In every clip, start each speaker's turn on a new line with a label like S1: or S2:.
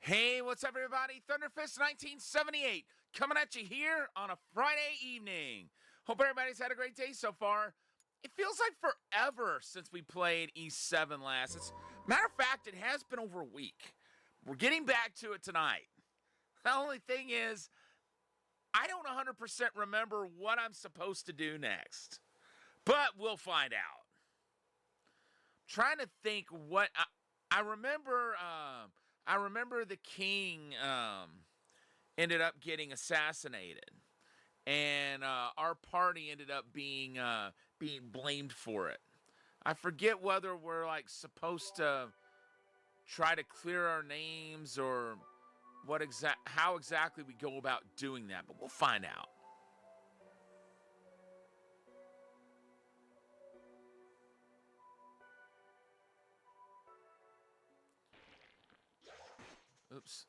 S1: Hey, what's up, everybody? Thunderfist 1978 coming at you here on a Friday evening. Hope everybody's had a great day so far. It feels like forever since we played E7 last. Matter of fact, it has been over a week. We're getting back to it tonight. The only thing is, I don't 100% remember what I'm supposed to do next, but we'll find out. Trying to think what I remember. I remember the king ended up getting assassinated, and our party ended up being blamed for it. I forget whether we're like supposed to try to clear our names or how exactly we go about doing that, but we'll find out. Oops.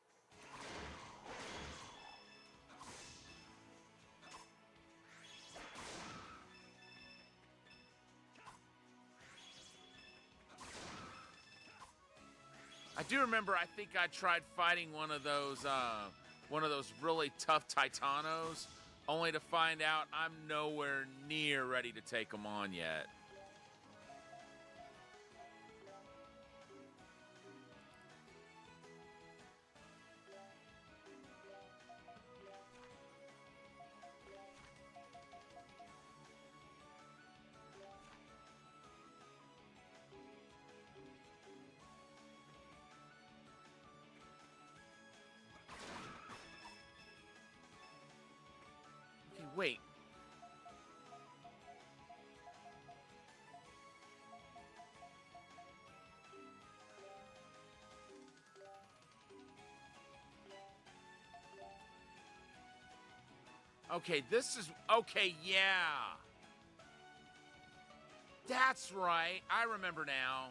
S1: I do remember. I think I tried fighting one of those really tough Titanos, only to find out I'm nowhere near ready to take them on yet. Okay, wait. Okay, this is okay. Yeah, that's right. I remember now.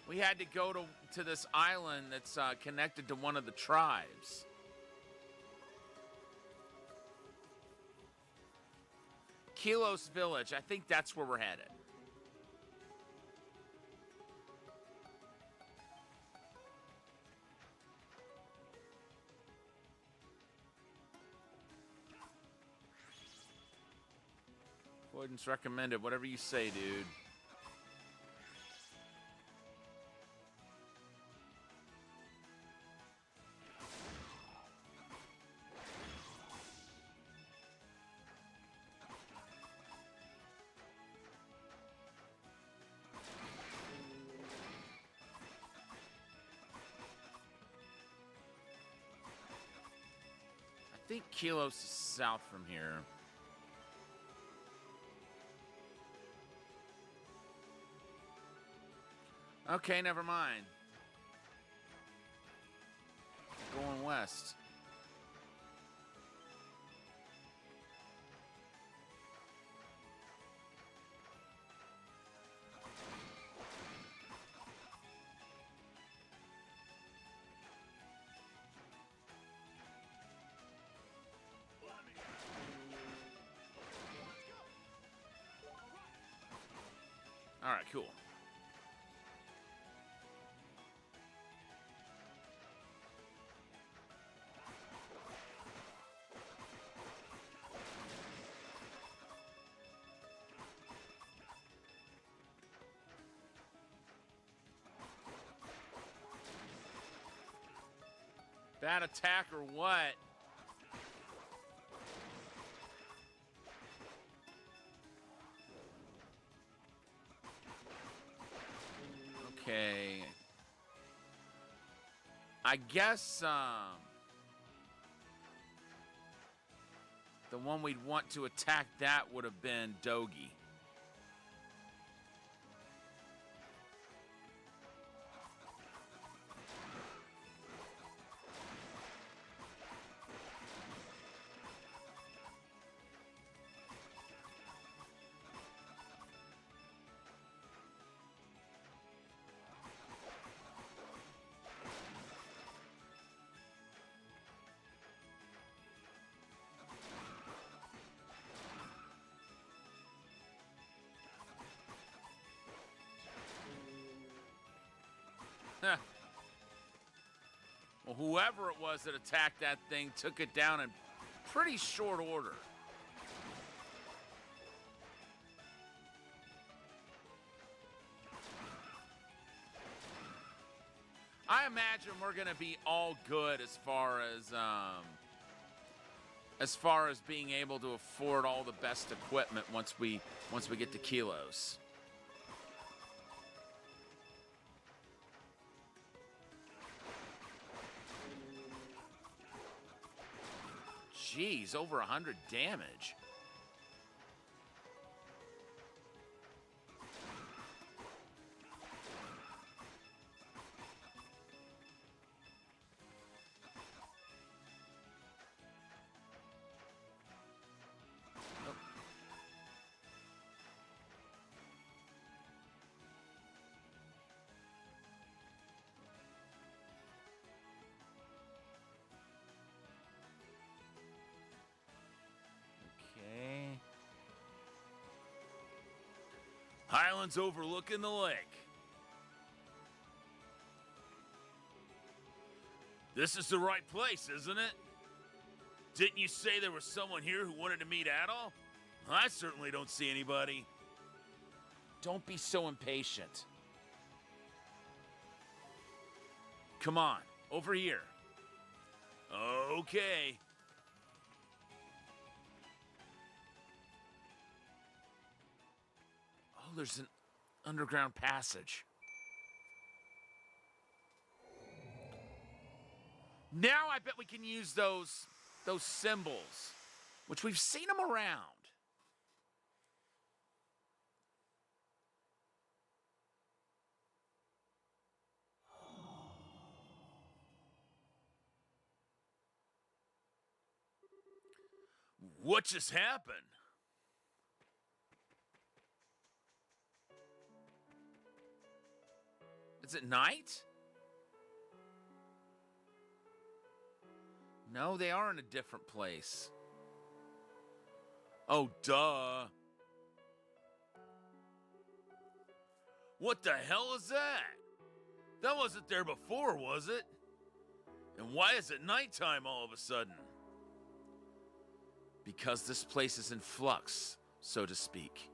S1: We had to go to this island that's connected to one of the tribes. Kilos Village. I think that's where we're headed. Avoidance recommended. Whatever you say, dude. I think Kilos is south from here. Okay, never mind. Going west. All right, cool. Bad attack or what? Okay. I guess the one we'd want to attack that would have been Dogi. Well, whoever it was that attacked that thing took it down in pretty short order. I imagine we're gonna be all good as far as being able to afford all the best equipment once we get to Kilos. Jeez, over 100 damage. Okay. Highlands overlooking the lake. This is the right place, isn't it? Didn't you say there was someone here who wanted to meet Adol? I certainly don't see anybody. Don't be so impatient. Come on, over here. Okay. Oh, there's an underground passage. Now I bet we can use those symbols, which we've seen them around. What just happened? Is it night? No, they are in a different place. Oh, duh. What the hell is that? That wasn't there before, was it? And why is it nighttime all of a sudden? Because this place is in flux, so to speak.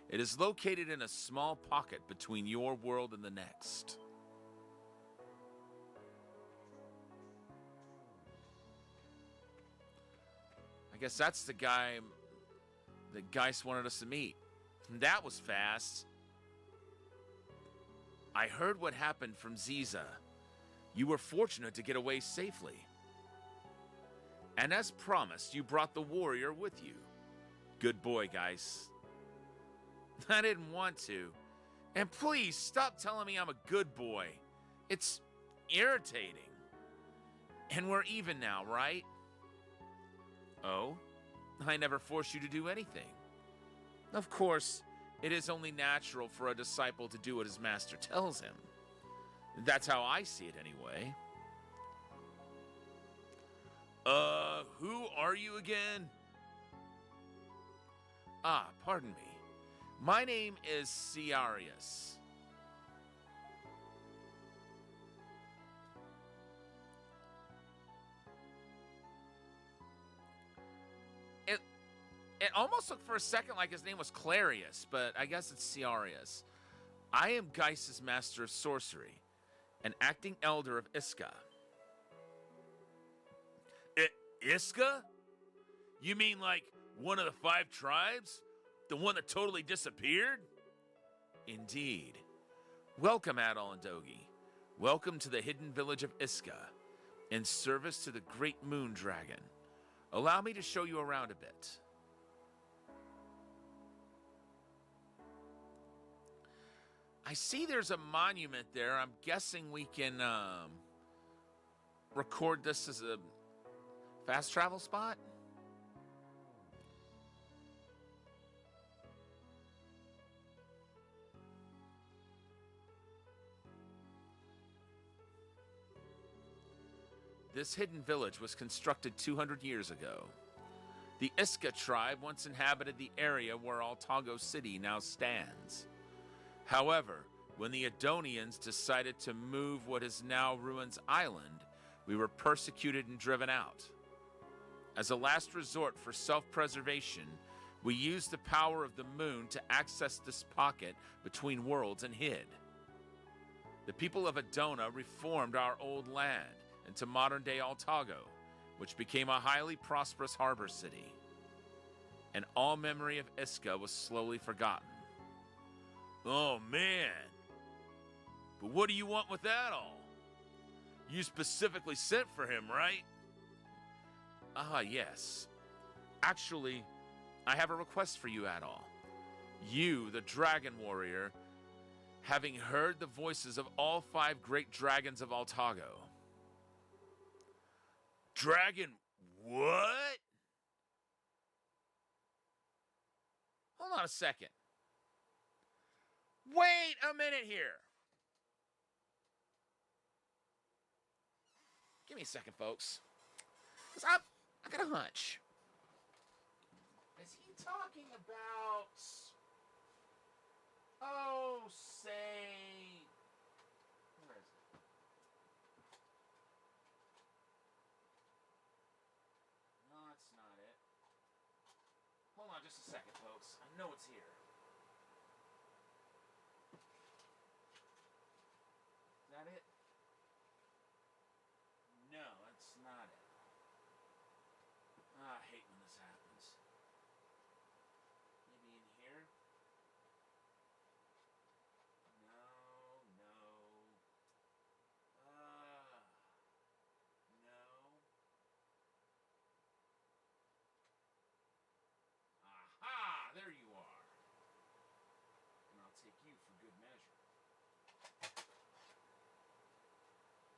S1: It is located in a small pocket between your world and the next. I guess that's the guy that Geist wanted us to meet. That was fast. I heard what happened from Ziza. You were fortunate to get away safely. And as promised, you brought the warrior with you. Good boy, Geist. I didn't want to. And please, stop telling me I'm a good boy. It's irritating. And we're even now, right? Oh? I never forced you to do anything. Of course, it is only natural for a disciple to do what his master tells him. That's how I see it anyway. Who are you again? Ah, pardon me. My name is Ciarius. It it almost looked for a second like his name was Clarius, but I guess it's Ciarius. I am Geis's Master of Sorcery, an acting elder of Iska. Iska? You mean like one of the 5 tribes? The one that totally disappeared? Indeed. Welcome, Adol and Dogi. Welcome to the hidden village of Iska, in service to the great moon dragon. Allow me to show you around a bit. I see there's a monument there. I'm guessing we can record this as a fast travel spot? This hidden village was constructed 200 years ago. The Iska tribe once inhabited the area where Altago City now stands. However, when the Adonians decided to move what is now Ruins Island, we were persecuted and driven out. As a last resort for self-preservation, we used the power of the moon to access this pocket between worlds and hid. The people of Adona reformed our old land into modern-day Altago, which became a highly prosperous harbor city. And all memory of Iska was slowly forgotten. Oh, man. But what do you want with that all? You specifically sent for him, right? Ah, yes. Actually, I have a request for you, Adol. You, the Dragon Warrior, having heard the voices of all 5 great dragons of Altago. Dragon what? Hold on a second. Wait a minute here. Give me a second, folks. Because I got a hunch. Is he talking about... Oh, say... Where is it? No, that's not it. Hold on just a second, folks. I know it's here. Is that it? No, that's not it. I hate when this happens. Maybe in here? No. No. Aha! There you are. And I'll take you for good measure. And I'll take you. Of all the ones that would fall.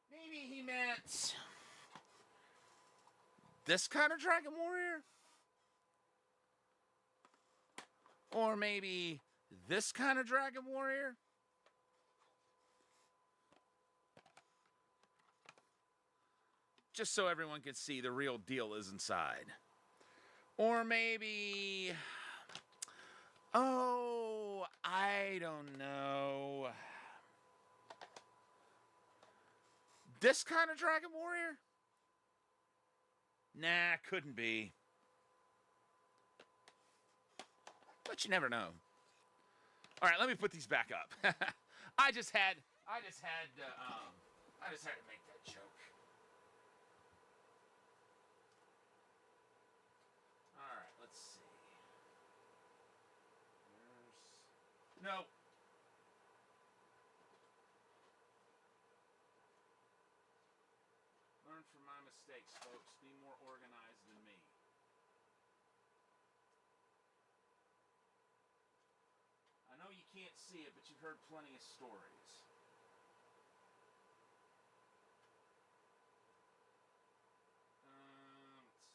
S1: Maybe he meant this kind of Dragon Warrior? Or maybe this kind of Dragon Warrior? Just so everyone can see the real deal is inside. Or maybe... Oh, I don't know. This kind of Dragon Warrior? Nah, couldn't be. But you never know. All right, let me put these back up. I just had to make that joke. All right, let's see. No. Learn from my mistakes, folks. Be more organized than me. I know you can't see it, but you've heard plenty of stories. Let's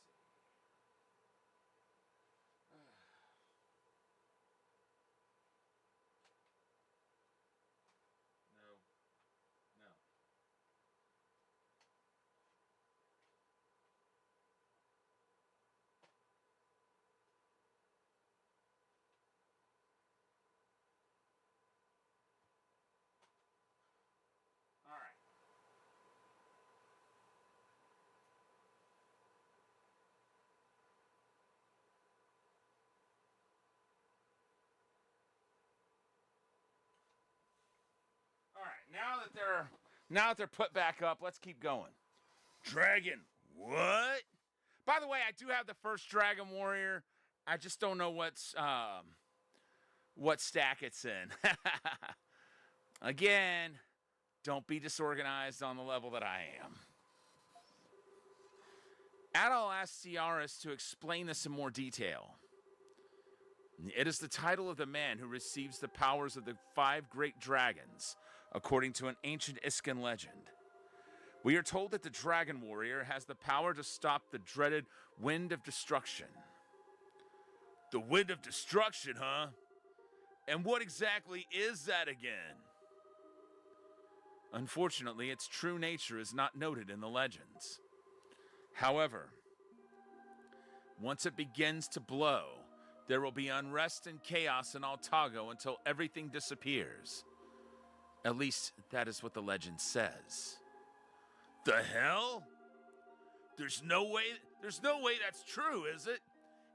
S1: now that they're put back up, let's keep going. Dragon, what? By the way, I do have the first Dragon Warrior. I just don't know what stack it's in. Again, don't be disorganized on the level that I am. Adol asks Ciaris to explain this in more detail. It is the title of the man who receives the powers of the 5 great dragons, according to an ancient Iskan legend. We are told that the Dragon Warrior has the power to stop the dreaded Wind of Destruction. The Wind of Destruction, huh? And what exactly is that again? Unfortunately, its true nature is not noted in the legends. However, once it begins to blow, there will be unrest and chaos in Altago until everything disappears. At least, that is what the legend says. The hell? There's no way that's true, is it?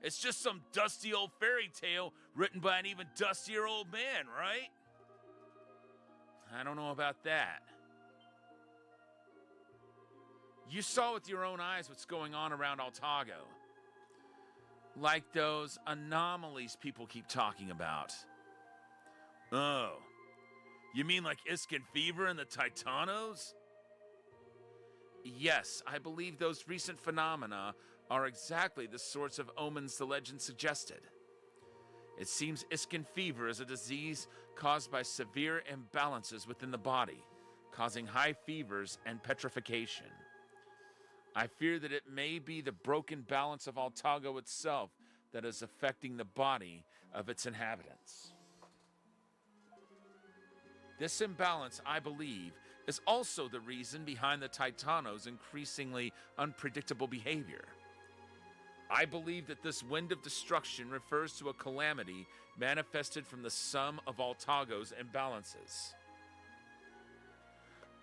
S1: It's just some dusty old fairy tale written by an even dustier old man, right? I don't know about that. You saw with your own eyes what's going on around Altago. Like those anomalies people keep talking about. Oh, you mean like Iskan Fever and the Titanos? Yes, I believe those recent phenomena are exactly the sorts of omens the legend suggested. It seems Iskan Fever is a disease caused by severe imbalances within the body, causing high fevers and petrification. I fear that it may be the broken balance of Altago itself that is affecting the body of its inhabitants. This imbalance, I believe, is also the reason behind the Titanos' increasingly unpredictable behavior. I believe that this Wind of Destruction refers to a calamity manifested from the sum of Altago's imbalances.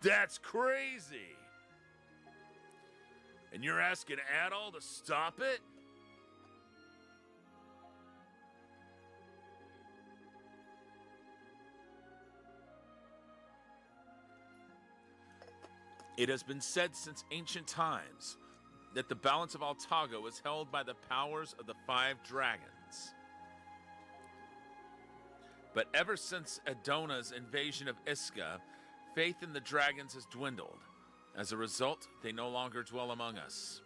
S1: That's crazy! And you're asking Adol to stop it? It has been said since ancient times that the balance of Altago is held by the powers of the 5 dragons. But ever since Adona's invasion of Iska, faith in the dragons has dwindled. As a result, they no longer dwell among us.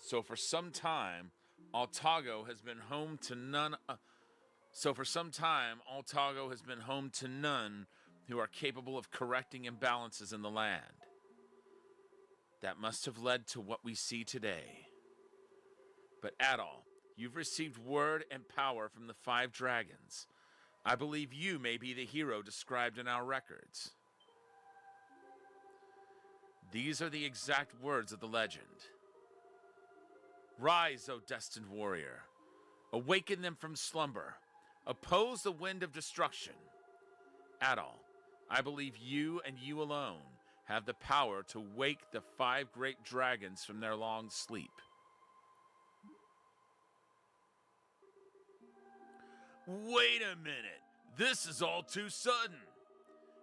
S1: So for some time, Altago has been home to none who are capable of correcting imbalances in the land. That must have led to what we see today. But Adol, you've received word and power from the 5 dragons. I believe you may be the hero described in our records. These are the exact words of the legend. Rise, O destined warrior. Awaken them from slumber. Oppose the wind of destruction. Adol, I believe you and you alone have the power to wake the 5 great dragons from their long sleep. Wait a minute. This is all too sudden.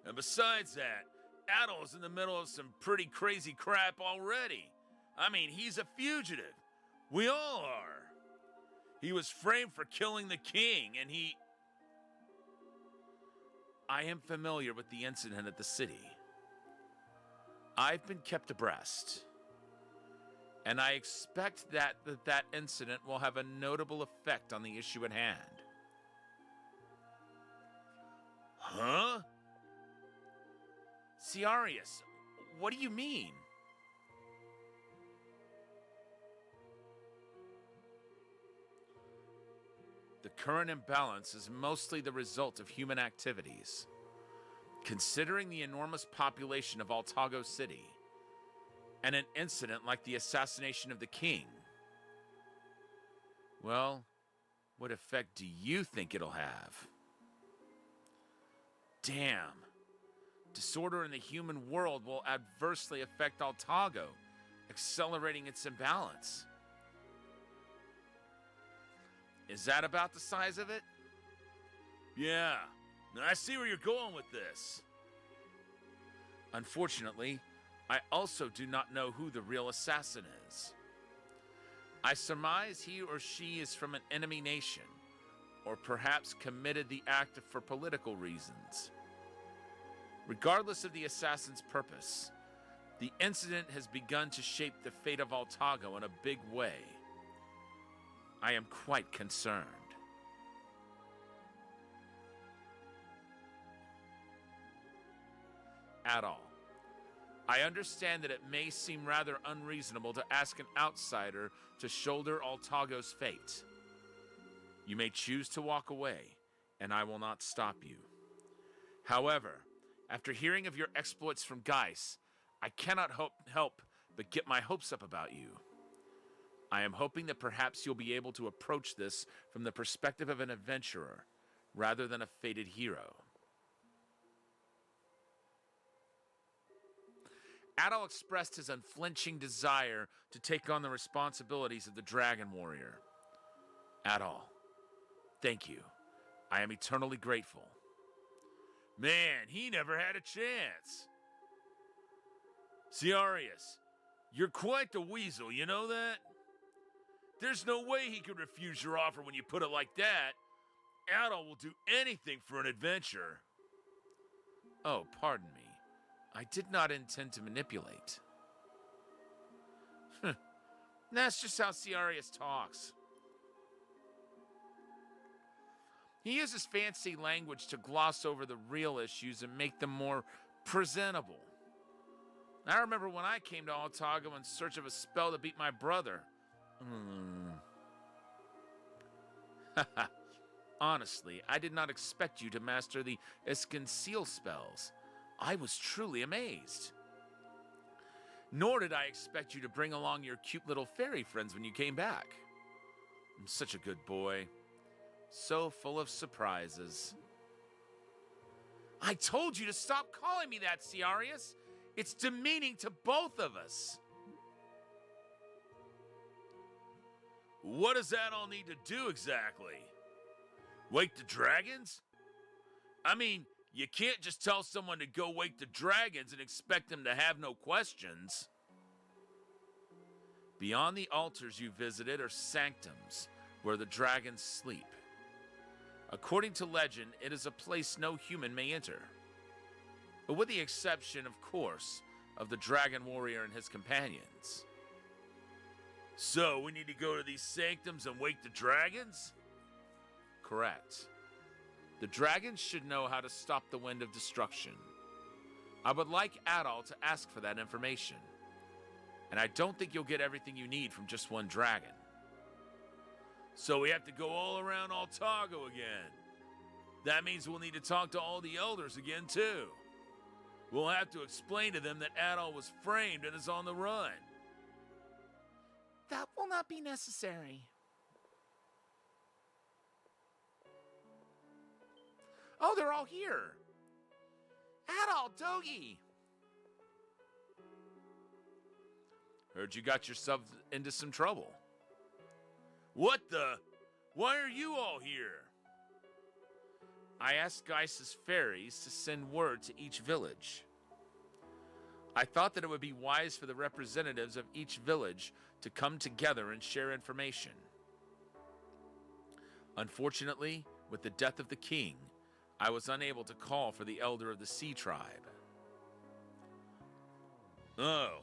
S1: And besides that, Adol's in the middle of some pretty crazy crap already. I mean, he's a fugitive. We all are. He was framed for killing the king, and I am familiar with the incident at the city. I've been kept abreast. And I expect that incident will have a notable effect on the issue at hand. Huh? Ciaris, what do you mean? The current imbalance is mostly the result of human activities. Considering the enormous population of Altago City, and an incident like the assassination of the king, well, what effect do you think it'll have? Damn. Disorder in the human world will adversely affect Altago, accelerating its imbalance. Is that about the size of it? Yeah, I see where you're going with this. Unfortunately, I also do not know who the real assassin is. I surmise he or she is from an enemy nation, or perhaps committed the act for political reasons. Regardless of the assassin's purpose, the incident has begun to shape the fate of Altago in a big way. I am quite concerned. Adol, I understand that it may seem rather unreasonable to ask an outsider to shoulder Altago's fate. You may choose to walk away, and I will not stop you. However, after hearing of your exploits from Geis, I cannot help but get my hopes up about you. I am hoping that perhaps you'll be able to approach this from the perspective of an adventurer, rather than a fated hero. Adol expressed his unflinching desire to take on the responsibilities of the Dragon Warrior. Adol, thank you. I am eternally grateful. Man, he never had a chance. Ciarius, you're quite the weasel, you know that? There's no way he could refuse your offer when you put it like that. Adol will do anything for an adventure. Oh, pardon me. I did not intend to manipulate. That's just how Ciarius talks. He uses fancy language to gloss over the real issues and make them more presentable. I remember when I came to Altago in search of a spell to beat my brother. Honestly, I did not expect you to master the Esconceal spells. I was truly amazed. Nor did I expect you to bring along your cute little fairy friends when you came back. I'm such a good boy. So full of surprises. I told you to stop calling me that, Ciarius. It's demeaning to both of us. What does that all need to do exactly? Wake the dragons? I mean, you can't just tell someone to go wake the dragons and expect them to have no questions. Beyond the altars you visited are sanctums where the dragons sleep. According to legend, it is a place no human may enter. But with the exception, of course, of the Dragon Warrior and his companions. So, we need to go to these sanctums and wake the dragons? Correct. The dragons should know how to stop the wind of destruction. I would like Adol to ask for that information. And I don't think you'll get everything you need from just one dragon. So we have to go all around Altago again. That means we'll need to talk to all the elders again, too. We'll have to explain to them that Adol was framed and is on the run. That will not be necessary. Oh, they're all here. Adol, Dogi. Heard you got yourself into some trouble. What the? Why are you all here? I asked Geis's fairies to send word to each village. I thought that it would be wise for the representatives of each village to come together and share information. Unfortunately, with the death of the king, I was unable to call for the elder of the Sea Tribe. Oh.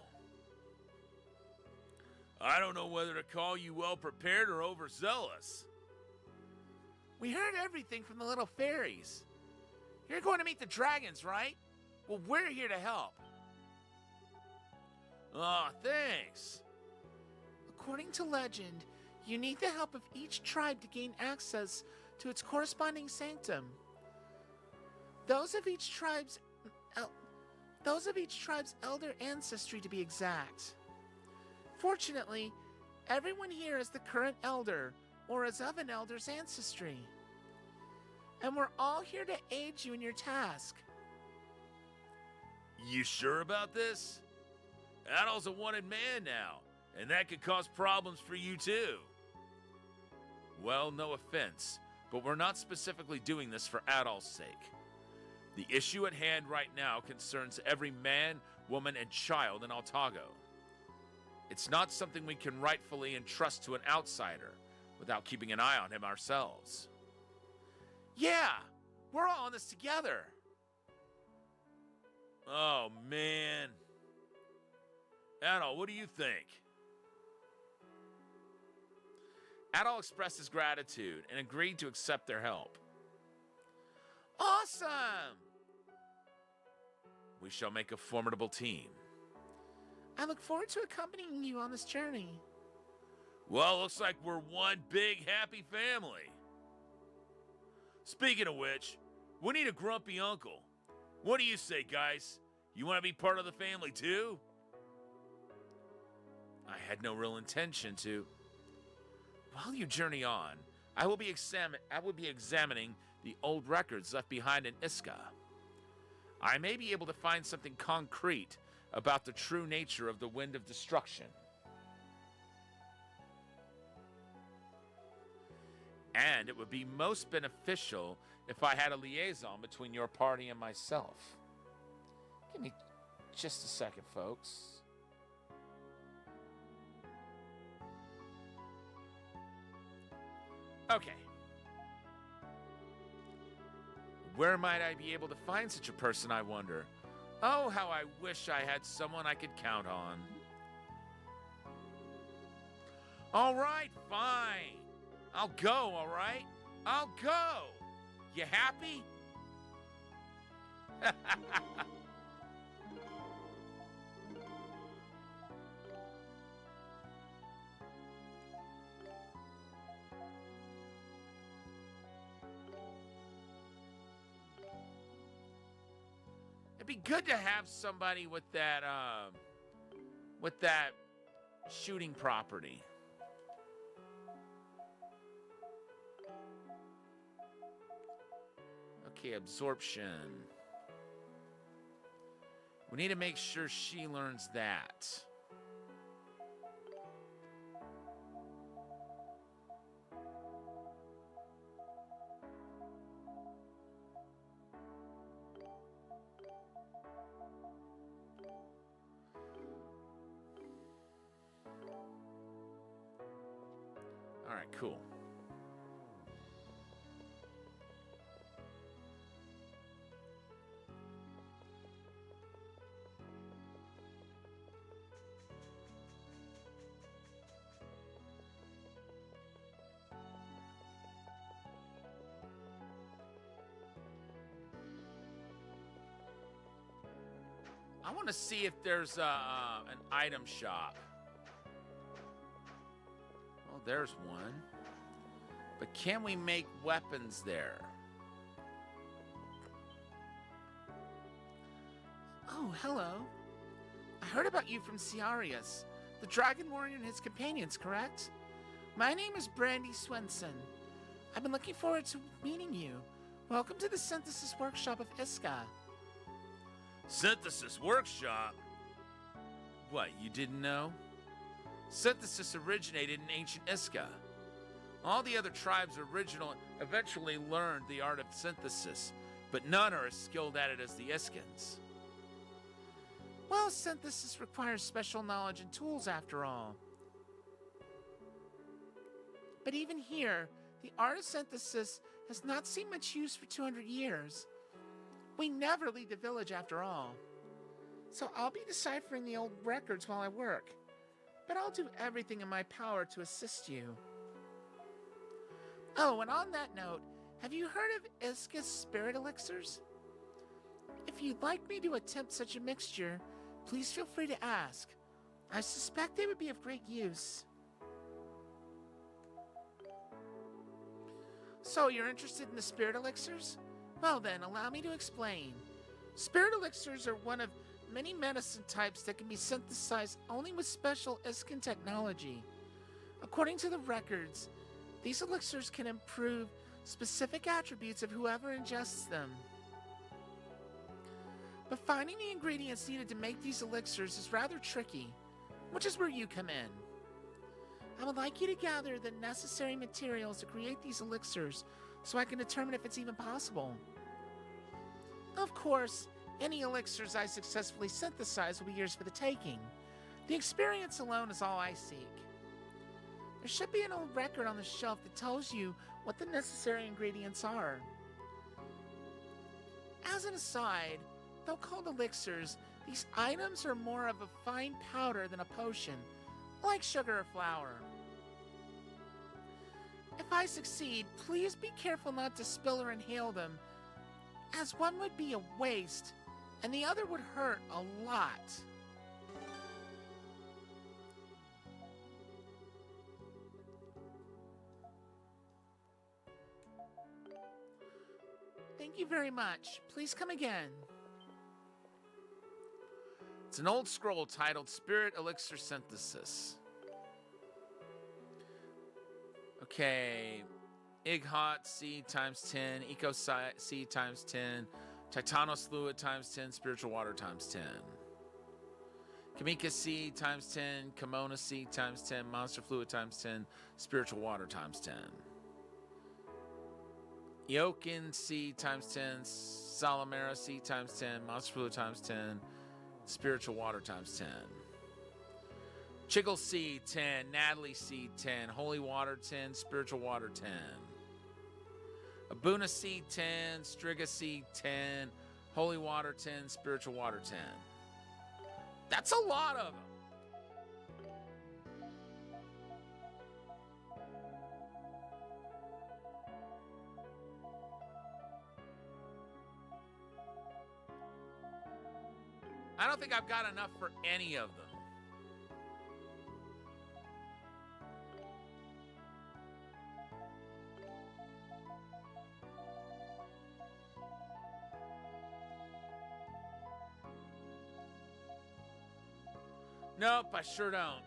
S1: I don't know whether to call you well-prepared or overzealous. We heard everything from the little fairies. You're going to meet the dragons, right? Well, we're here to help. Aw, thanks. According to legend, you need the help of each tribe to gain access to its corresponding sanctum. Those of each tribe's elder ancestry, to be exact. Fortunately, everyone here is the current elder, or is of an elder's ancestry. And we're all here to aid you in your task. You sure about this? Adol's a wanted man now, and that could cause problems for you too. Well, no offense, but we're not specifically doing this for Adol's sake. The issue at hand right now concerns every man, woman, and child in Altago. It's not something we can rightfully entrust to an outsider without keeping an eye on him ourselves. Yeah, we're all in this together. Oh, man. Adol, what do you think? Adol expressed his gratitude and agreed to accept their help. Awesome! We shall make a formidable team. I look forward to accompanying you on this journey. Well, looks like we're one big happy family. Speaking of which, we need a grumpy uncle. What do you say, guys? You want to be part of the family too? I had no real intention to. While you journey on, I will be examining the old records left behind in Iska. I may be able to find something concrete about the true nature of the Wind of Destruction. And it would be most beneficial if I had a liaison between your party and myself. Give me just a second, folks. Okay. Where might I be able to find such a person, I wonder? Oh, how I wish I had someone I could count on. All right, fine. I'll go, all right? I'll go. You happy? It'd be good to have somebody with that shooting property. Okay, absorption. We need to make sure she learns that. All right, cool. I want to see if there's an item shop. Well, there's one. But can we make weapons there? Oh, hello. I heard about you from Ciarius, the Dragon Warrior and his companions, correct? My name is Brandy Swenson. I've been looking forward to meeting you. Welcome to the Synthesis Workshop of Iska. Synthesis Workshop? What, you didn't know? Synthesis originated in ancient Iska. All the other tribes eventually learned the art of synthesis, but none are as skilled at it as the Iskans. Well, synthesis requires special knowledge and tools after all. But even here, the art of synthesis has not seen much use for 200 years. We never leave the village after all. So I'll be deciphering the old records while I work. But I'll do everything in my power to assist you. Oh, and on that note, have you heard of Iska's spirit elixirs? If you'd like me to attempt such a mixture, please feel free to ask. I suspect they would be of great use. So you're interested in the spirit elixirs? Well then, allow me to explain. Spirit elixirs are one of many medicine types that can be synthesized only with special Iskan technology. According to the records, these elixirs can improve specific attributes of whoever ingests them. But finding the ingredients needed to make these elixirs is rather tricky, which is where you come in. I would like you to gather the necessary materials to create these elixirs so I can determine if it's even possible.
S2: Of course, any elixirs I successfully synthesize will be yours for the taking. The experience alone is all I seek. There should be an old record on the shelf that tells you what the necessary ingredients are. As an aside, though called elixirs, these items are more of a fine powder than a potion, like sugar or flour. If I succeed, please be careful not to spill or inhale them, as one would be a waste, and the other would hurt a lot. Thank you very much. Please come again.
S1: It's an old scroll titled Spirit Elixir Synthesis. Okay. Ighot C times 10, Eco C times 10, Titanos Fluid times 10, Spiritual Water times 10. Kamika C times 10, Kimona C times 10, Monster Fluid times 10, Spiritual Water times 10. Eokin C times 10, Salamera C times 10, Monster Fluid times 10, Spiritual Water times 10. Chiggle C 10, Natalie C 10, Holy Water 10, Spiritual Water 10. Abuna C 10, Striga C 10, Holy Water 10, Spiritual Water 10. That's a lot of them. I don't think I've got enough for any of them. Nope, I sure don't.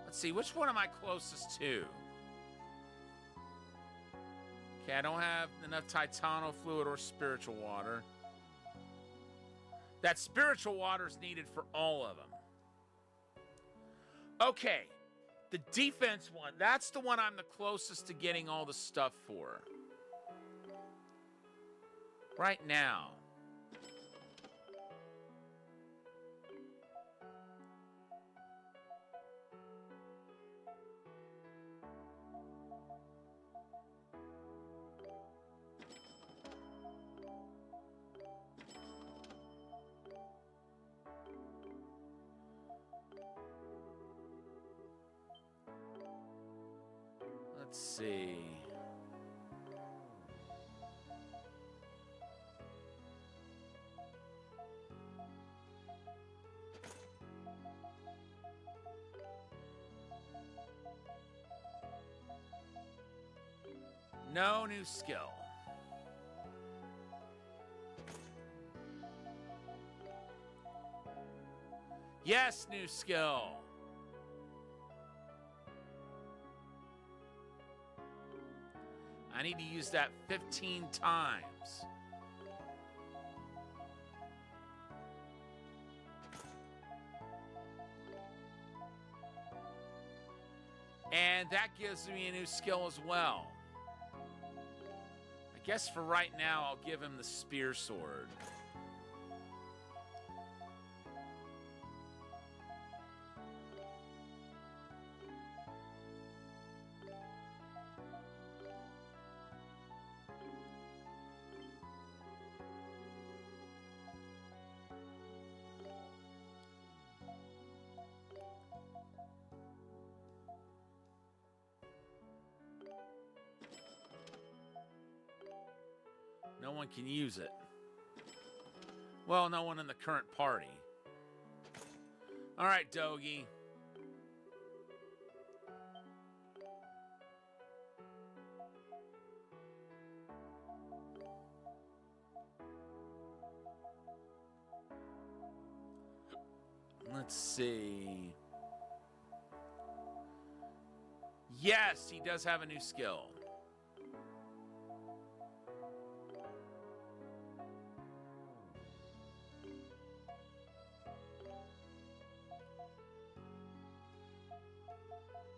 S1: Let's see, which one am I closest to? Okay, I don't have enough Titano Fluid or Spiritual Water. That Spiritual Water is needed for all of them. Okay, the defense one, that's the one I'm the closest to getting all the stuff for. Right now. Let's see. No new skill. Yes, new skill. I need to use that 15 times. And that gives me a new skill as well. I guess for right now, I'll give him the spear sword. No one can use it. Well, no one in the current party. All right, Dogi. Let's see. Yes, he does have a new skill.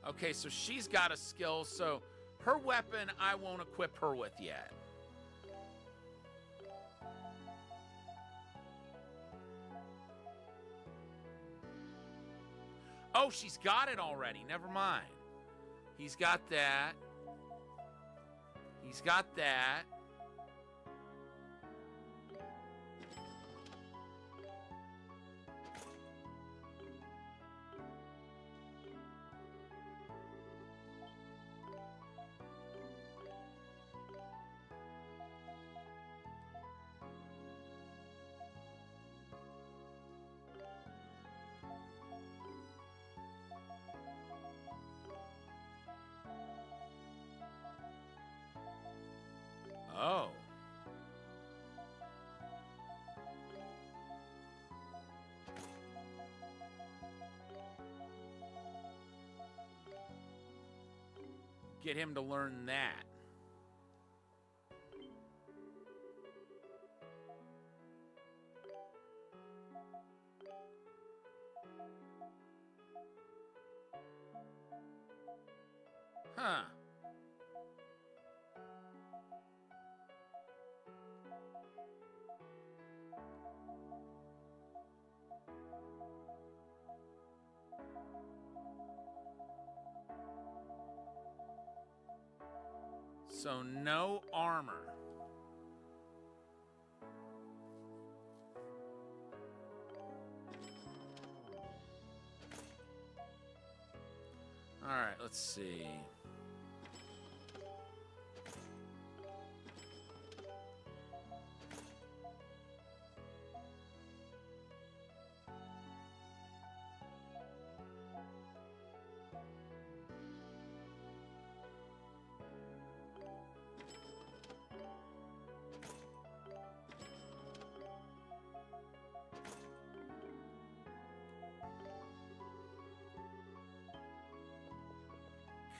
S1: Okay, so she's got a skill, so her weapon I won't equip her with yet. Oh, she's got it already. Never mind. He's got that. He's got that. Oh. Get him to learn that. Huh. So no armor. All right, let's see.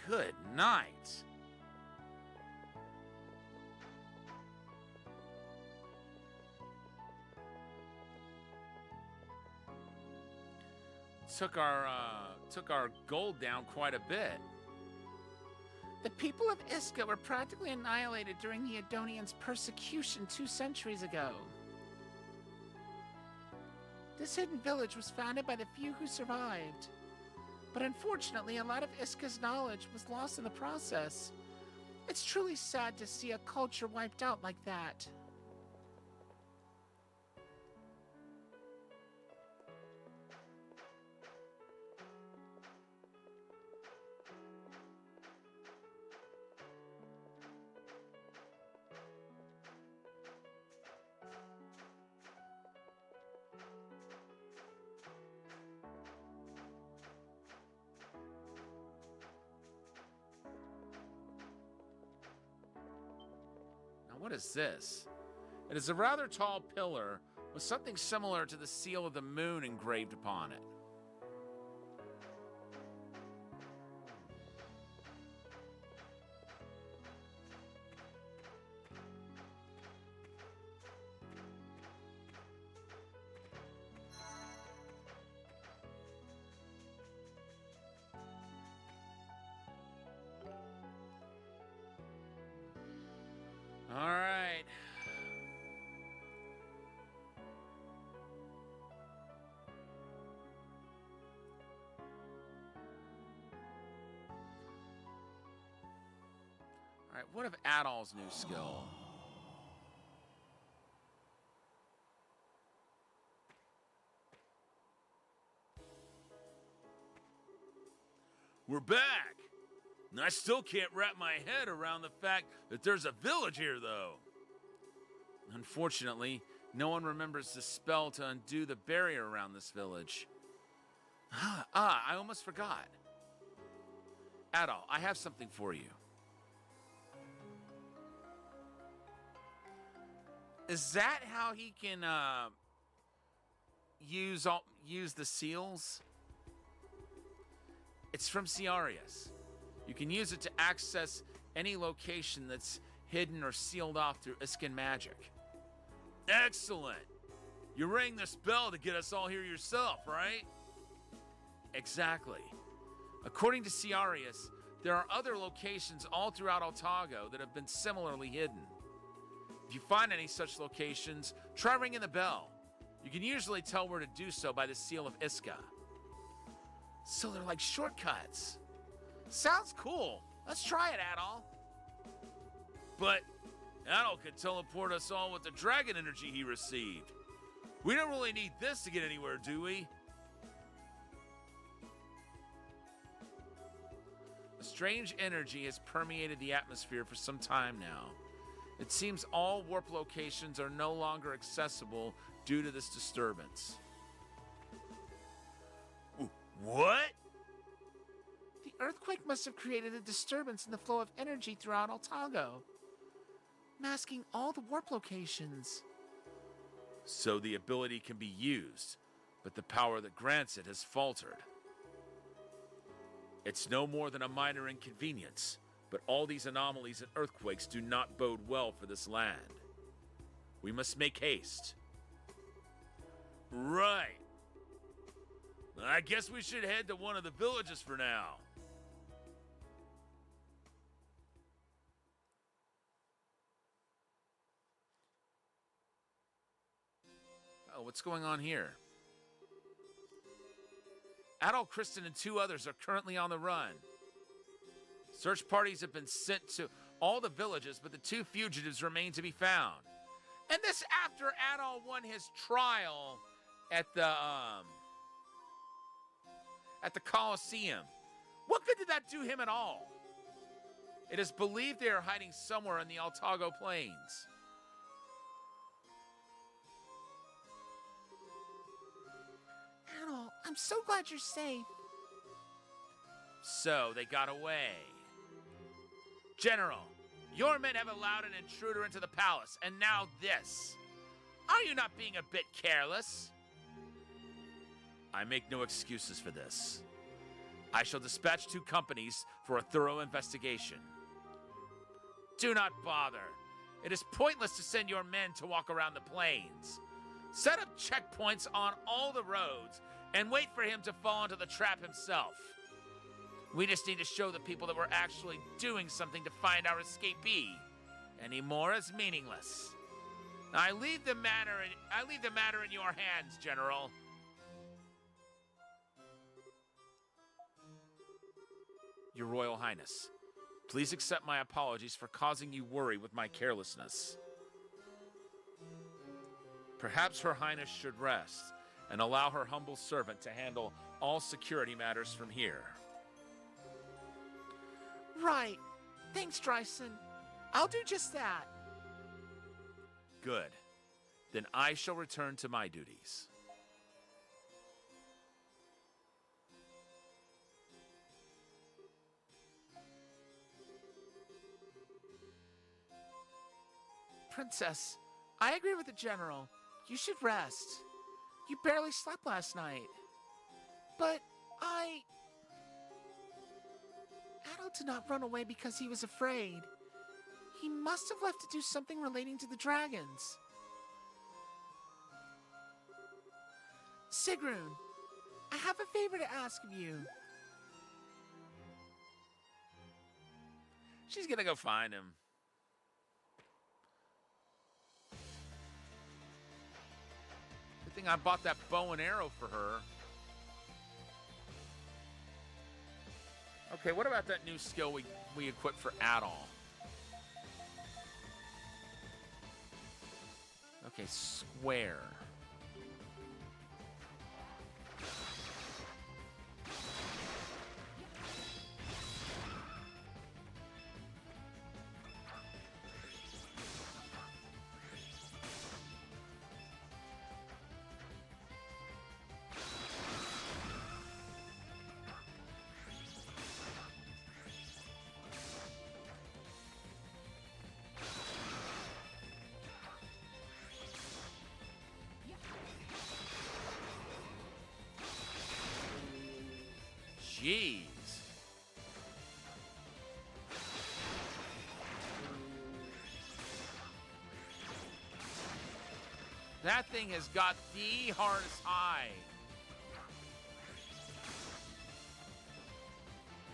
S1: Good night. Took our gold down quite a bit.
S2: The people of Iska were practically annihilated during the Adonians' persecution 2 centuries ago. This hidden village was founded by the few who survived. But unfortunately, a lot of Iska's knowledge was lost in the process. It's truly sad to see a culture wiped out like that.
S1: What is this? It is a rather tall pillar with something similar to the seal of the moon engraved upon it. All right. All right, what of Adol's new skill? We're back. And I still can't wrap my head around the fact that there's a village here, though. Unfortunately, no one remembers the spell to undo the barrier around this village. I almost forgot. Adol, I have something for you. Is that how he can use the seals? It's from Ciarius. You can use it to access any location that's hidden or sealed off through Iskan magic. Excellent! You rang this bell to get us all here yourself, right? Exactly. According to Ciarius, there are other locations all throughout Altago that have been similarly hidden. If you find any such locations, try ringing the bell. You can usually tell where to do so by the seal of Iska.
S2: So they're like shortcuts. Sounds cool. Let's try it, Adol.
S1: But Adol could teleport us all with the dragon energy he received. We don't really need this to get anywhere, do we? A strange energy has permeated the atmosphere for some time now. It seems all warp locations are no longer accessible due to this disturbance. What?
S2: The earthquake must have created a disturbance in the flow of energy throughout Altago, masking all the warp locations.
S1: So the ability can be used, but the power that grants it has faltered. It's no more than a minor inconvenience, but all these anomalies and earthquakes do not bode well for this land. We must make haste. Right. I guess we should head to one of the villages for now. Oh, what's going on here? Adol, Kristen, and 2 others are currently on the run. Search parties have been sent to all the villages, but the 2 fugitives remain to be found. And this after Adol won his trial at the Colosseum. What good did that do him at all? It is believed they are hiding somewhere in the Altago Plains.
S2: Adol, I'm so glad you're safe.
S1: So they got away. General, your men have allowed an intruder into the palace, and now this. Are you not being a bit careless? I make no excuses for this. I shall dispatch 2 companies for a thorough investigation. Do not bother. It is pointless to send your men to walk around the plains. Set up checkpoints on all the roads and wait for him to fall into the trap himself. We just need to show the people that we're actually doing something to find our escapee. Any more is meaningless. I leave the matter in your hands, General. Your Royal Highness, please accept my apologies for causing you worry with my carelessness. Perhaps Her Highness should rest and allow her humble servant to handle all security matters from here.
S2: Right. Thanks, Dryson. I'll do just that.
S1: Good. Then I shall return to my duties.
S2: Princess, I agree with the General. You should rest. You barely slept last night. But Adol did not run away because he was afraid. He must have left to do something relating to the dragons. Sigrun, I have a favor to ask of you.
S1: She's gonna go find him. Good thing I bought that bow and arrow for her. Okay, what about that new skill we equipped for Adol? Okay, square. Jeez. That thing has got the hardest hide.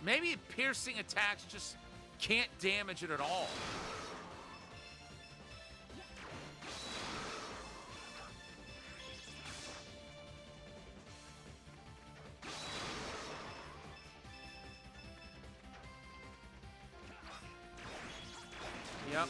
S1: Maybe piercing attacks just can't damage it at all. Yep.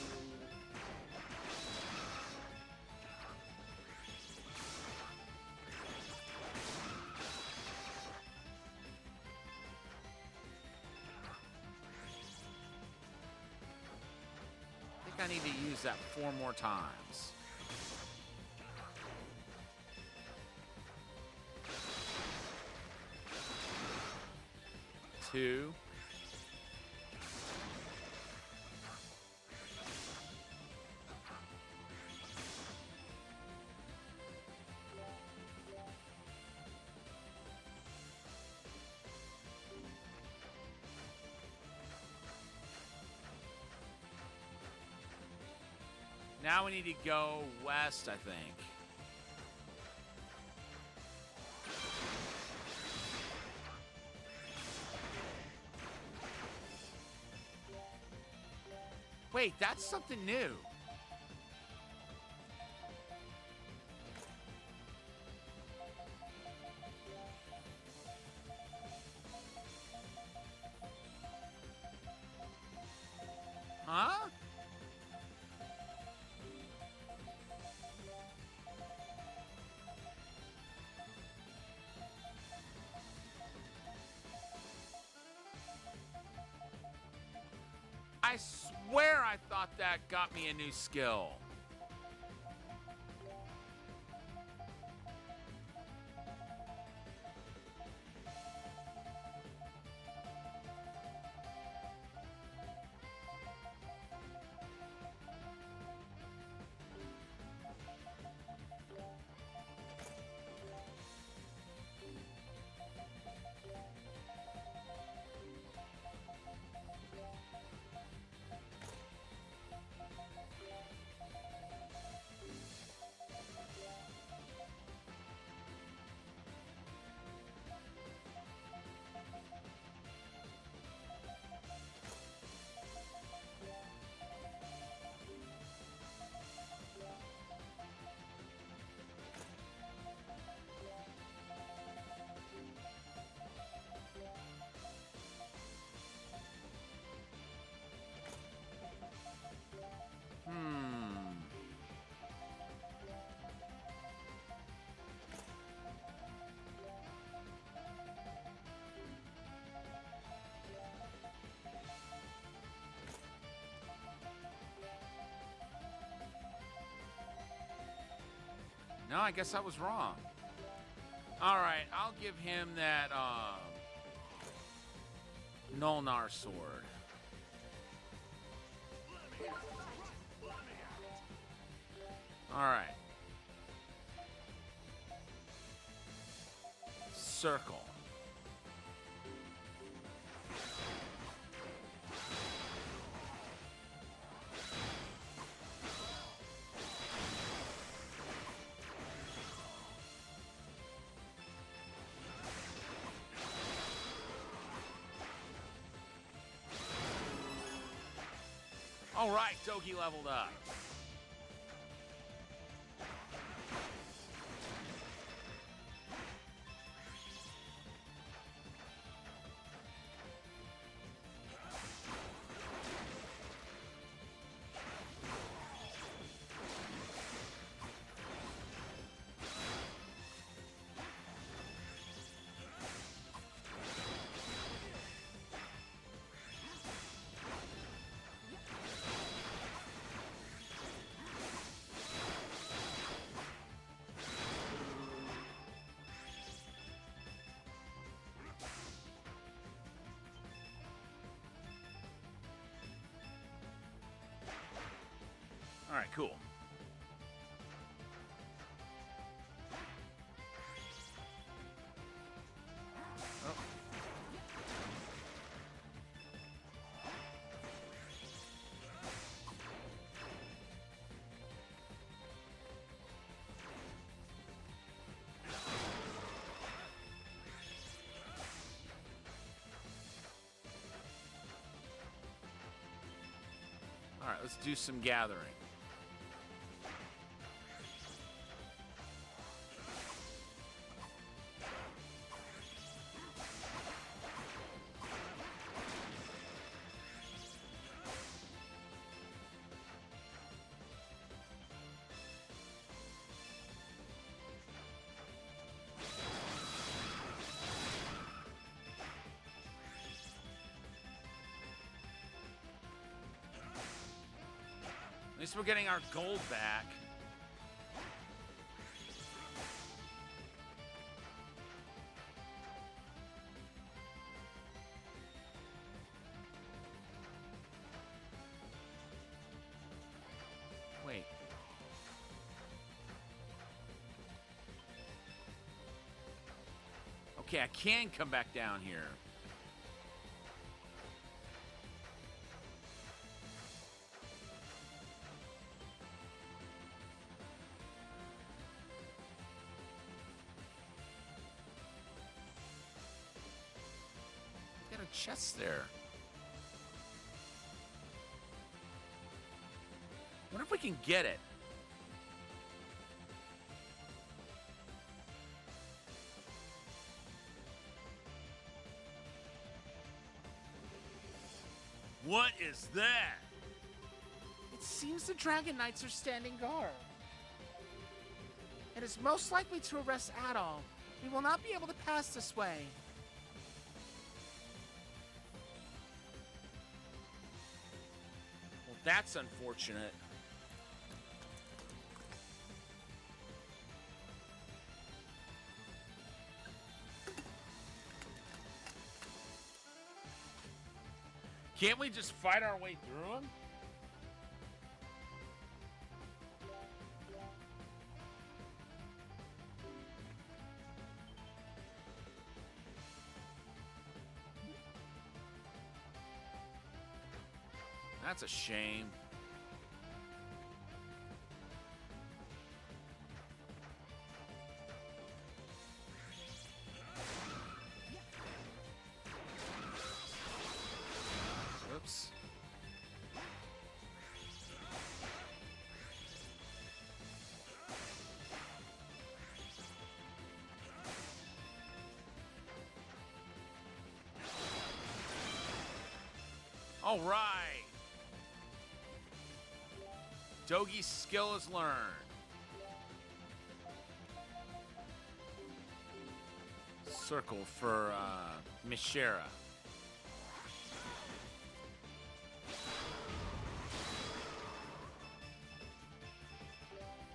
S1: I need to use that 4 more times. Two. Now we need to go west, I think. Wait, that's something new. Huh? I swear I thought that got me a new skill. No, I guess I was wrong. All right, I'll give him that Nulnar sword. All right. Circle. All right, Doki leveled up. All right, cool. Oh. let's do some gathering. At least we're getting our gold back. Wait. Okay, I can come back down here. Got a chest there. Wonder if we can get it. What is that?
S2: It seems the Dragon Knights are standing guard. It is most likely to arrest Adol. We will not be able to pass this way.
S1: Well, that's unfortunate. Can't we just fight our way through them? That's a shame. Oops. All right. Dogi's skill is learned. Circle for Mishera.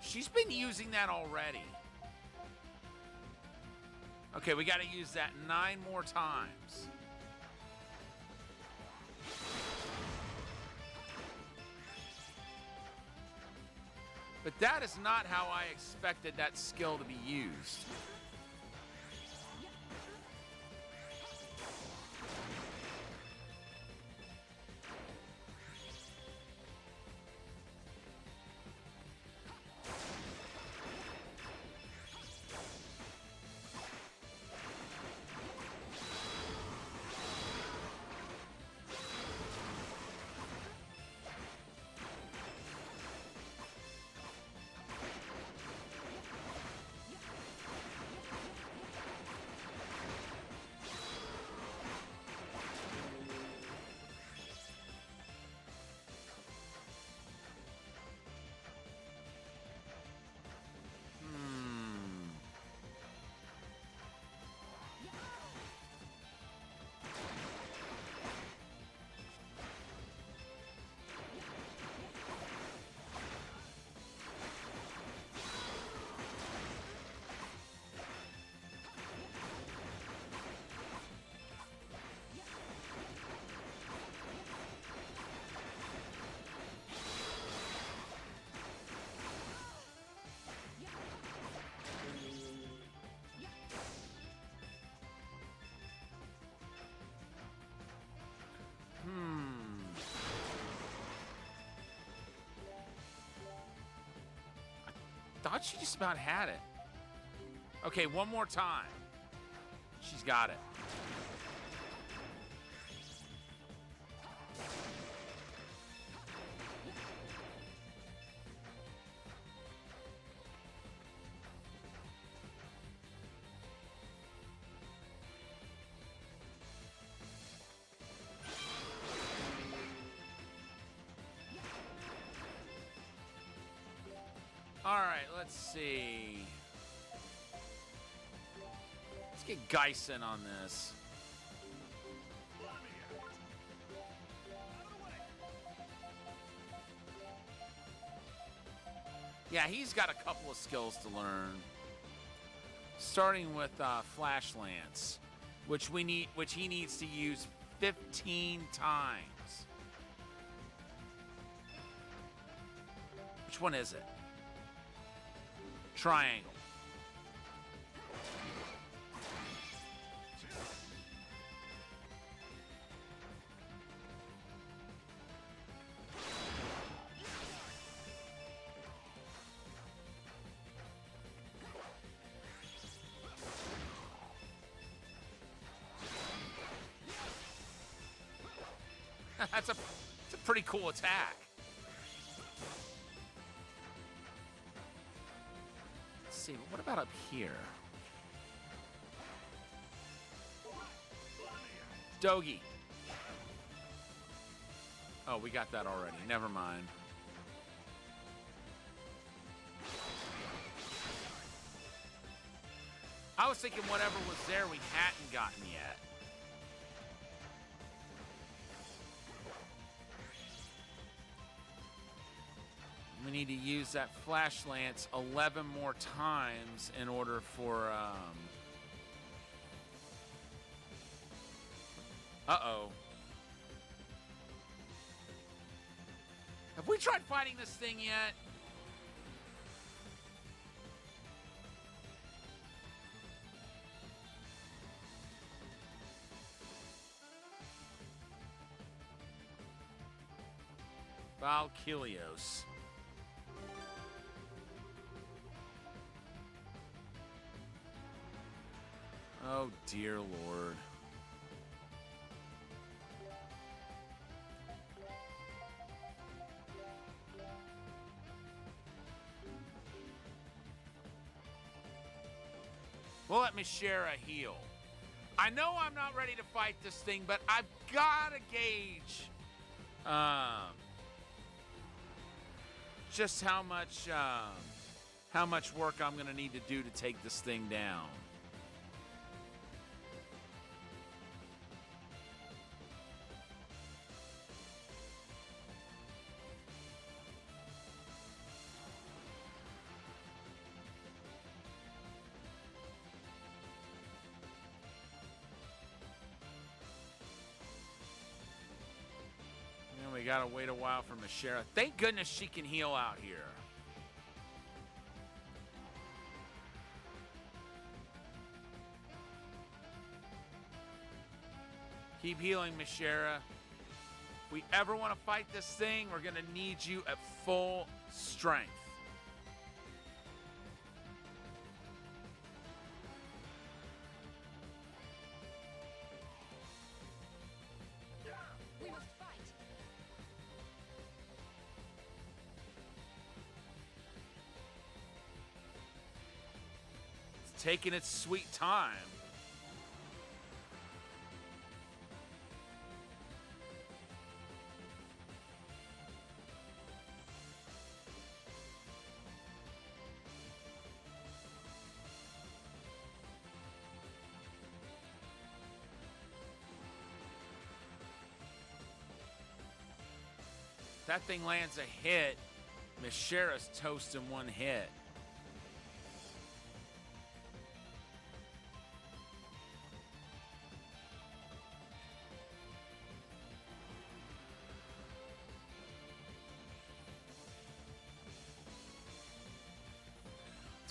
S1: She's been using that already. Okay, we got to use that 9 more times. But that is not how I expected that skill to be used. Thought she just about had it. Okay, one more time. She's got it. All right, let's see. Let's get Geisen on this. Yeah, he's got a couple of skills to learn. Starting with Flash Lance, which he needs to use 15 times. Which one is it? Triangle. That's a pretty cool attack. Let's see, what about up here? Dogi. Oh, we got that already. Never mind. I was thinking whatever was there we hadn't gotten yet. We need to use that Flash Lance 11 more times in order for, uh-oh. Have we tried fighting this thing yet? Valkylios. Oh, dear Lord. We'll let Mishera heal. I know I'm not ready to fight this thing, but I've got to gauge just how much work I'm going to need to do to take this thing down. We gotta wait a while for Mishera. Thank goodness she can heal out here. Keep healing, Mishera. If we ever want to fight this thing, we're gonna need you at full strength. Taking its sweet time. That thing lands a hit. Mishera's toast in one hit.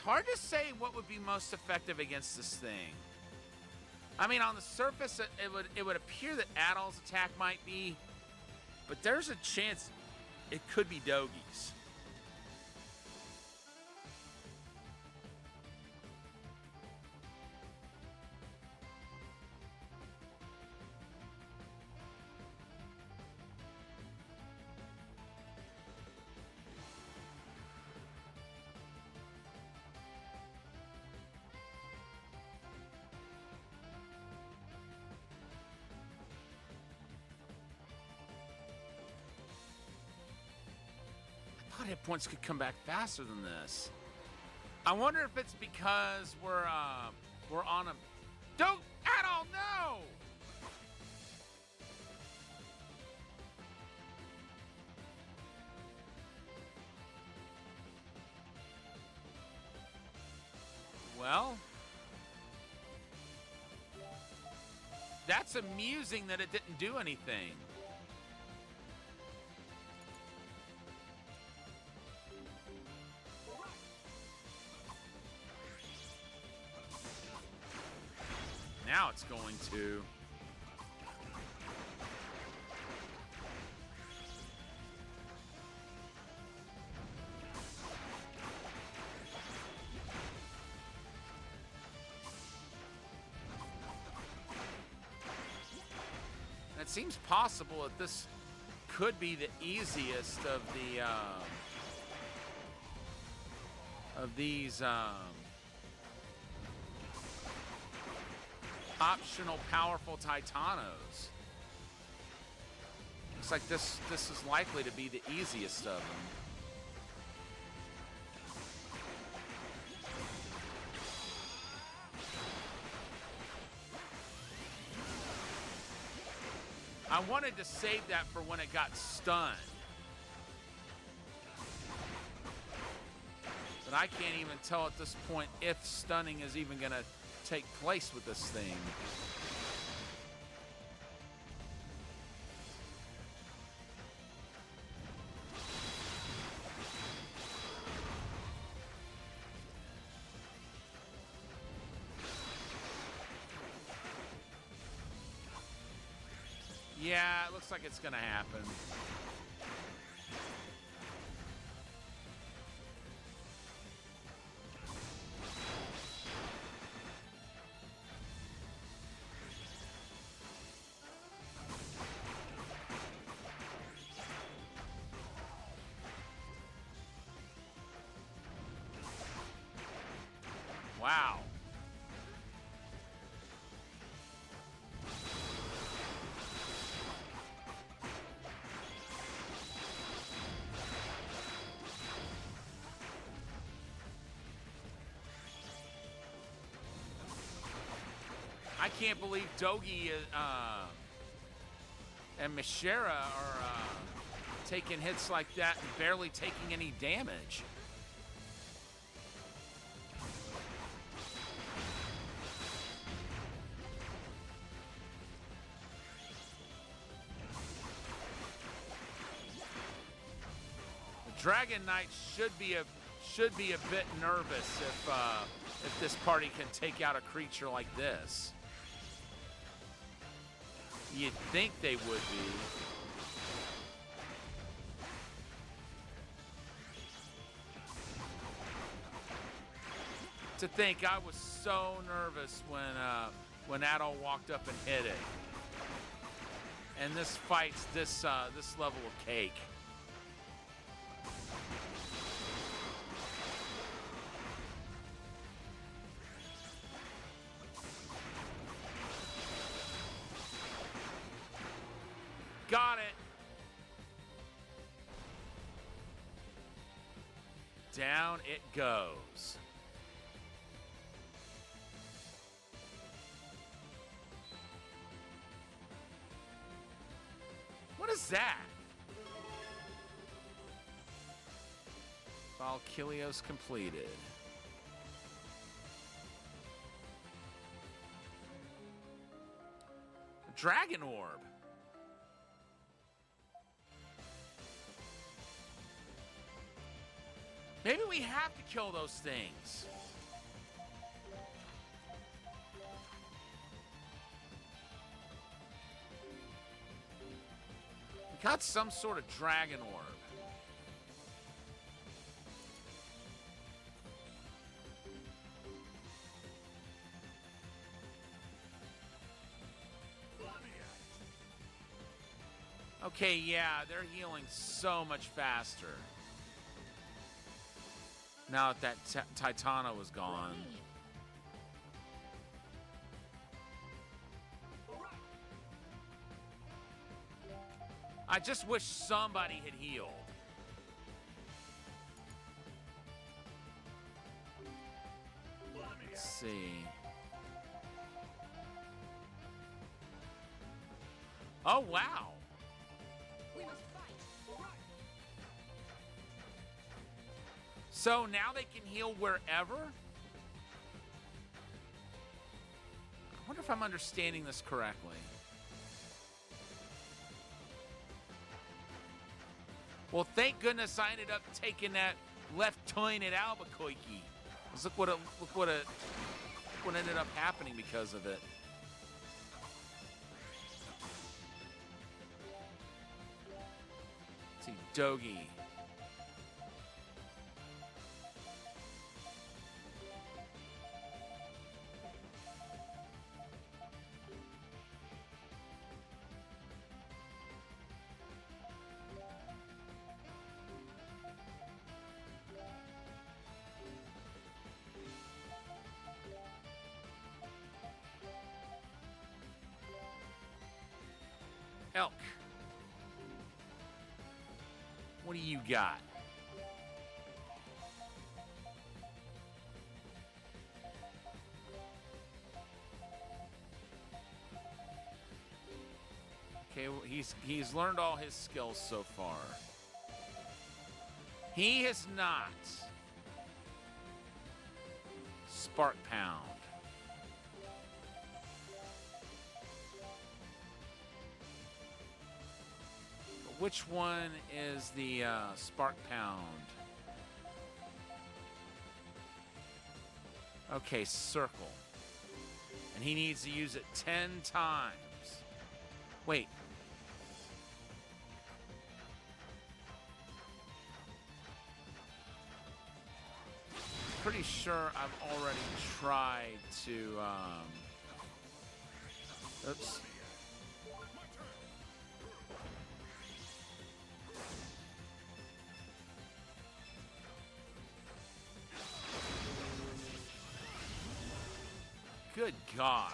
S1: Hard to say what would be most effective against this thing. I mean, on the surface, it would appear that Adol's attack might be, but there's a chance it could be Dogi's. thought hit points could come back faster than this. I wonder if it's because we're on a... Don't at all, no! Well, that's amusing that it didn't do anything. Now it's going to. It seems possible that this could be the easiest of the these optional powerful Titanos. Looks like this is likely to be the easiest of them. I wanted to save that for when it got stunned. But I can't even tell at this point if stunning is even going to take place with this thing. Yeah, it looks like it's gonna happen. Wow. I can't believe Dogi and Mishera are taking hits like that and barely taking any damage. The Dragon Knight should be a bit nervous if this party can take out a creature like this. You'd think they would be. To think I was so nervous when Adol walked up and hit it. And this fights this level of cake. Got it. Down it goes. What is that? Valkylios completed. A Dragon Orb. Maybe we have to kill those things. We got some sort of dragon orb. Okay, yeah, they're healing so much faster. Now that Titana was gone. I just wish somebody had healed. Oh, wow. So now they can heal wherever? I wonder if I'm understanding this correctly. Well, thank goodness I ended up taking that left turn at Albuquerque. 'Cause look what ended up happening because of it. Let's see, Dogi. Elk. What do you got? Okay, well, he's learned all his skills so far. He has not. Spark Pound. But which one is the Spark Pound? Okay, circle. And he needs to use it 10 times. Wait. Pretty sure I've already tried to, oops. Good gosh.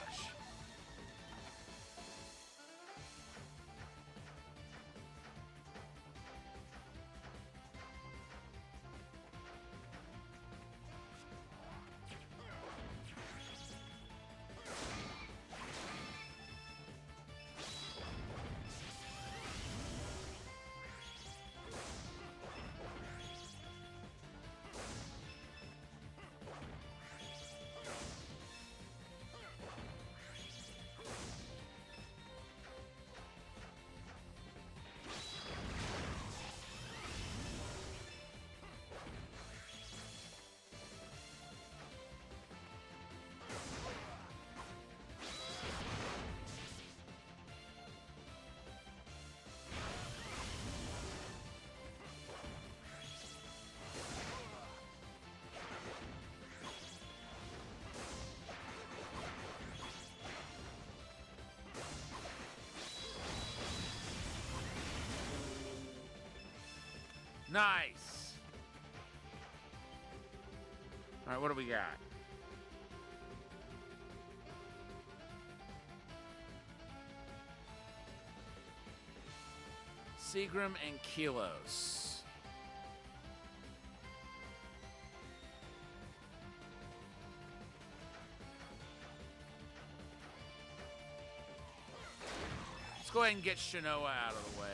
S1: Nice. All right, what do we got? Seagram and Kilos. Let's go ahead and get Shinoa out of the way.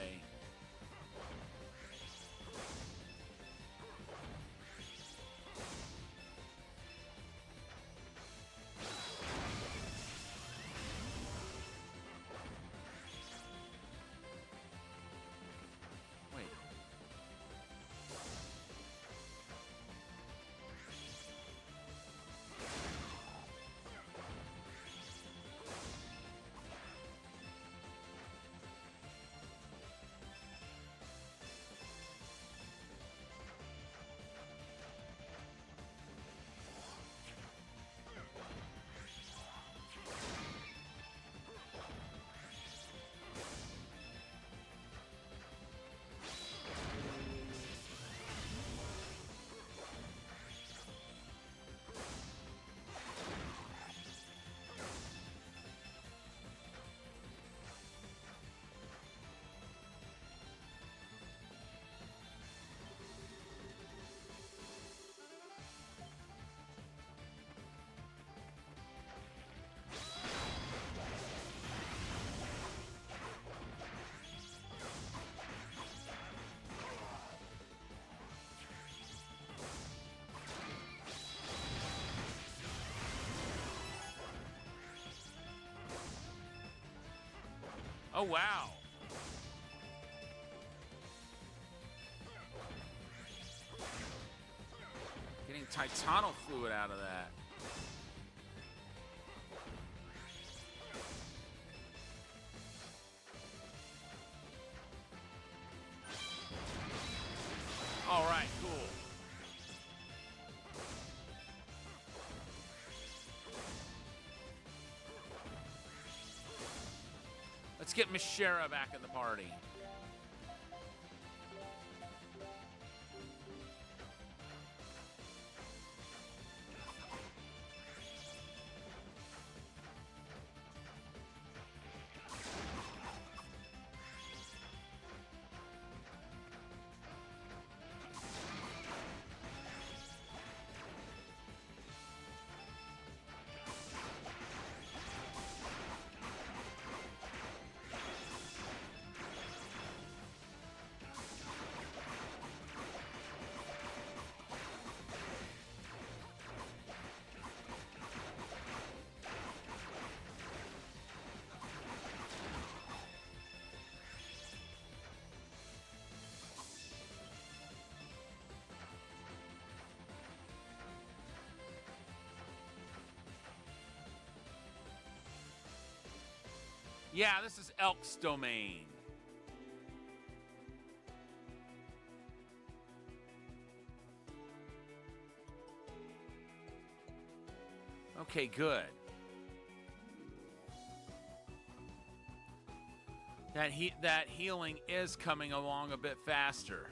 S1: Oh, wow. Getting Titano fluid out of that. All right, cool. Let's get Miss Shara back in the party. Yeah, this is Elk's domain. Okay, good. That healing is coming along a bit faster.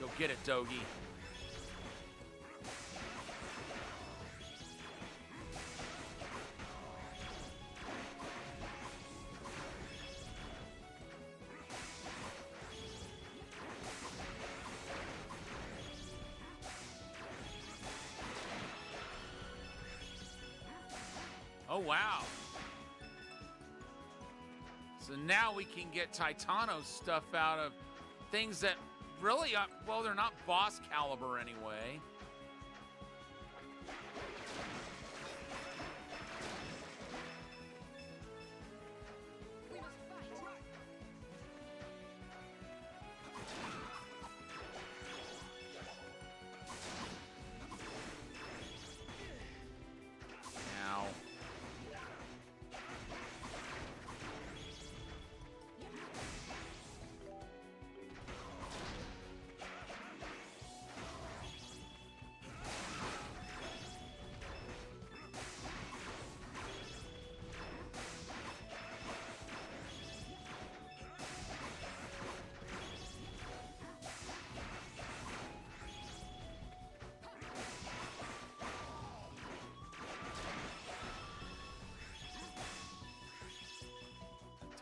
S1: Go get it, Dogi. Oh, wow. So now we can get Titano stuff out of things that really, well, they're not boss caliber anyway. Now.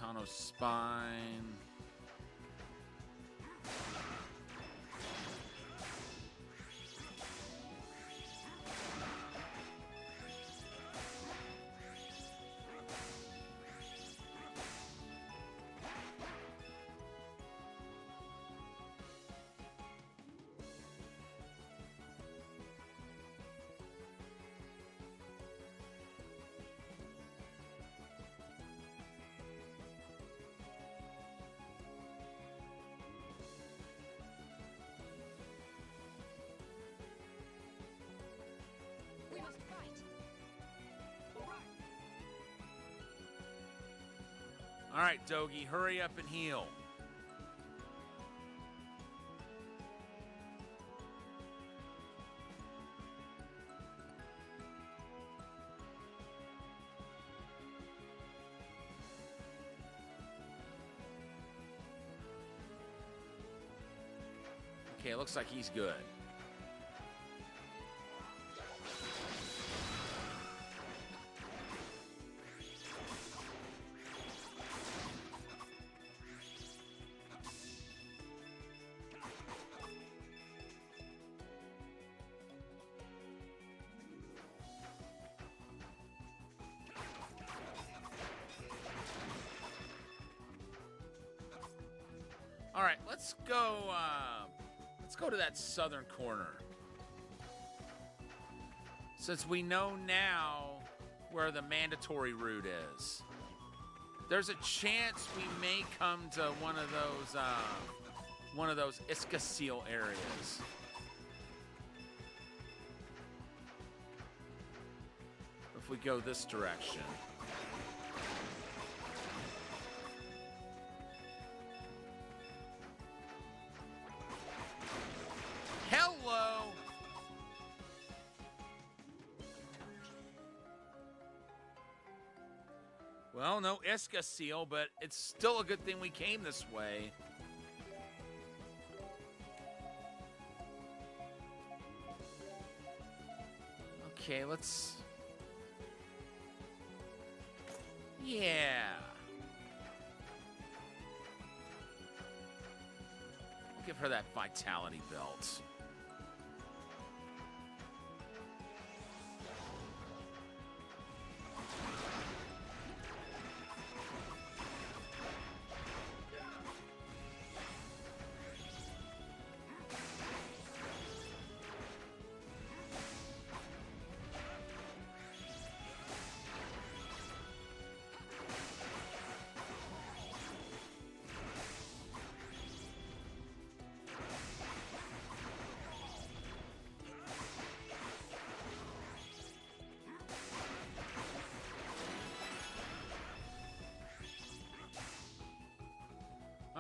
S1: Tano's spine. All right, Dogi, hurry up and heal. Okay, looks like he's good. All right, let's go to that southern corner. Since we know now where the mandatory route is, there's a chance we may come to one of those Iskasiel areas. If we go this direction. Hello. Well, no Iskasiel, but it's still a good thing we came this way. Okay, let's... Yeah. We'll give her that vitality belt.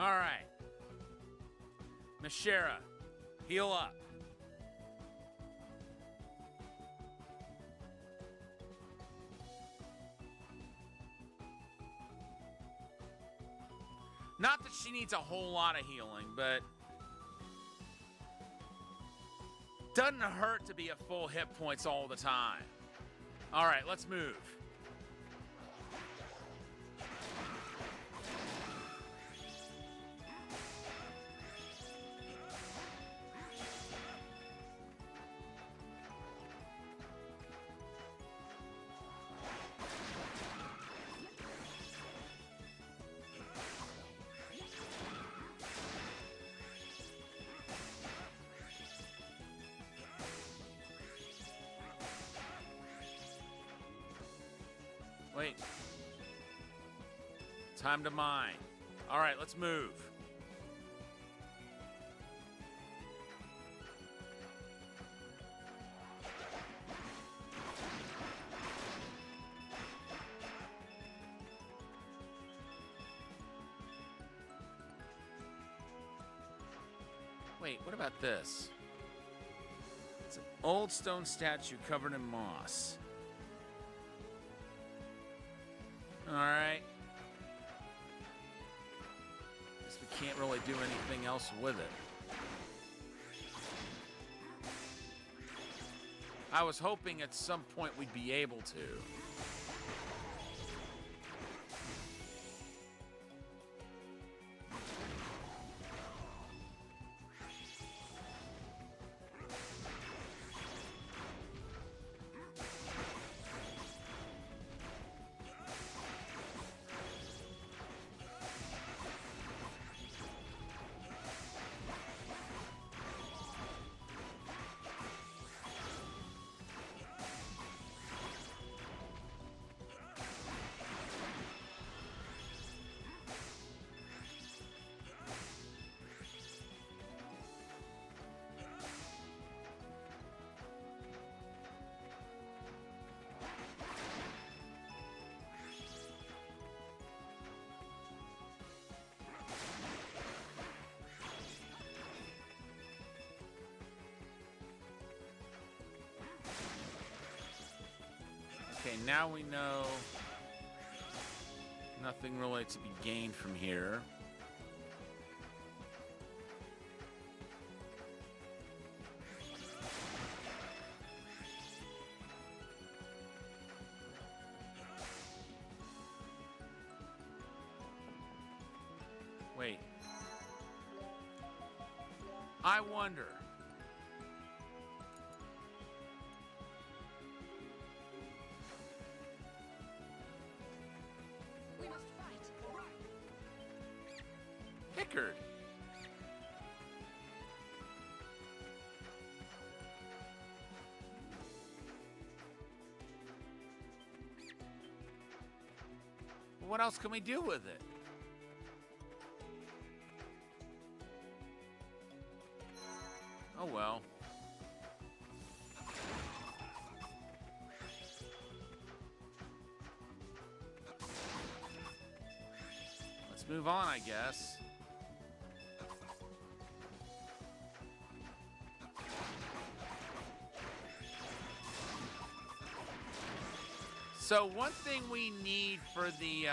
S1: All right. Mashera, heal up. Not that she needs a whole lot of healing, but doesn't hurt to be at full hit points all the time. All right, let's move. Wait. Time to mine. All right, let's move. Wait, what about this? It's an old stone statue covered in moss. All right. Guess we can't really do anything else with it. I was hoping at some point we'd be able to. Okay, now we know nothing really to be gained from here. Wait. I wonder.
S3: We must fight.
S1: Pickard. What else can we do with it? Oh well. Let's move on, I guess. So one thing we need for the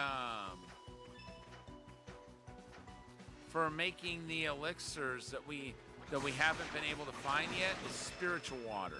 S1: for making the elixirs that we haven't been able to find yet is spiritual water.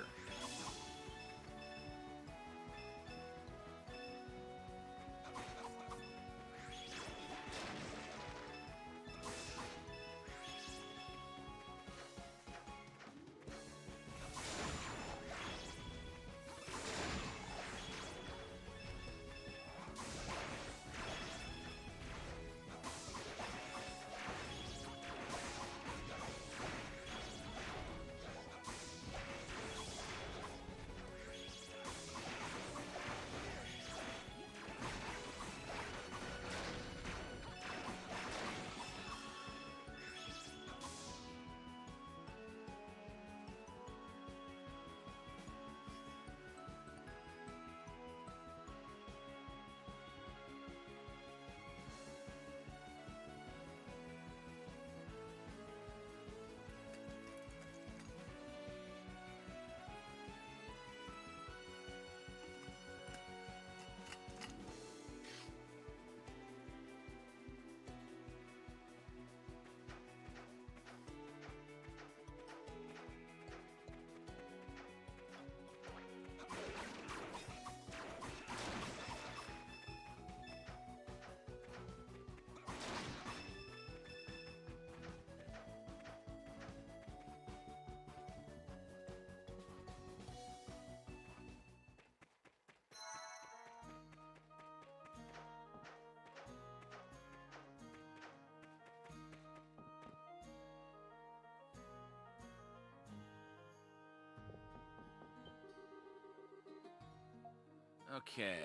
S1: Okay.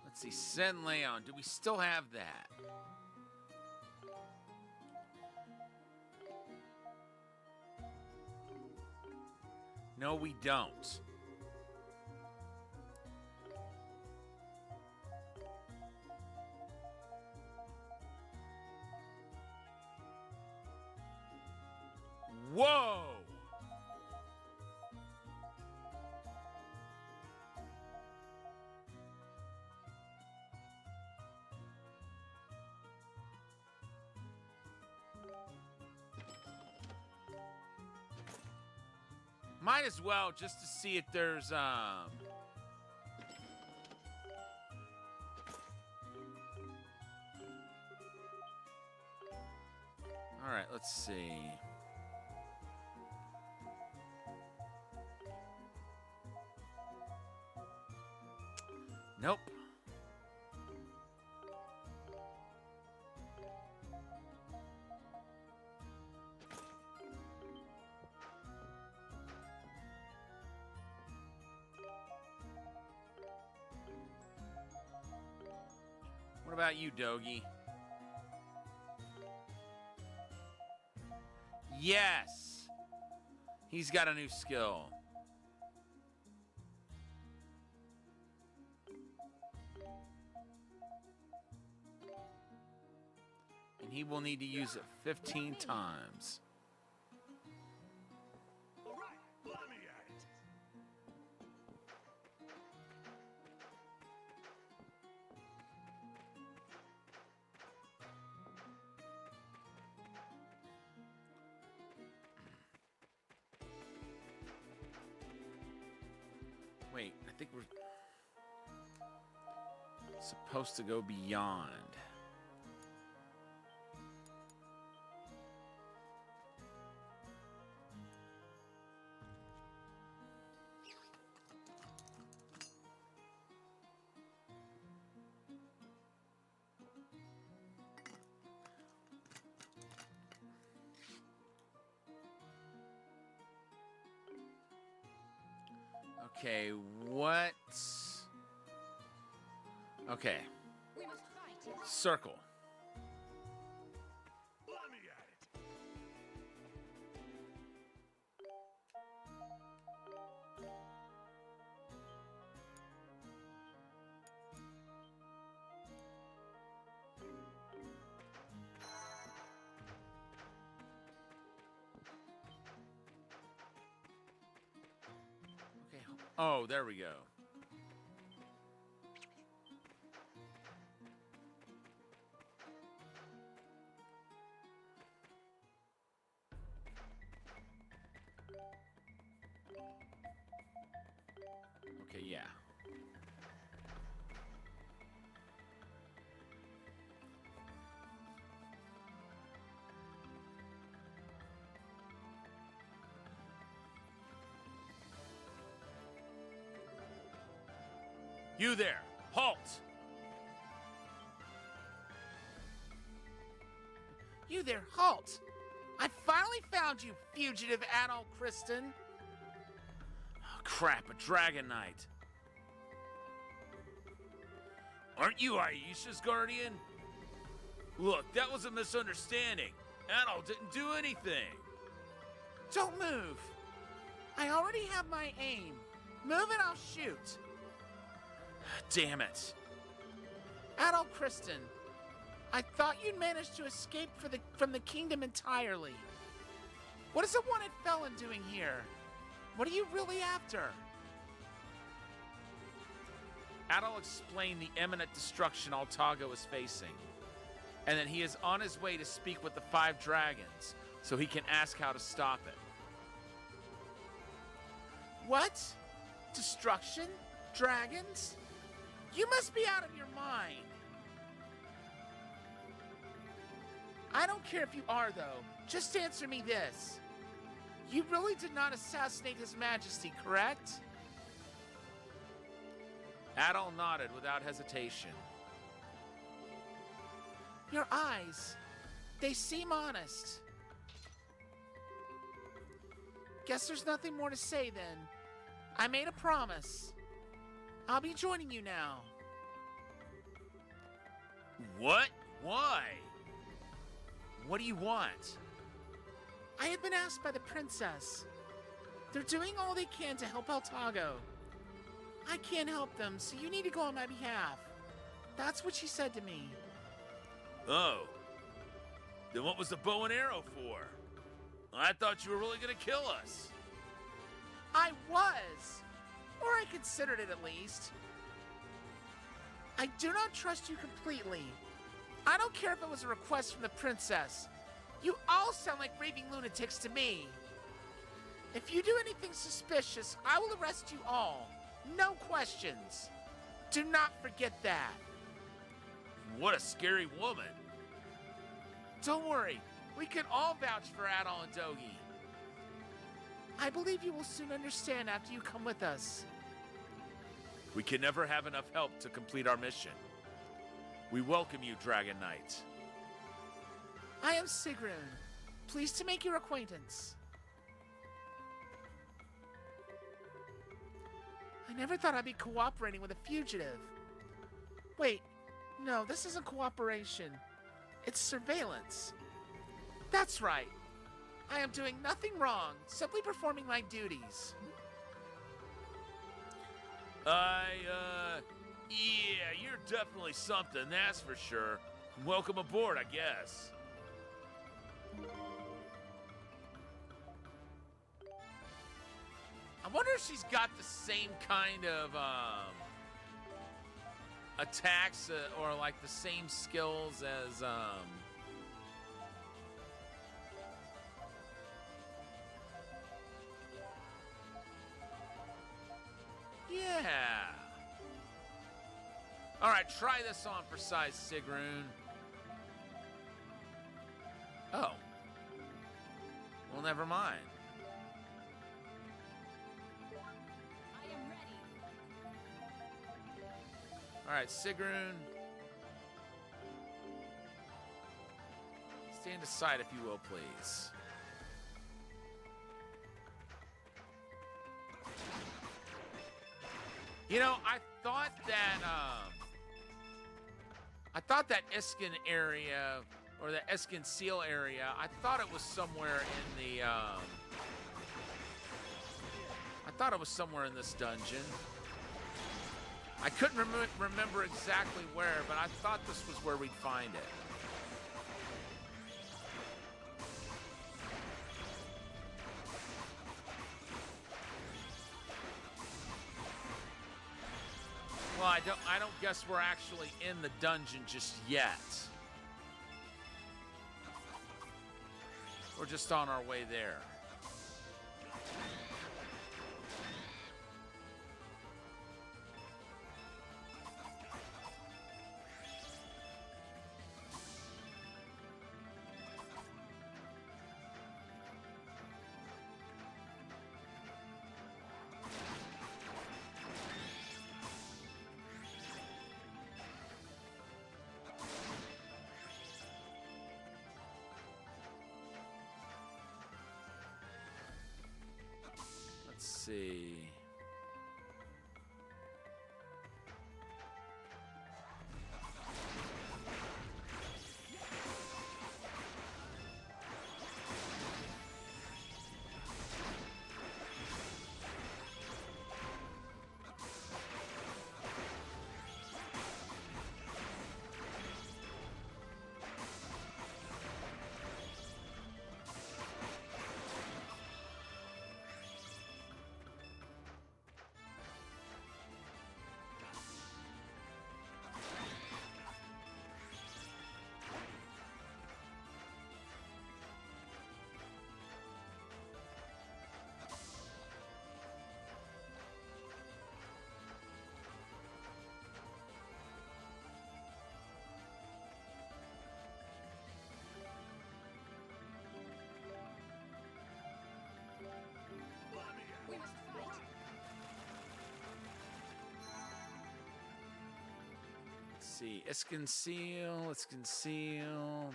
S1: Let's see, Sen Leon. Do we still have that? No, we don't. Whoa! Might as well just to see if there's all right, let's see. Nope. What about you, Dogi? Yes. He's got a new skill. And he will need to use it 15 times.
S4: All right, let me at it.
S1: think we're supposed to go beyond. Okay, what? Okay.
S3: We must fight.
S1: Circle.
S4: Let me at it.
S1: Okay. Oh, there we go. Okay, yeah. You there! Halt!
S2: You there, halt! I finally found you, fugitive Adol Kristen.
S1: Oh, crap, a Dragon Knight. Aren't you Aisha's guardian? Look, that was a misunderstanding. Adol didn't do anything.
S2: Don't move. I already have my aim. Move and I'll shoot.
S1: Damn it.
S2: Adol Kristen, I thought you'd managed to escape from the kingdom entirely. What is a wanted felon doing here? What are you really after?
S1: Adol explained the imminent destruction Altago is facing, and that he is on his way to speak with the 5 dragons, so he can ask how to stop it.
S2: What? Destruction? Dragons? You must be out of your mind. I don't care if you are, though. Just answer me this. You really did not assassinate His Majesty, correct?
S1: Adol nodded without hesitation.
S2: Your eyes, they seem honest. Guess there's nothing more to say then. I made a promise. I'll be joining you now.
S1: What? Why? What do you want?
S2: I have been asked by the princess. They're doing all they can to help Altago. I can't help them, so you need to go on my behalf. That's what she said to me.
S1: Oh. Then what was the bow and arrow for? I thought you were really gonna kill us.
S2: I was! Or I considered it at least. I do not trust you completely. I don't care if it was a request from the princess. You all sound like raving lunatics to me. If you do anything suspicious, I will arrest you all. No questions. Do not forget that.
S1: What a scary woman.
S2: Don't worry. We can all vouch for Adol and Dogi. I believe you will soon understand after you come with us.
S1: We can never have enough help to complete our mission. We welcome you, Dragon Knight.
S2: I am Sigrun. Pleased to make your acquaintance. I never thought I'd be cooperating with a fugitive. Wait, no, this isn't cooperation. It's surveillance. That's right. I am doing nothing wrong, simply performing my duties.
S1: Yeah, you're definitely something, that's for sure. Welcome aboard, I guess. I wonder if she's got the same kind of, attacks, or like the same skills as, yeah. right, try this on for size Sigrun. Oh. Well, never mind.
S3: I am ready.
S1: All right, Sigrun. Stand aside, if you will, please. You know, I thought that Iskin area, or the Eskin Seal area, I thought it was somewhere in the, I thought it was somewhere in this dungeon. I couldn't remember exactly where, but I thought this was where we'd find it. Well, I don't guess we're actually in the dungeon just yet. We're just on our way there. Let's see.
S3: We must fight.
S1: Let's see. Iskin Seal. Iskin Seal.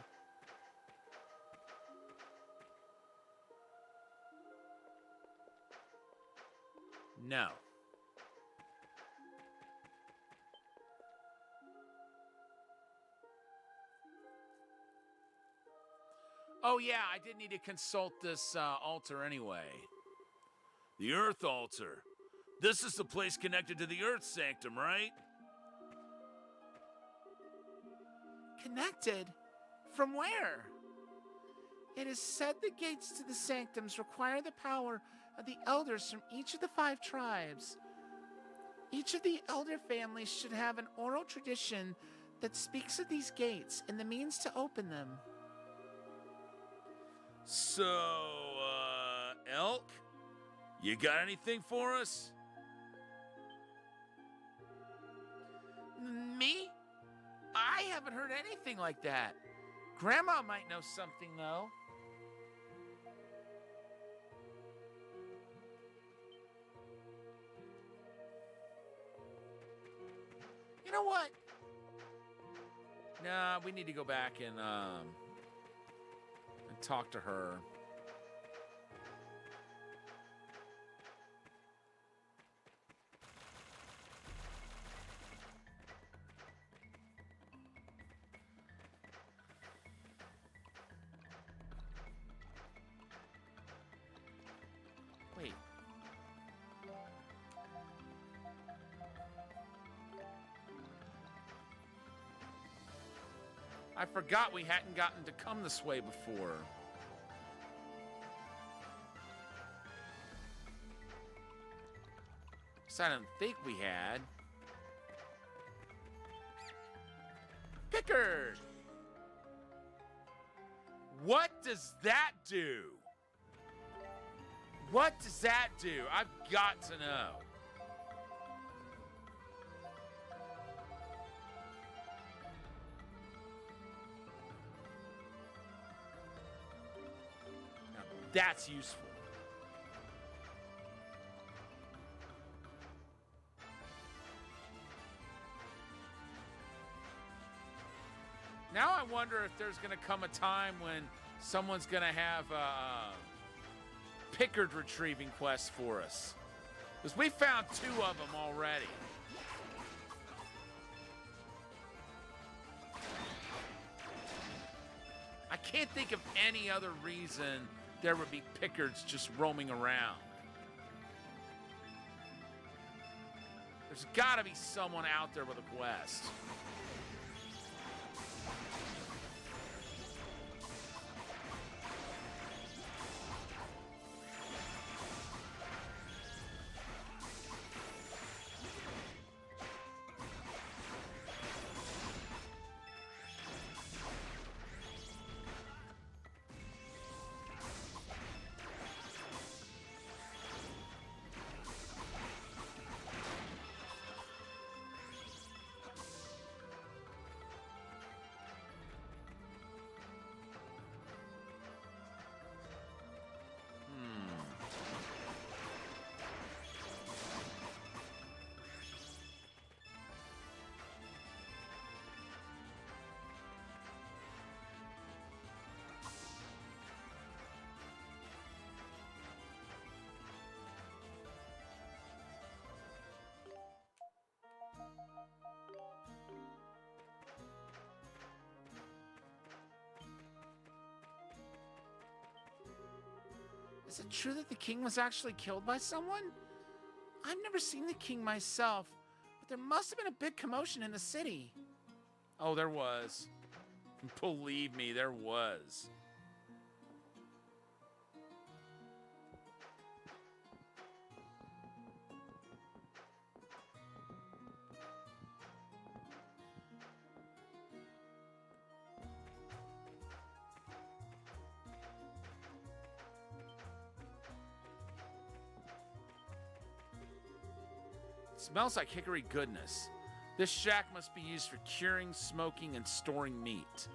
S1: No. Oh, yeah, I did need to consult this altar anyway. The Earth Altar. This is the place connected to the Earth Sanctum, right?
S2: Connected? From where? It is said the gates to the sanctums require the power of the elders from each of the 5 tribes. Each of the elder families should have an oral tradition that speaks of these gates and the means to open them.
S1: So, Elk? You got anything for us?
S2: Me? I haven't heard anything like that. Grandma might know something, though. You know what?
S1: Nah, we need to go back and talk to her.
S2: Wait.
S1: I forgot we hadn't gotten to come this way before. So I don't think we had. Pickard! What does that do? What does that do? I've got to know. That's useful. Now I wonder if there's going to come a time when someone's going to have a Pickard retrieving quest for us. Because we found 2 of them already. I can't think of any other reason there would be Pickards just roaming around. There's got to be someone out there with a quest.
S2: Is it true that the king was actually killed by someone? I've never seen the king myself, but there must have been a big commotion in the city.
S1: Oh, there was. Believe me, there was. Smells like hickory goodness. This shack must be used for curing, smoking, and storing meat.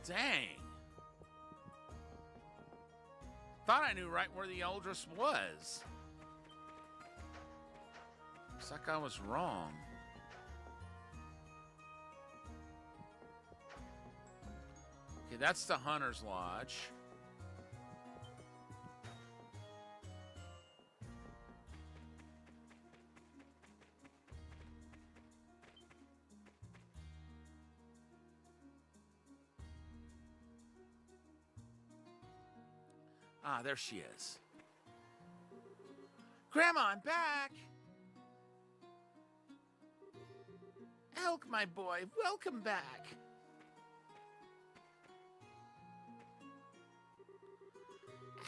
S1: Dang. Thought I knew right where the Eldris was. Looks like I was wrong. Okay, that's the Hunter's Lodge. Ah, there she is.
S2: Grandma, I'm back! Elk, my boy, welcome back.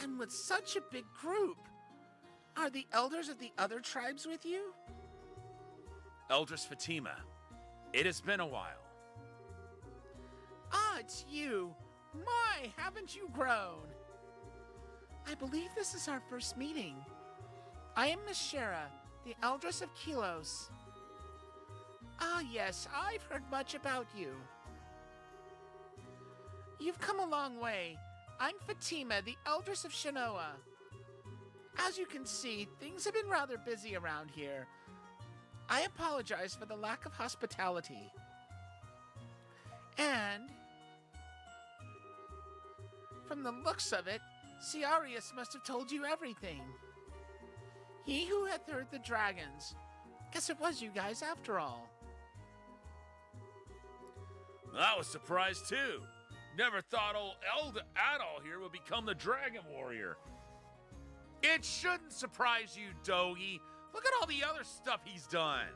S2: And with such a big group, are the elders of the other tribes with you?
S1: Eldris Fatima. It has been a while.
S2: Ah, it's you. My, haven't you grown? I believe this is our first meeting. I am Miss Shera, the Eldris of Kilos. Ah, yes, I've heard much about you. You've come a long way. I'm Fatima, the Eldris of Shanoa. As you can see, things have been rather busy around here. I apologize for the lack of hospitality. And from the looks of it, Ciarius must have told you everything. He who had heard the dragons. Guess it was you guys after all.
S1: I was surprised too. Never thought old Elda Adol here would become the Dragon Warrior. It shouldn't surprise you, Dogi. Look at all the other stuff he's done.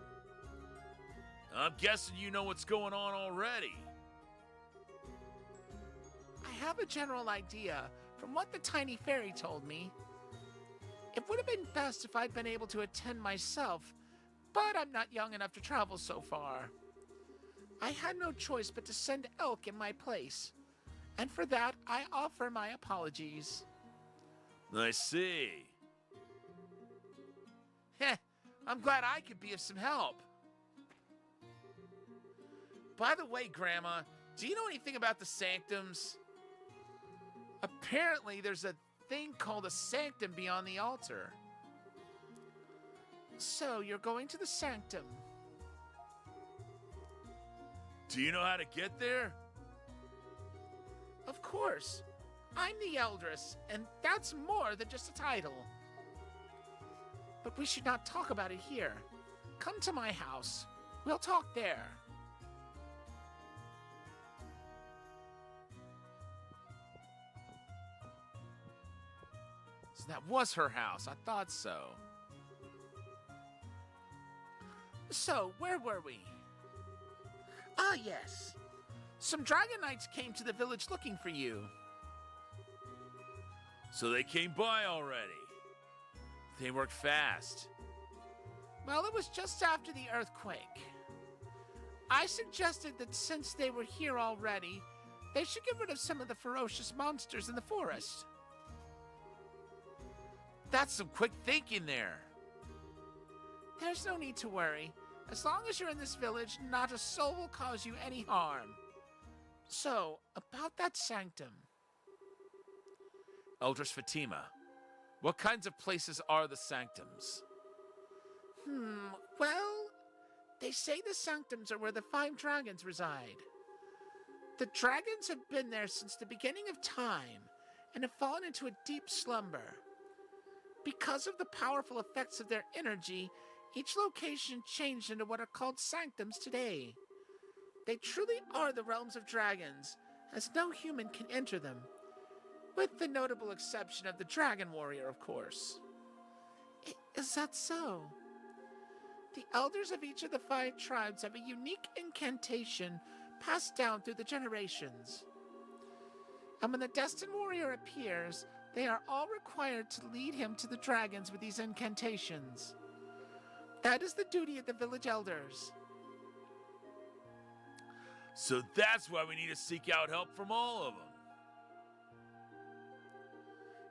S1: I'm guessing you know what's going on already.
S2: I have a general idea from what the tiny fairy told me. It would have been best if I'd been able to attend myself, but I'm not young enough to travel so far. I had no choice but to send Elk in my place, and for that I offer my apologies.
S1: I see.
S2: Heh, I'm glad I could be of some help. By the way, Grandma, do you know anything about the sanctums? Apparently, there's a thing called a sanctum beyond the altar. So, you're going to the sanctum.
S1: Do you know how to get there?
S2: Of course. I'm the Eldress, and that's more than just a title. But we should not talk about it here. Come to my house. We'll talk there.
S1: So that was her house. I thought so.
S2: So, where were we? Ah, yes. Some Dragon Knights came to the village looking for you.
S1: So they came by already. They worked fast.
S2: Well, it was just after the earthquake. I suggested that since they were here already, they should get rid of some of the ferocious monsters in the forest.
S1: That's some quick thinking there.
S2: There's no need to worry. As long as you're in this village, not a soul will cause you any harm. So, about that sanctum.
S1: Eldris Fatima, what kinds of places are the sanctums?
S2: Well, they say the sanctums are where the 5 dragons reside. The dragons have been there since the beginning of time and have fallen into a deep slumber. Because of the powerful effects of their energy, each location changed into what are called sanctums today. They truly are the realms of dragons, as no human can enter them, with the notable exception of the Dragon Warrior, of course. Is that so? The elders of each of the 5 tribes have a unique incantation passed down through the generations. And when the Destined Warrior appears, they are all required to lead him to the dragons with these incantations. That is the duty of the village elders.
S1: So that's why we need to seek out help from all of them.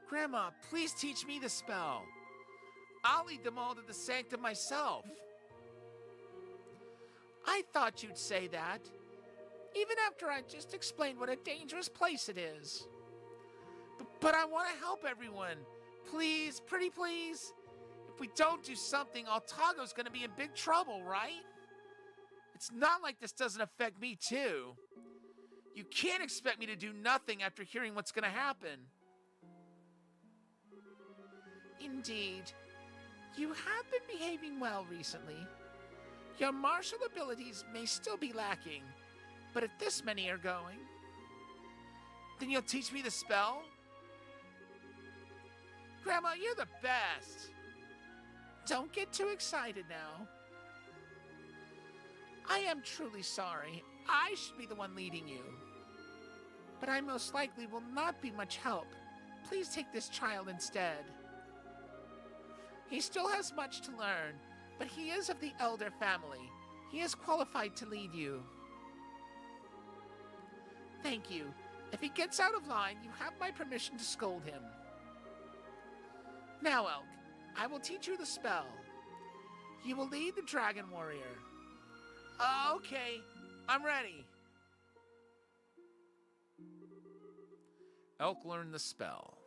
S2: Grandma, please teach me the spell. I'll lead them all to the sanctum myself. I thought you'd say that, even after I just explained what a dangerous place it is. But I want to help everyone. Please, pretty please. If we don't do something, Altago's going to be in big trouble, right? It's not like this doesn't affect me, too. You can't expect me to do nothing after hearing what's going to happen. Indeed. You have been behaving well recently. Your martial abilities may still be lacking, but if this many are going, then you'll teach me the spell? Grandma, you're the best. Don't get too excited now. I am truly sorry. I should be the one leading you. But I most likely will not be much help. Please take this child instead. He still has much to learn, but he is of the elder family. He is qualified to lead you. Thank you. If he gets out of line, you have my permission to scold him. Now, Elk, I will teach you the spell. You will lead the Dragon Warrior. Okay, I'm ready.
S1: Elk learned the spell.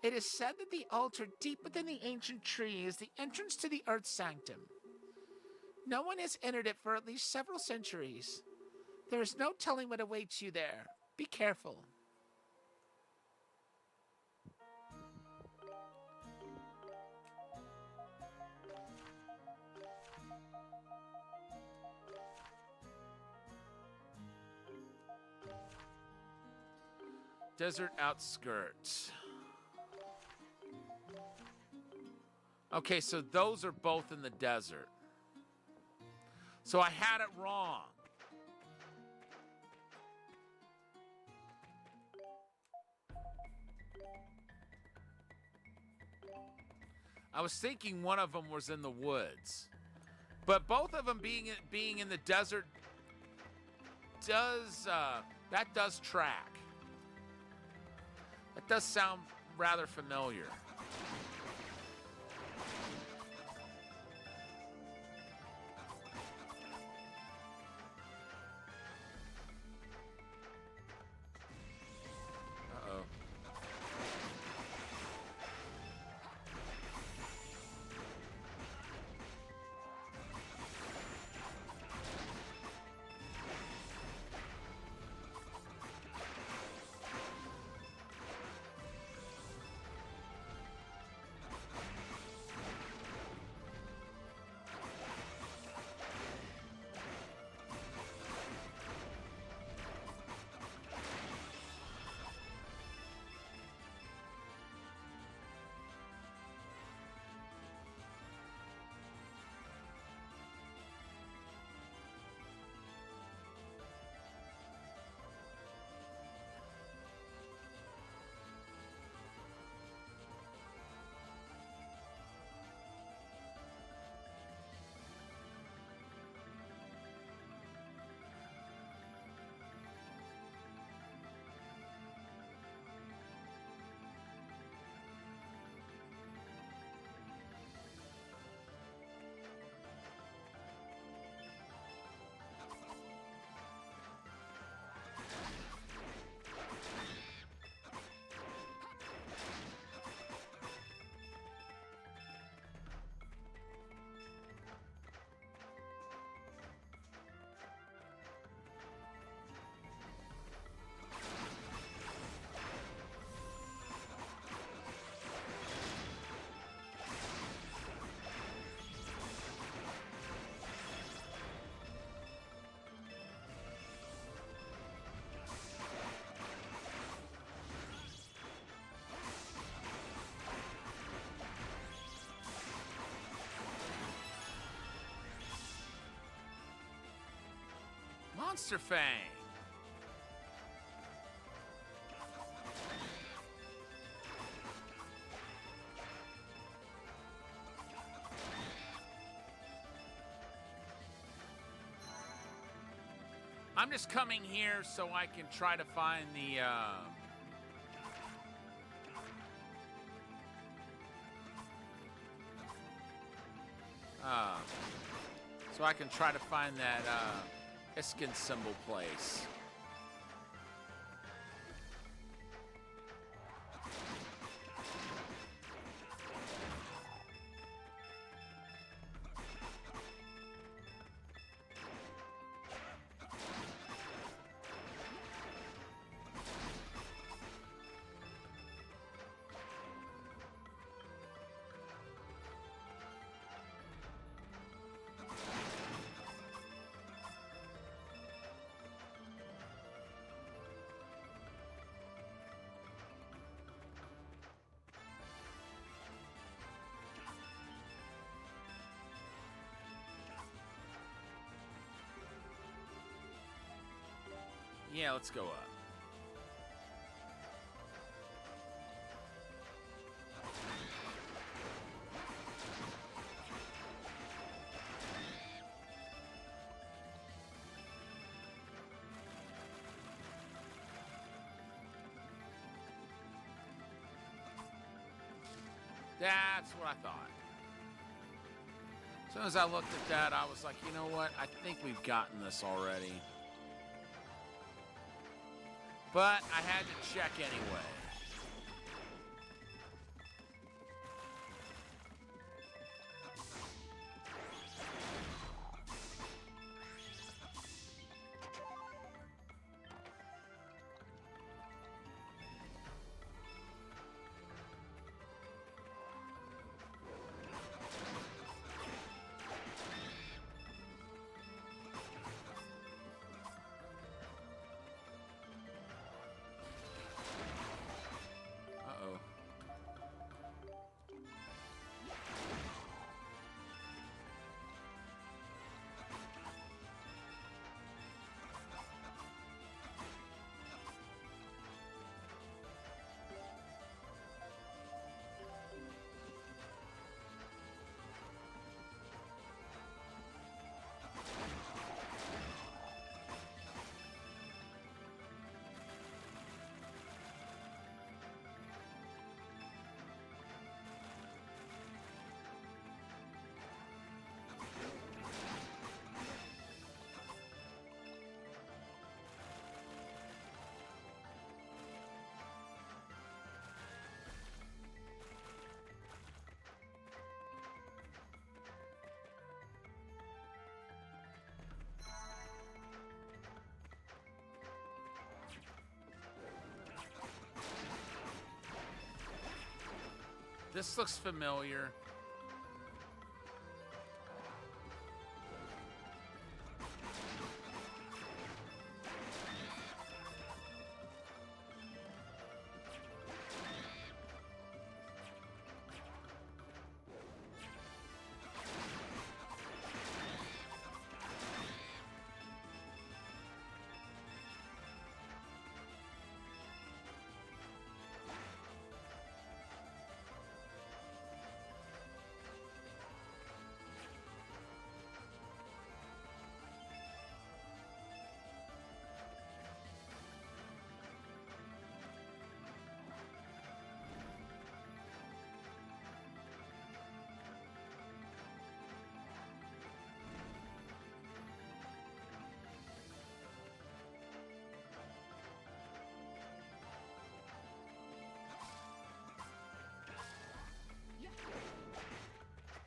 S2: It is said that the altar deep within the ancient tree is the entrance to the Earth Sanctum. No one has entered it for at least several centuries. There is no telling what awaits you there. Be careful.
S1: Desert outskirts. Okay, so those are both in the desert. So I had it wrong. I was thinking one of them was in the woods. But both of them being in the desert does that does track. That does sound rather familiar. Uh-oh. Monster Fang. I'm just coming here so I can try to find the so I can try to find that Iskin symbol place. Yeah, let's go up. That's what I thought. As soon as I looked at that, I was like, you know what? I think we've gotten this already. But I had to check anyway. this looks familiar.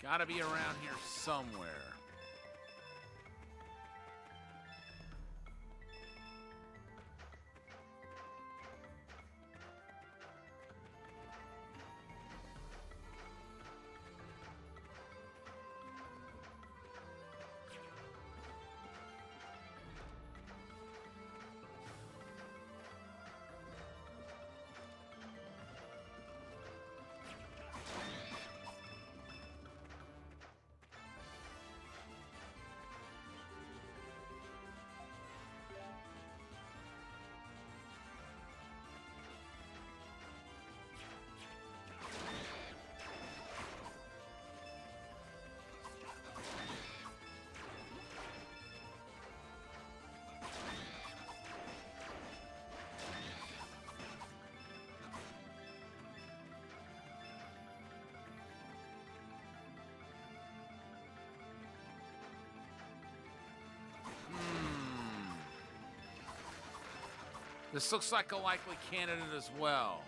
S1: Gotta be around here somewhere. This looks like a likely candidate as well.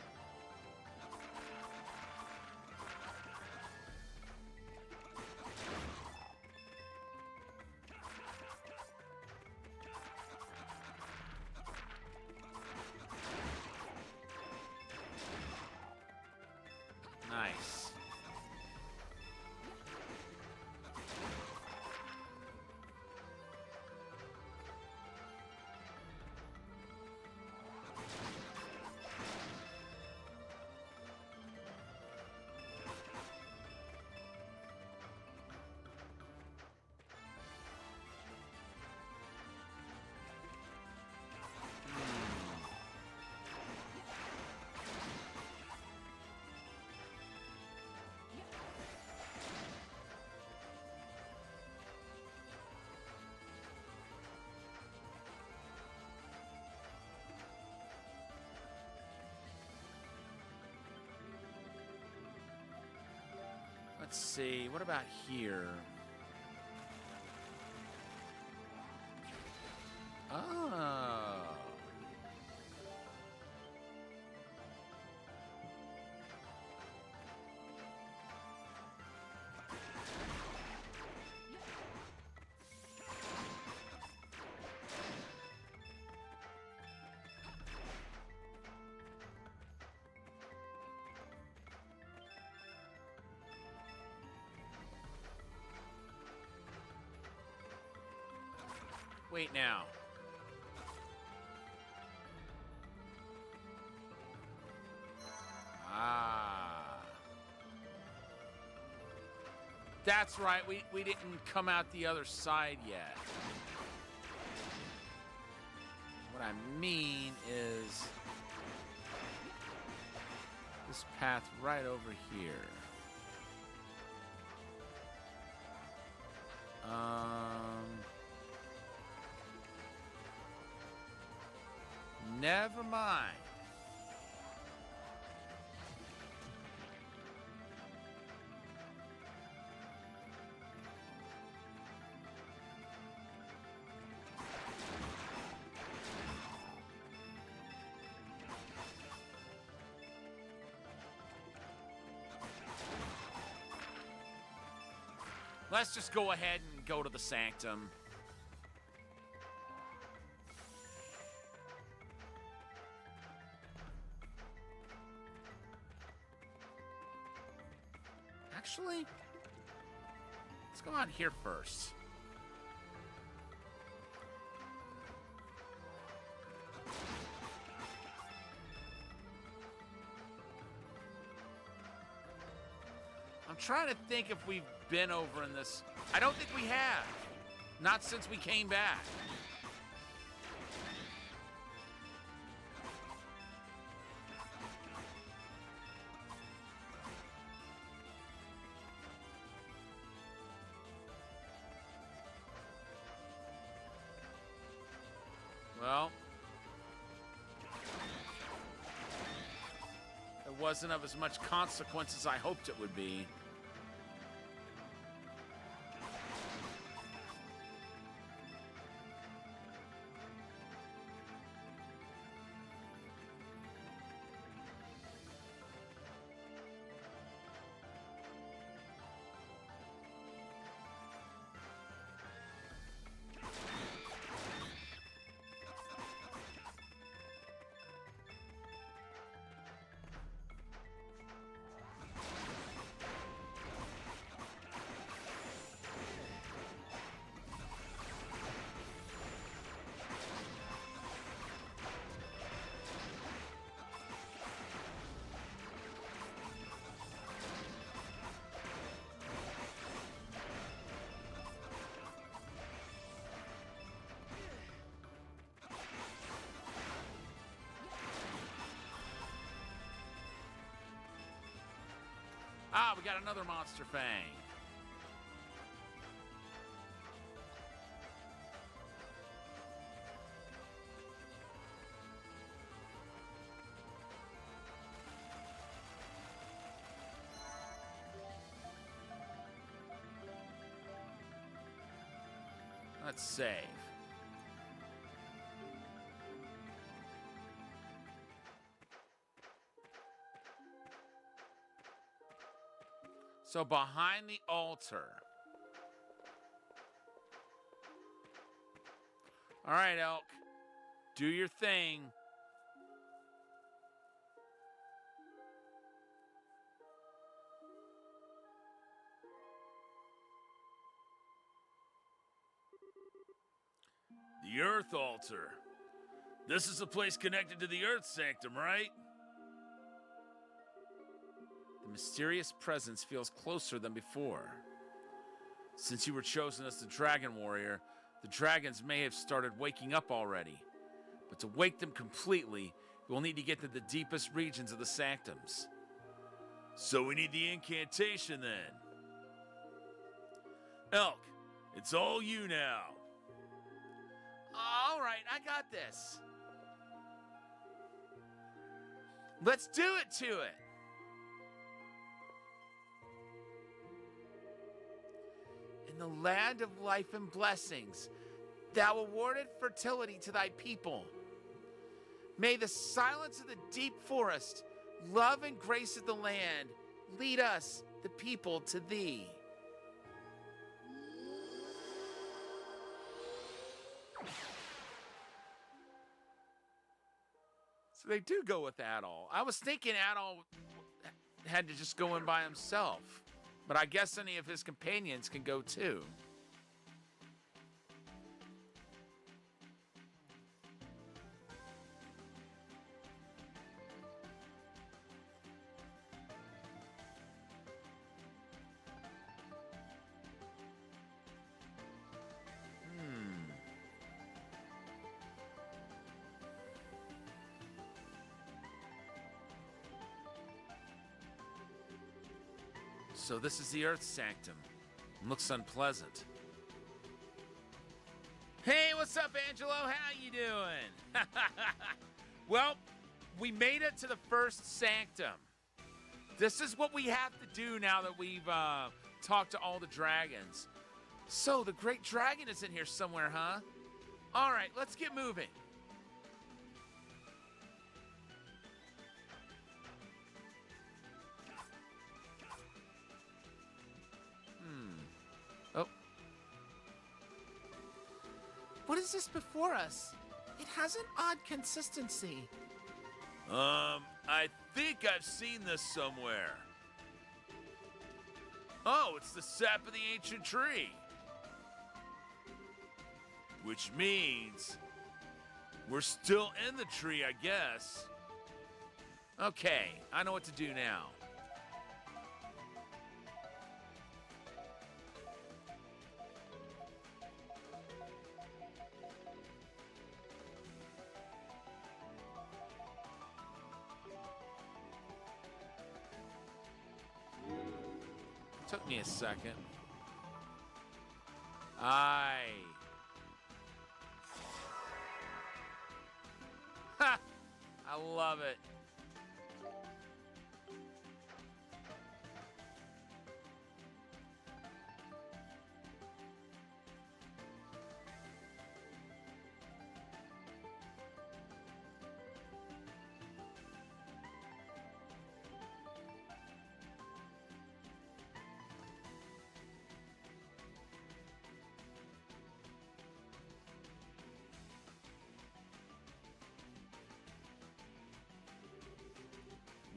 S1: Nice. Let's see, what about here? Oh. Wait now. Ah. That's right. We didn't come out the other side yet. What I mean is this path right over here. Never mind. Let's just go ahead and go to the sanctum. Actually, let's go out here first. I'm trying to think if we've been over in this. I don't think we have. Not since we came back. Well, it wasn't of as much consequence as I hoped it would be. Ah, we got another Monster Fang. Let's save. So behind the altar. All right, Elk. Do your thing.
S5: The Earth Altar. This is a place connected to the Earth Sanctum, right?
S1: The mysterious presence feels closer than before. Since you were chosen as the Dragon Warrior, the dragons may have started waking up already. But to wake them completely, we'll need to get to the deepest regions of the Sanctums.
S5: So we need the incantation then. Elk, it's all you now.
S1: All right, I got this. Let's do it to it. In the land of life and blessings, thou awarded fertility to thy people. May the silence of the deep forest, love and grace of the land, lead us, the people, to thee. So they do go with Adol. I was thinking Adol had to just go in by himself. But I guess any of his companions can go too. So this is the Earth Sanctum. Looks unpleasant. Hey, what's up, Angelo? How you doing? Well, we made it to the first sanctum. This is what we have to do now that we've talked to all the dragons. So the Great Dragon is in here somewhere, huh? All right, let's get moving. Oh.
S2: What is this before us? It has an odd consistency.
S5: I think I've seen this somewhere. Oh, it's the sap of the ancient tree. Which means we're still in the tree, I guess.
S1: Okay, I know what to do now. Took me a second. Ha! I love it.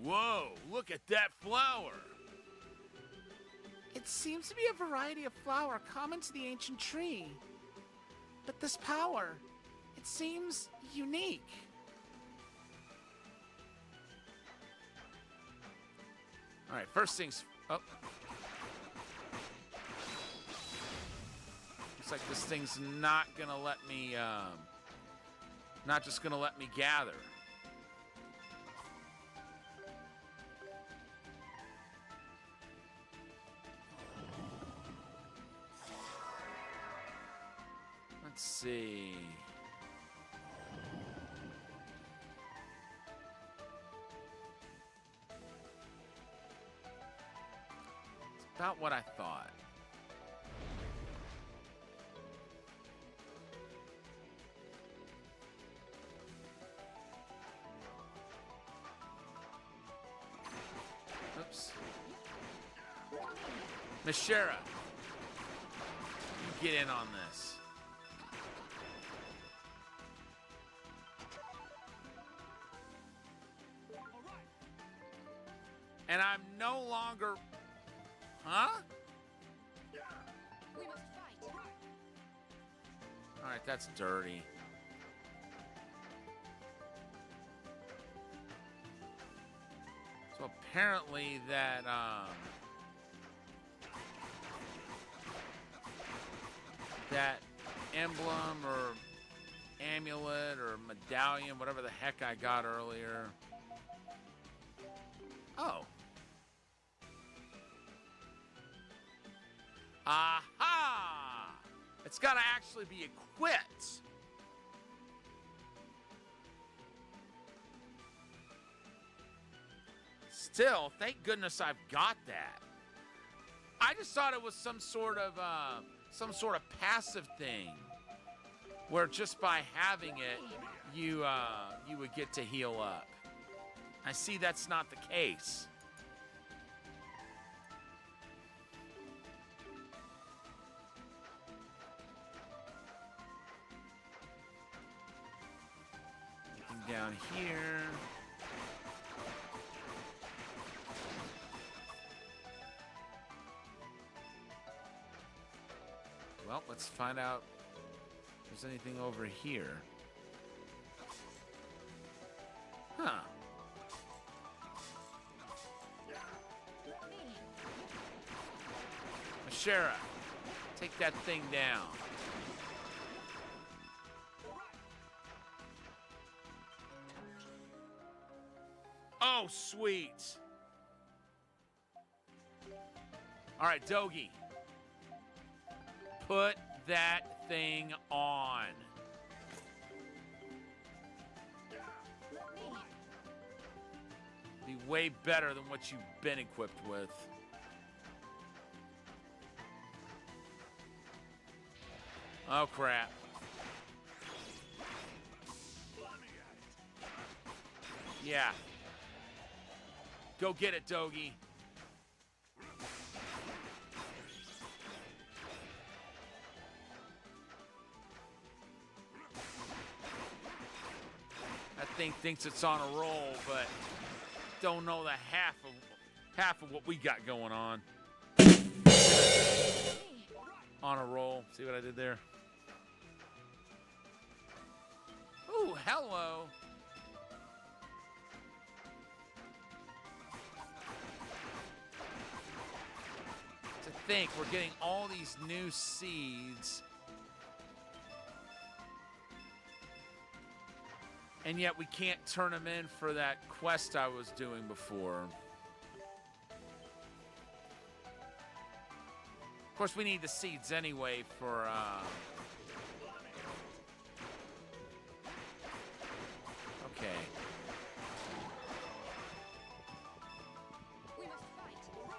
S5: Whoa, look at that flower.
S2: It seems to be a variety of flower common to the ancient tree. But this power, it seems unique.
S1: All right, first things. Oh. Looks like this thing's not gonna let me. Not just gonna let me gather. Let's see. It's about what I thought. Oops. Miss Shara, you get in on this. And I'm no longer... Huh?
S3: We must fight.
S1: All right, that's dirty. So apparently that, that emblem or amulet or medallion, whatever the heck I got earlier. Oh. Aha! It's got to actually be equipped. Still, thank goodness I've got that. I just thought it was some sort of passive thing, where just by having it, you would get to heal up. I see that's not the case. Looking down here. Well, let's find out if there's anything over here. Huh. Ashera, take that thing down. Oh, sweet. All right, Dogi. Put that thing on. Be way better than what you've been equipped with. Oh, crap. Yeah. Go get it, Dogi. That thing thinks it's on a roll, but don't know the half of what we got going on. on a roll. See what I did there? Ooh, hello. To think we're getting all these new seeds, and yet we can't turn them in for that quest I was doing before. Of course, we need the seeds anyway for, okay.
S3: We must fight.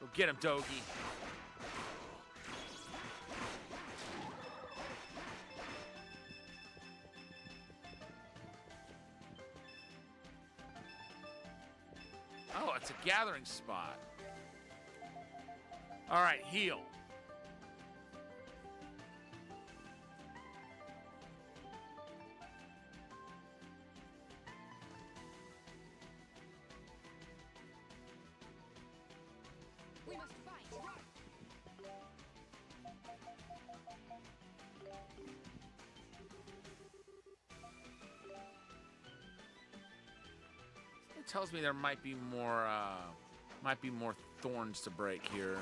S1: Go get him, Dogi. Oh, it's a gathering spot. All right, heal.
S3: We must fight.
S1: It tells me there might be more thorns to break here.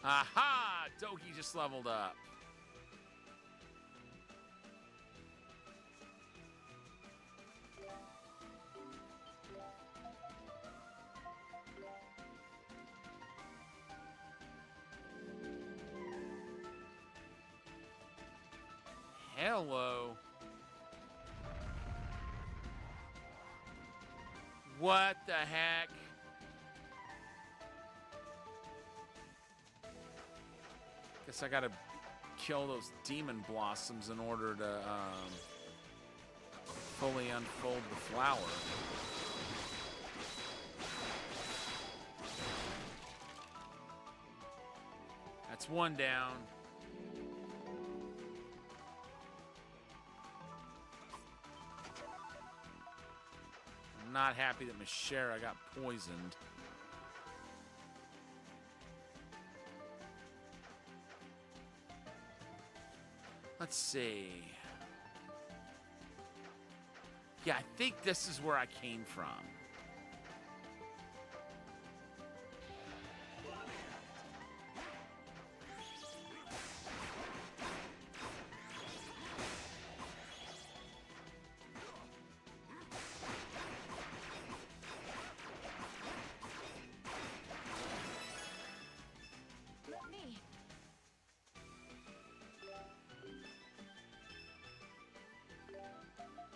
S1: Aha! Dogi just leveled up. Hello. What the heck? Guess I gotta kill those demon blossoms in order to fully unfold the flower. That's one down. I'm not happy that Mishera got poisoned. Let's see. Yeah, I think this is where I came from.
S3: Let me.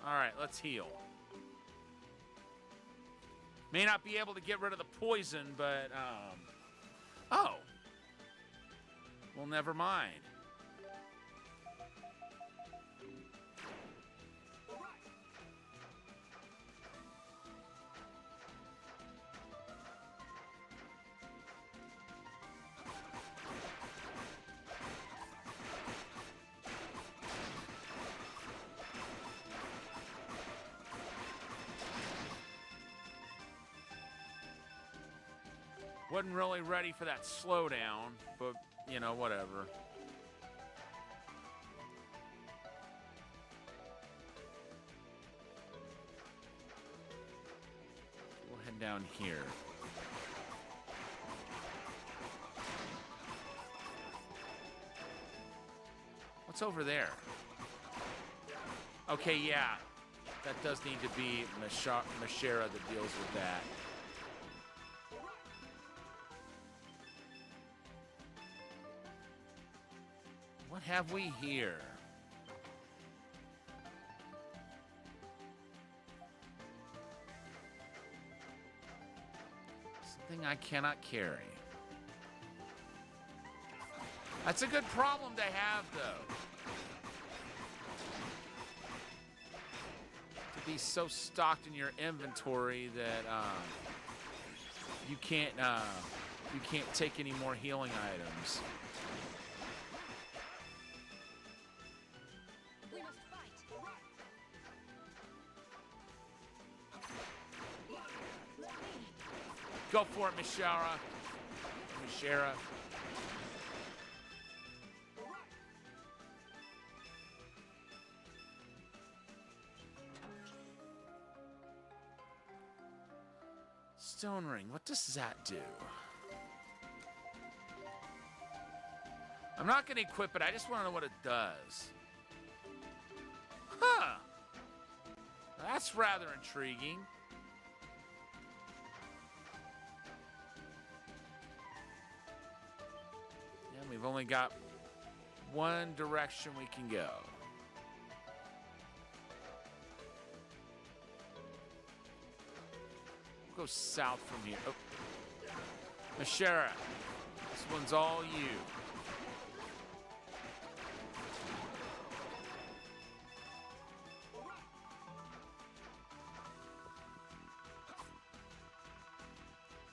S1: All right, let's heal. May not be able to get rid of the poison, but, oh. Well, never mind. Wasn't really ready for that slowdown, but, you know, whatever. We'll head down here. What's over there? Okay, yeah. That does need to be Mishera that deals with that. What have we here? Something I cannot carry. That's a good problem to have, though. To be so stocked in your inventory that you can't take any more healing items. Go for it, Mishara. Mishara. Stone ring. What does that do? I'm not going to equip it. I just want to know what it does. Huh. That's rather intriguing. Yeah, we've only got one direction we can go. We'll go south from here. Oh. Mishara, this one's all you.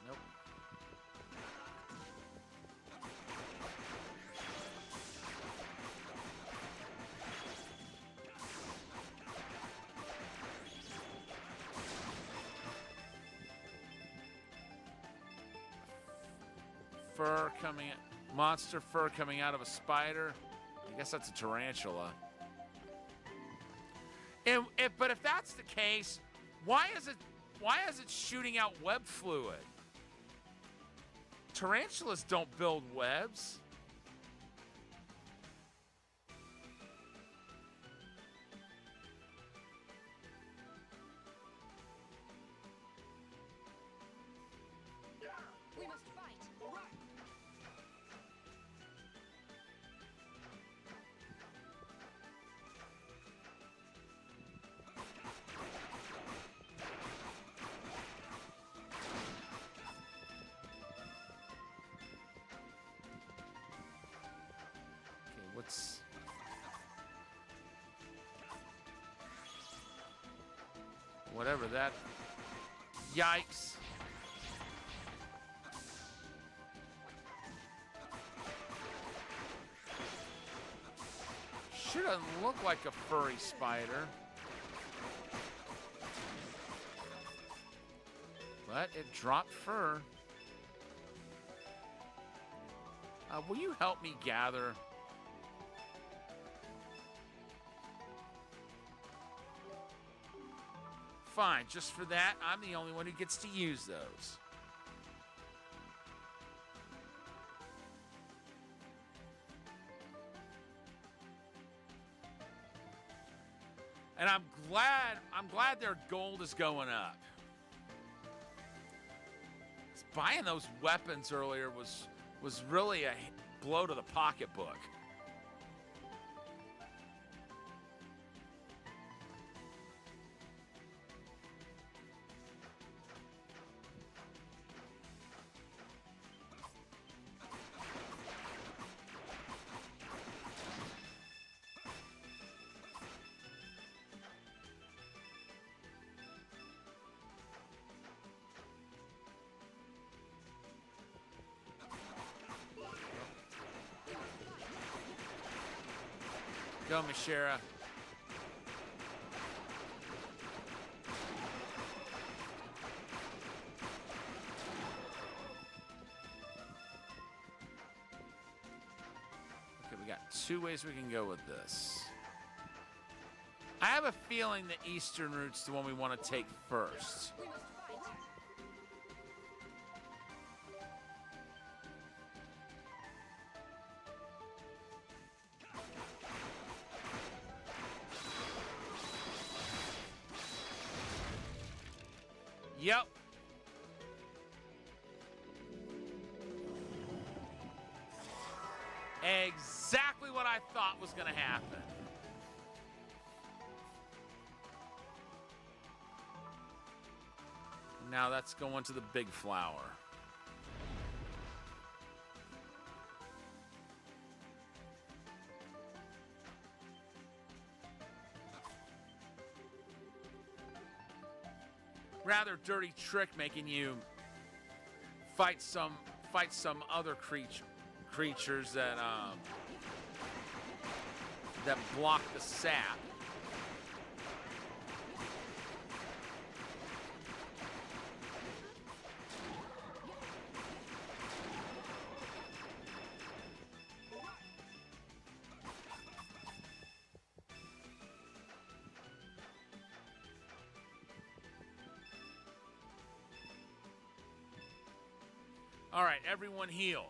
S1: Nope. Fur coming, monster fur coming out of a spider. I guess that's a tarantula. But if that's the case, why is it shooting out web fluid? Tarantulas don't build webs.
S3: We must fight.
S1: Okay, what's... Whatever that... Yikes. Sure doesn't look like a furry spider. But it dropped fur. Will you help me gather? Fine, just for that, I'm the only one who gets to use those. And I'm glad their gold is going up. Buying those weapons earlier was really a blow to the pocketbook. Go, Mishara. Okay, we got two ways we can go with this. I have a feeling the eastern route's the one we want to take first.
S3: We must fight.
S1: Yep. Exactly what I thought was going to happen. Now that's going to the big flower. Rather dirty trick making you fight some other creatures that that block the sap. All right, everyone heal.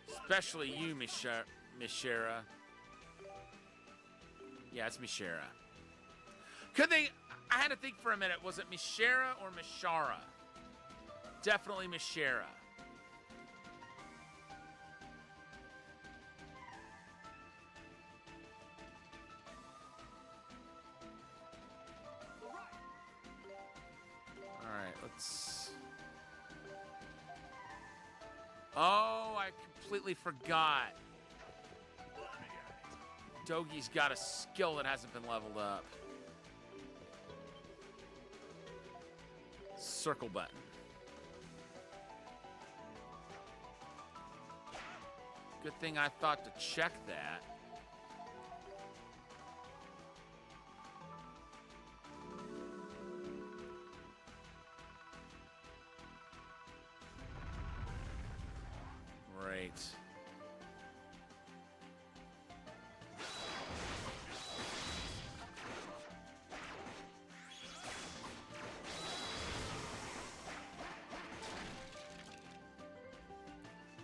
S1: Especially you, Mishara. Yeah, it's Mishara. Could they... I had to think for a minute. Was it Mishara or Mishara? Definitely Mishara. All right, let's... Oh, I completely forgot. Dogi's got a skill that hasn't been leveled up. Circle button. Good thing I thought to check that. Great.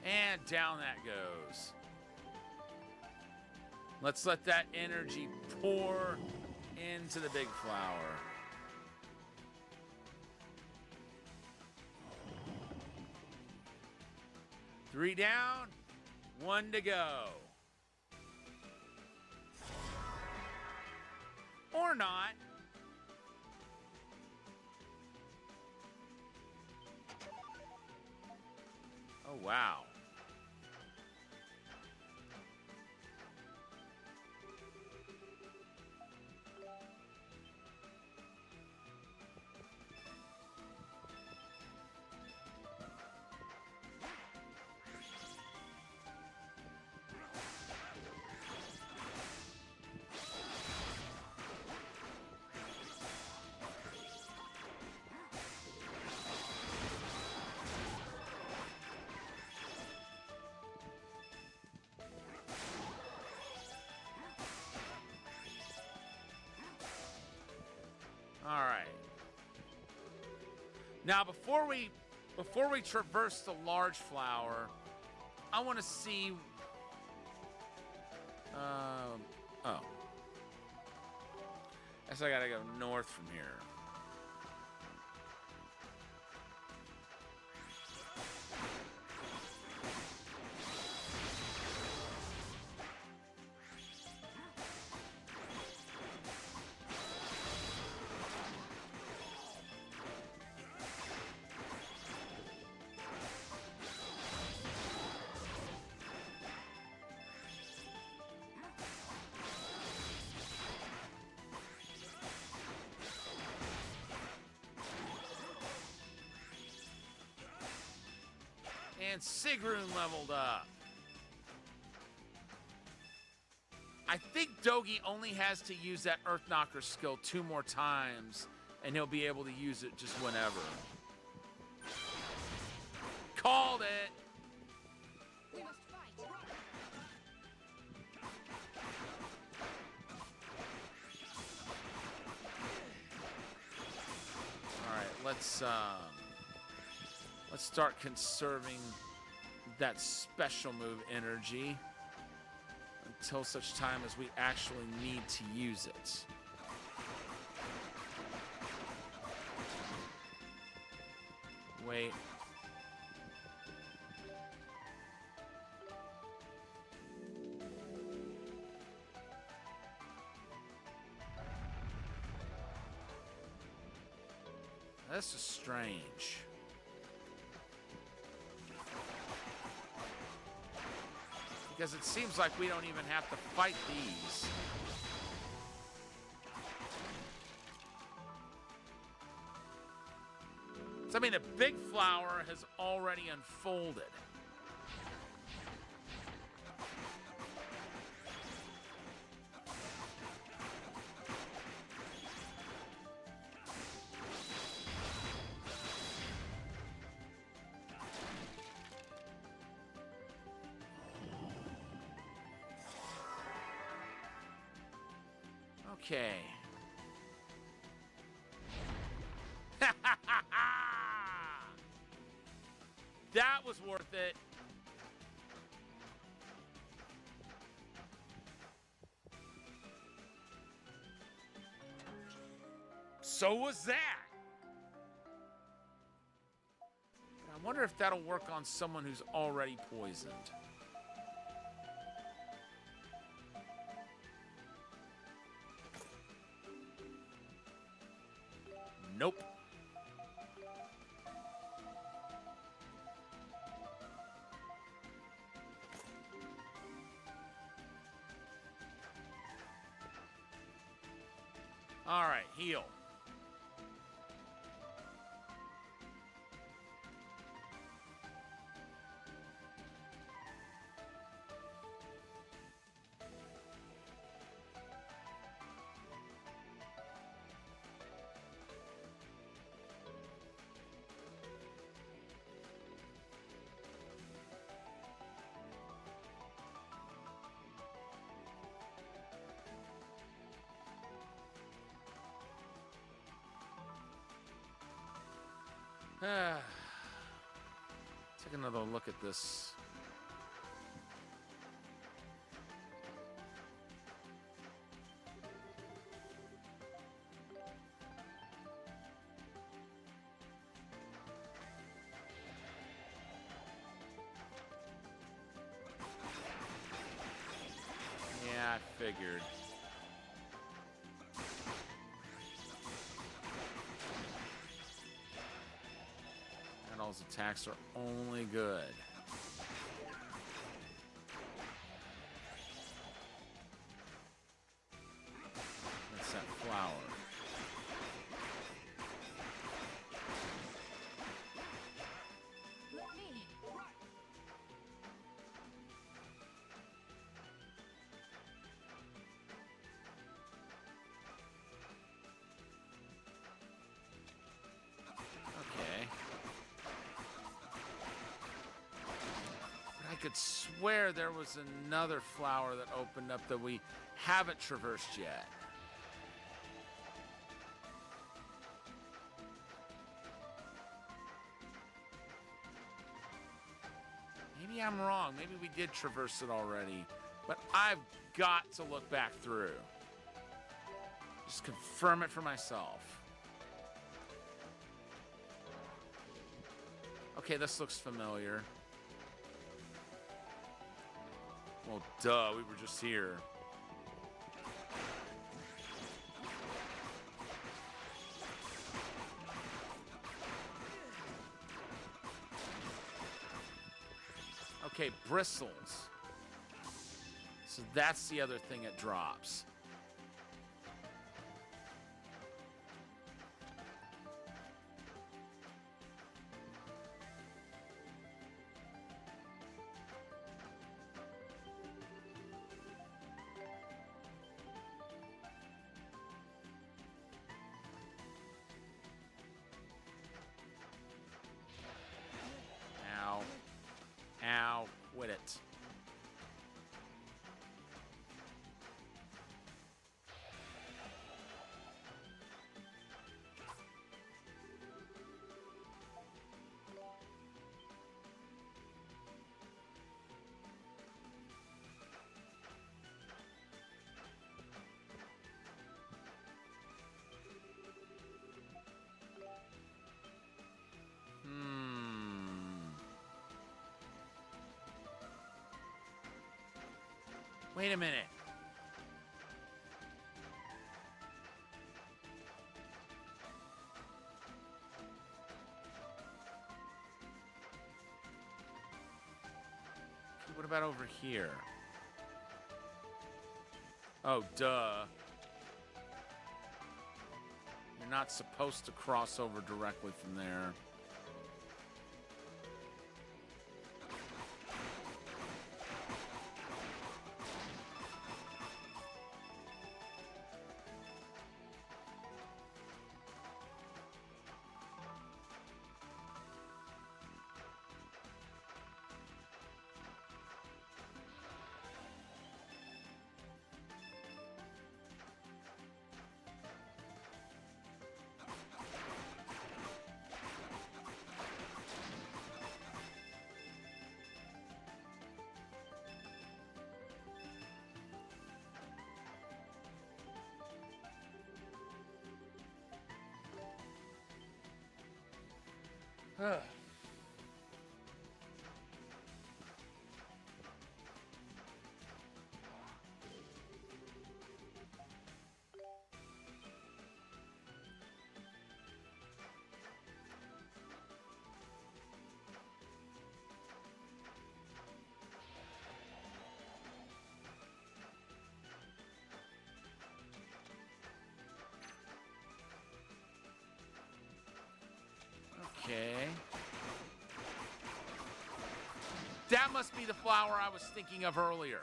S1: And down that goes. Let's let that energy pour into the big flower. Three down, one to go. Or not. Oh, wow. All right. Now, before we traverse the large flower, I want to see. Oh. Guess I gotta go north from here. And Sigrun leveled up. I think Dogi only has to use that Earth Knocker skill 2 more times, and he'll be able to use it just whenever. Called it!
S3: We must fight.
S1: All right, let's start conserving that special move energy until such time as we actually need to use it. Wait. This is strange. Because it seems like we don't even have to fight these. So, I mean, the big flower has already unfolded. Okay. That was worth it. So was that. I wonder if that'll work on someone who's already poisoned. Nope. All right, heal. Take another look at this. Yeah, I figured. Adult's attacks are only good. That's that flower.
S3: Let me.
S1: Okay. But I could swear there was another flower that opened up that we haven't traversed yet. Maybe I'm wrong. Maybe we did traverse it already. But I've got to look back through. Just confirm it for myself. Okay, this looks familiar. Well, duh, we were just here. Okay, bristles. So that's the other thing it drops. Ow. Ow. Quit it. Wait a minute. What about over here? Oh, duh. You're not supposed to cross over directly from there. Okay. That must be the flower I was thinking of earlier.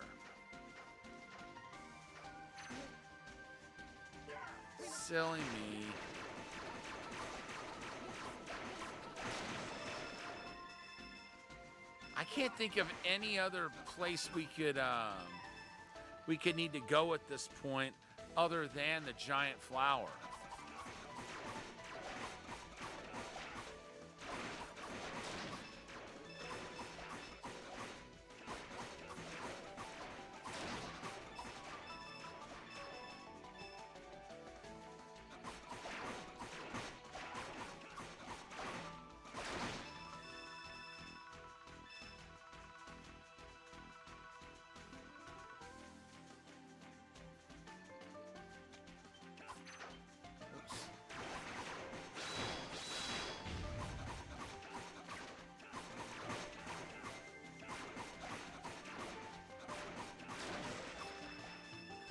S1: Silly me. I can't think of any other place we could need to go at this point other than the giant flower.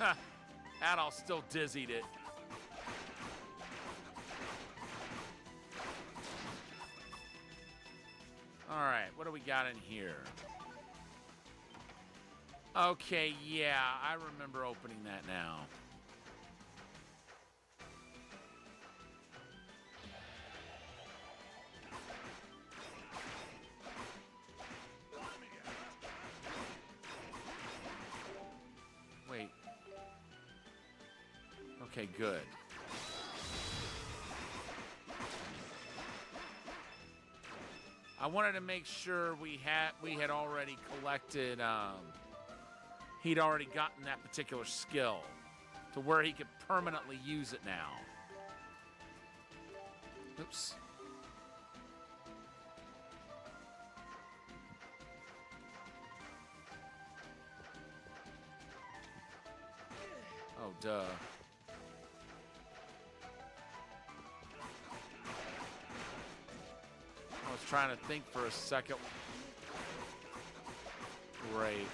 S1: Huh. Adol still dizzied it. All right, what do we got in here? Okay, yeah, I remember opening that now. Wait. Okay, good. I wanted to make sure we had already collected. He'd already gotten that particular skill to where he could permanently use it now. Oops. Oh, duh. I was trying to think for a second. Great.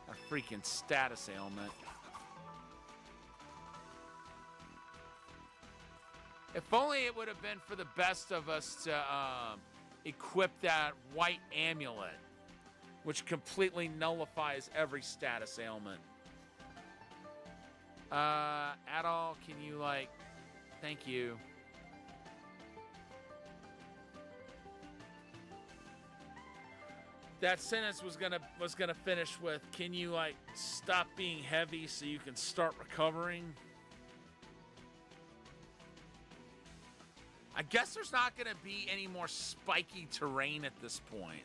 S1: Got a freaking status ailment. If only it would have been for the best of us to equip that white amulet, which completely nullifies every status ailment. Adol, can you, like, thank you. That sentence was gonna finish with, can you, like, stop being heavy so you can start recovering? I guess there's not gonna be any more spiky terrain at this point.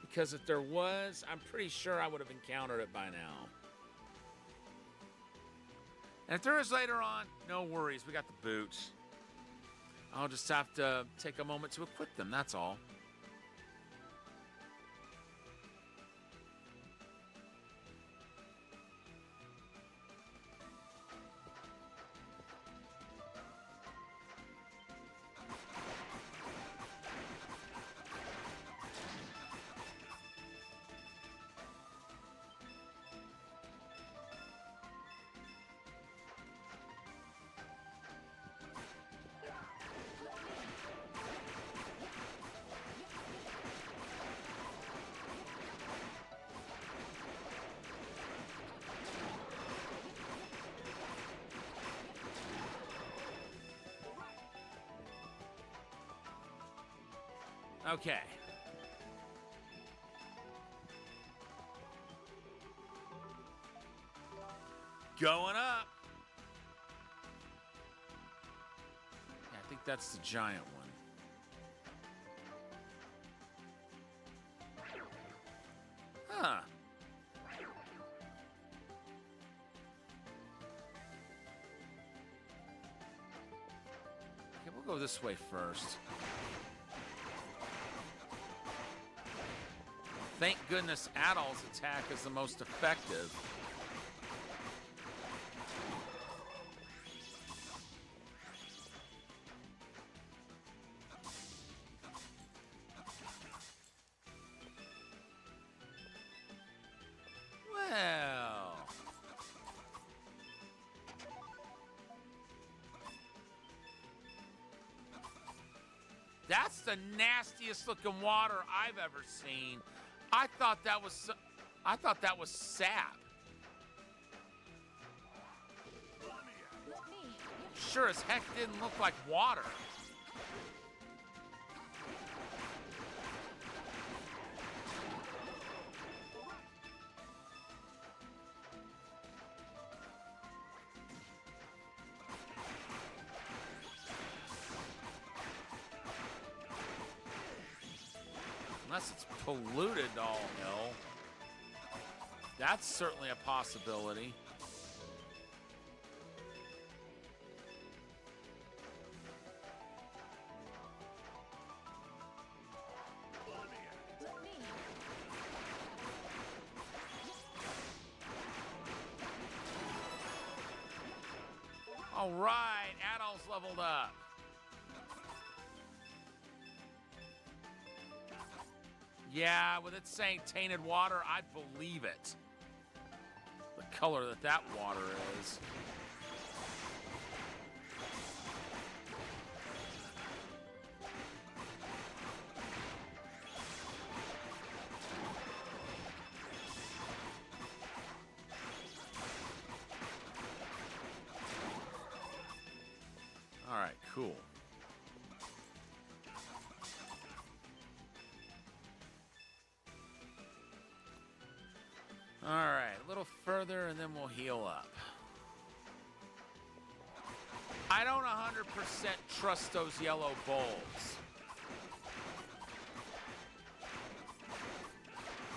S1: Because if there was, I'm pretty sure I would have encountered it by now. And if there is later on, no worries. We got the boots. I'll just have to take a moment to equip them, that's all. Okay. Going up. Yeah, I think that's the giant one. Huh. go this way first. Thank goodness Adol's attack is the most effective. Well, that's the nastiest looking water I've ever seen. I thought that was sap.
S3: Let me.
S1: Sure as heck didn't look like water. Unless it's polluted all hell. That's certainly a possibility.
S3: Let me.
S1: All right, Adol's leveled up. Yeah, with it saying tainted water, I'd believe it. The color that water is. All right, cool. All right, a little further and then we'll heal up. I don't 100% trust those yellow bulbs.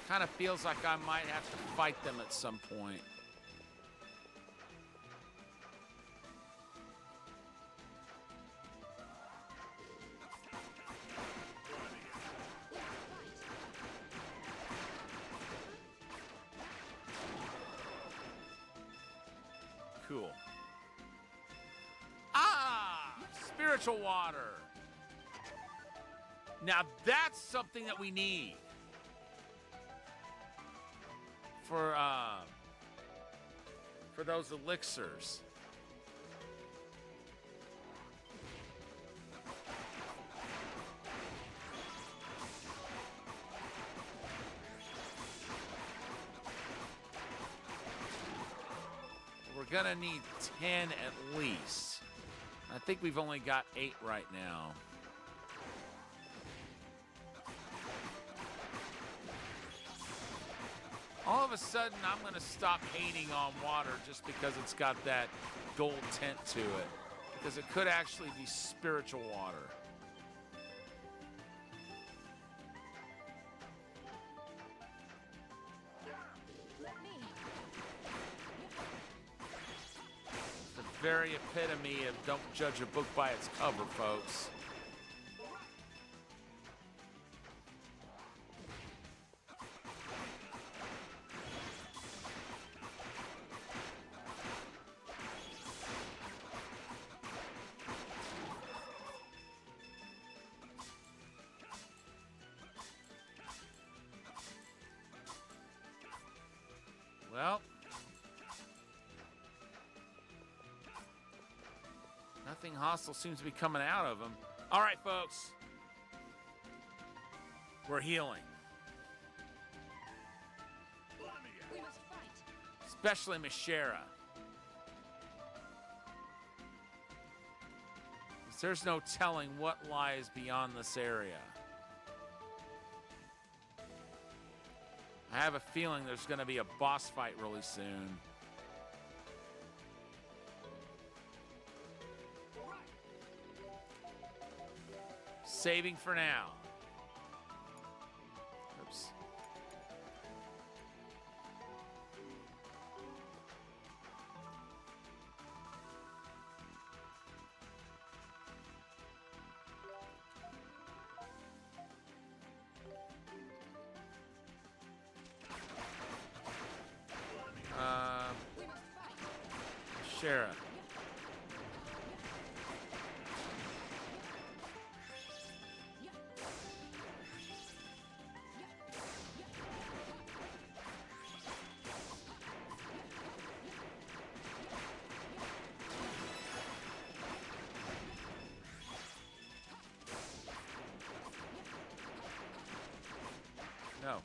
S1: Kind of feels like I might have to fight them at some point. Cool. Ah! Spiritual water. Now that's something that we need. For those elixirs. We're gonna need 10 at least. I think we've only got 8 right now. All of a sudden, I'm gonna stop hating on water just because it's got that gold tint to it. Because it could actually be spiritual water.
S3: Let me.
S1: The very epitome of don't judge a book by its cover, folks. Well, nothing hostile seems to be coming out of him. All right, folks. We're healing.
S3: We must fight.
S1: Especially Mishera. There's no telling what lies beyond this area. I have a feeling there's going to be a boss fight really soon. Saving for now. Oops. Sheriff. No.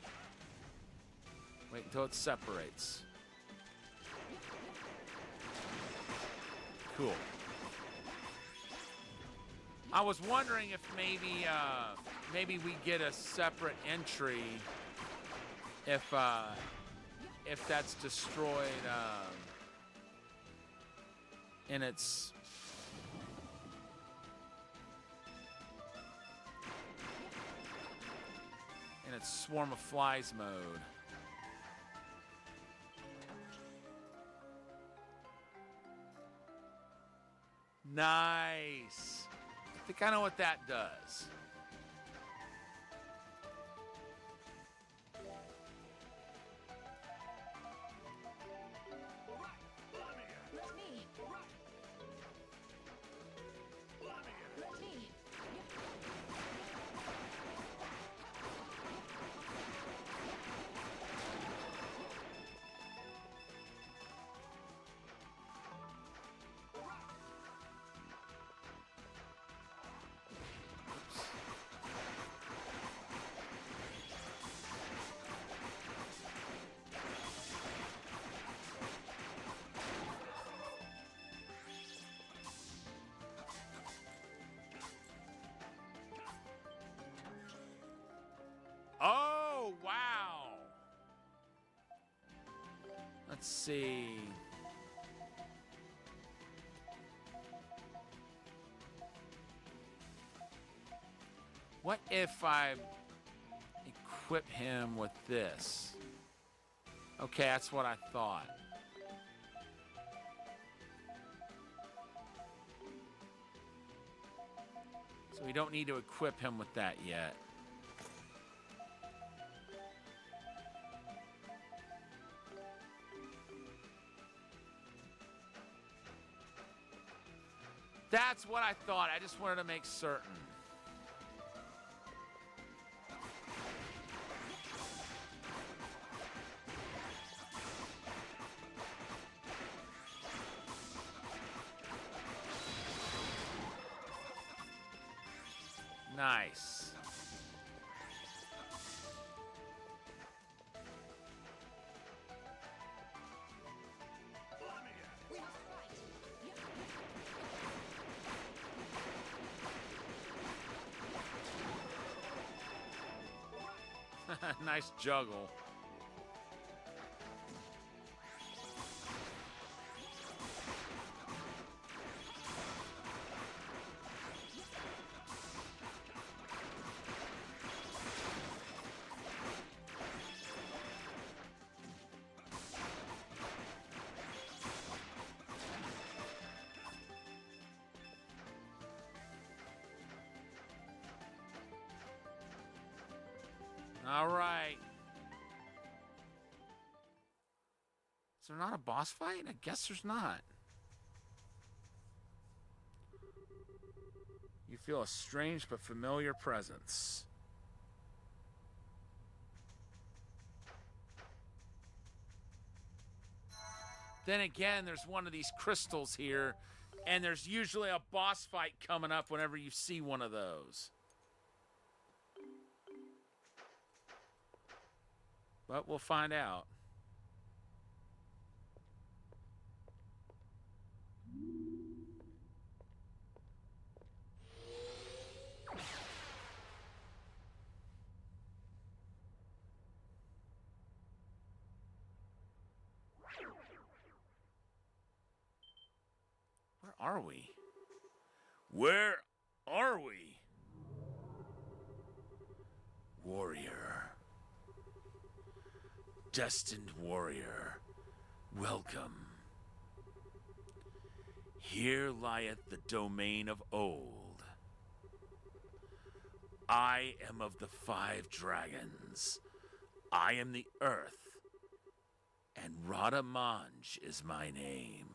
S1: Wait until it separates. Cool. I was wondering if maybe we get a separate entry if that's destroyed in its swarm of flies mode. Nice. I think I know what that does.
S3: Let me. Let me.
S1: Oh, wow. Let's see. What if I equip him with this? Okay, that's what I thought. So we don't need to equip him with that yet. That's what I thought. I just wanted to make certain. Nice.
S3: We must fight.
S1: Nice juggle. All right. Is there not a boss fight? I guess there's not. You feel a strange but familiar presence. Then again, there's one of these crystals here, and there's usually a boss fight coming up whenever you see one of those. But we'll find out. Where are we? Where are we? Warrior. Destined warrior, welcome. Here lieth the domain of old. I am of the 5 dragons. I am the earth, and Radamanj is my name.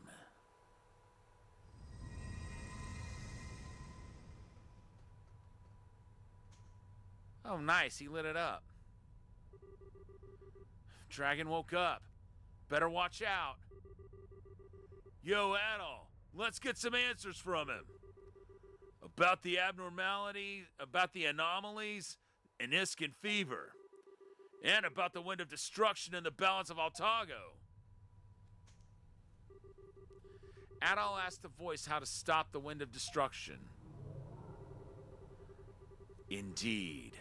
S1: Oh, nice. He lit it up. Dragon woke up. Better watch out. Yo, Adol, let's get some answers from him. About the abnormality, about the anomalies in Iskin fever. And about the wind of destruction and the balance of Altago. Adol asked the voice how to stop the wind of destruction. Indeed,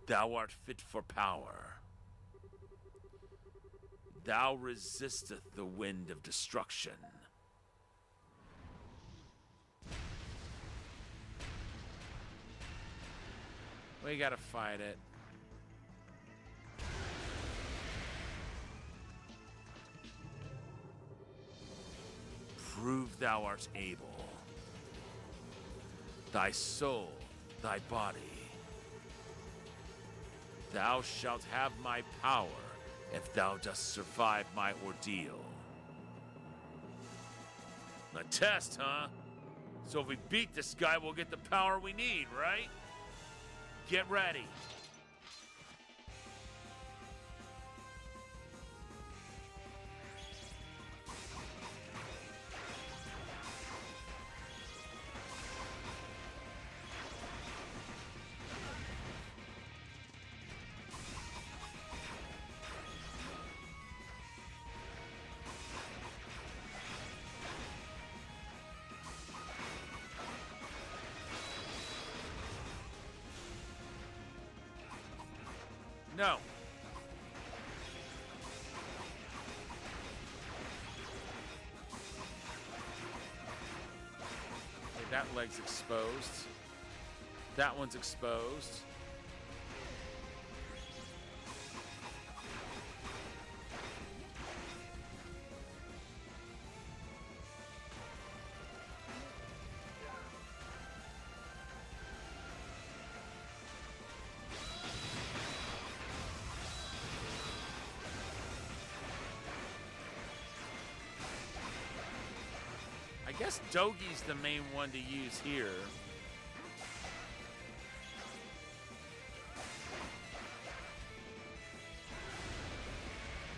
S1: thou art fit for power. Thou resisteth the wind of destruction. We gotta fight it. Prove thou art able. Thy soul, thy body. Thou shalt have my power if thou dost survive my ordeal. A test, huh? So if we beat this guy, we'll get the power we need, right? Get ready. No. Okay, that leg's exposed. That one's exposed. I guess Dogi's the main one to use here.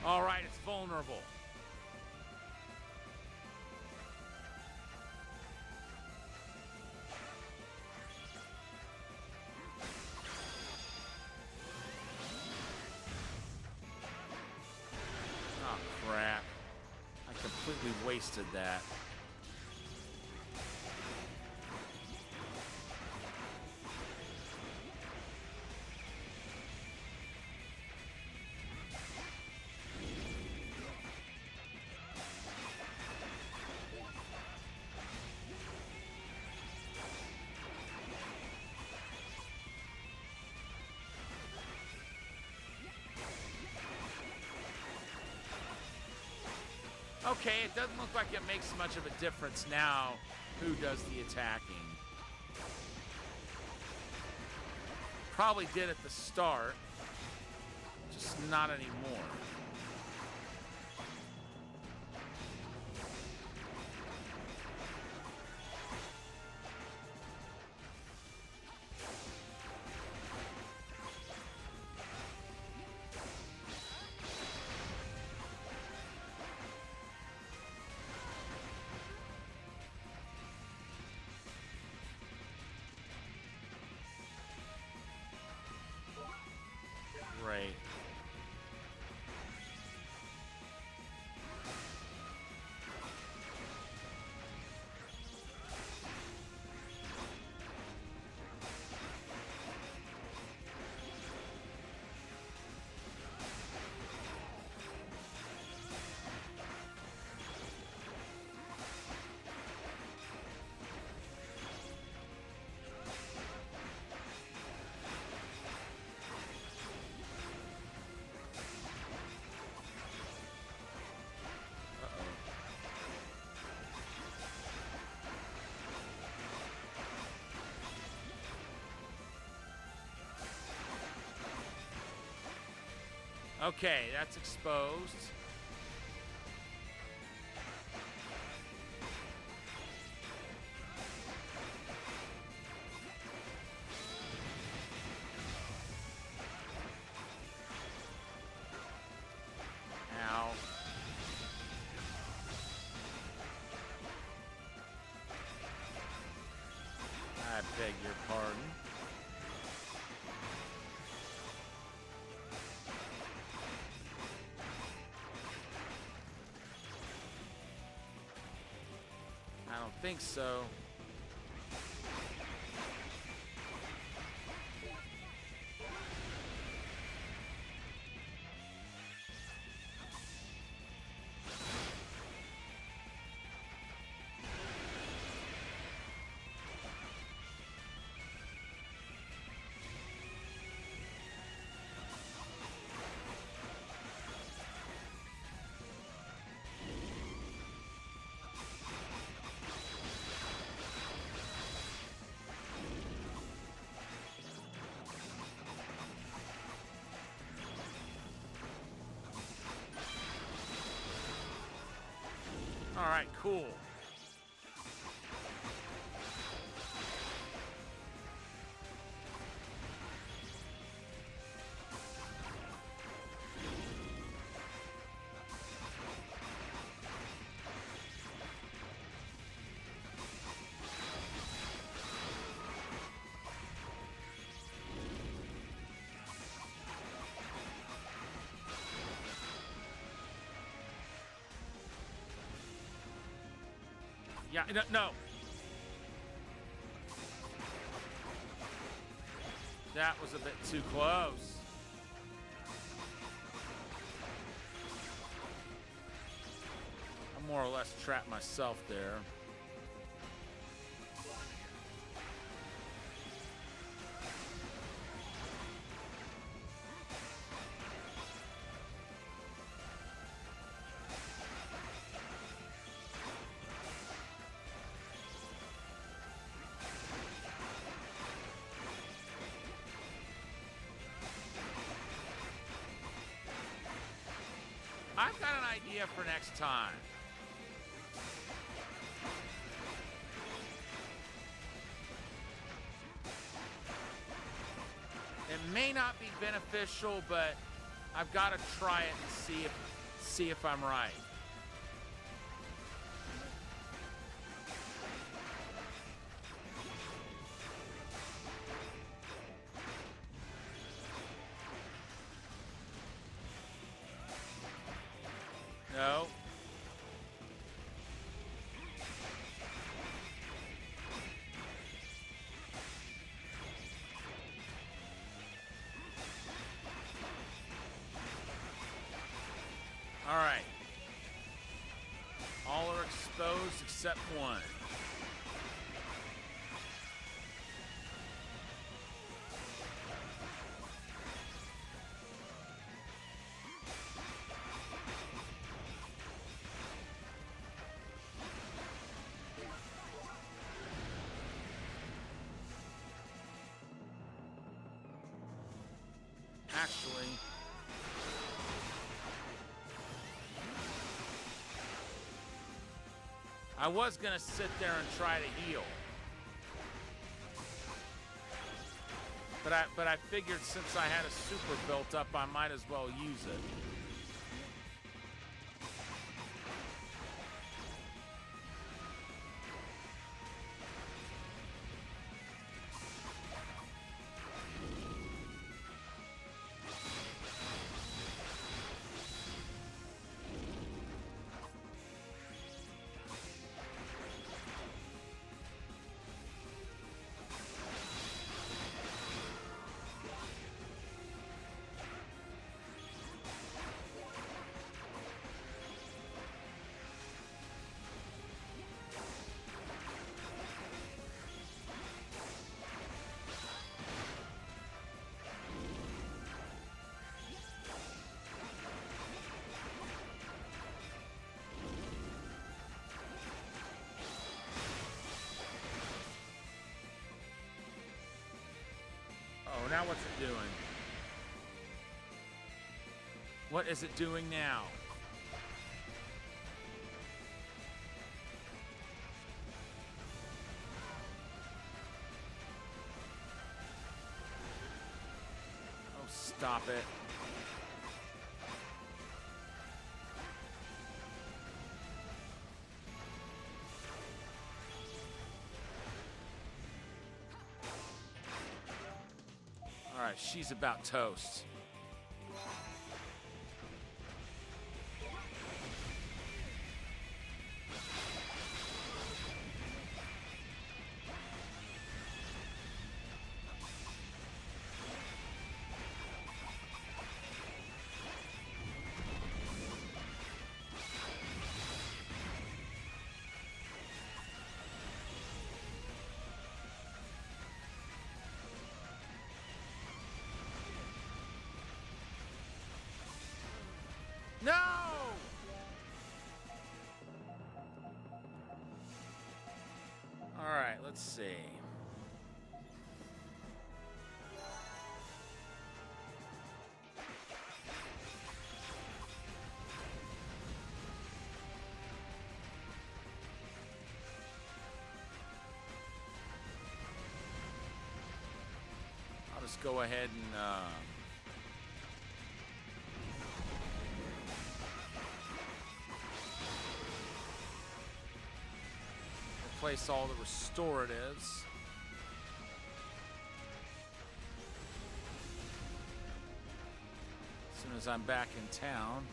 S1: All right, it's vulnerable. Oh, crap. I completely wasted that. Okay, it doesn't look like it makes much of a difference now who does the attacking. Probably did at the start, just not anymore. Right. Okay, that's exposed. your pardon. I don't think so. All right, cool. Yeah, no. That was a bit too close. I more or less trapped myself there. I've got an idea for next time. It may not be beneficial, but I've got to try it and see if I'm right. No. All right. All are exposed except one. Actually, I was gonna sit there and try to heal, but I figured since I had a super built up, I might as well use it. Oh, now what's it doing? What is it doing now? Oh, stop it. She's about toast. No! All right, let's see. I'll just go ahead and replace all the restoratives. As soon as I'm back in town.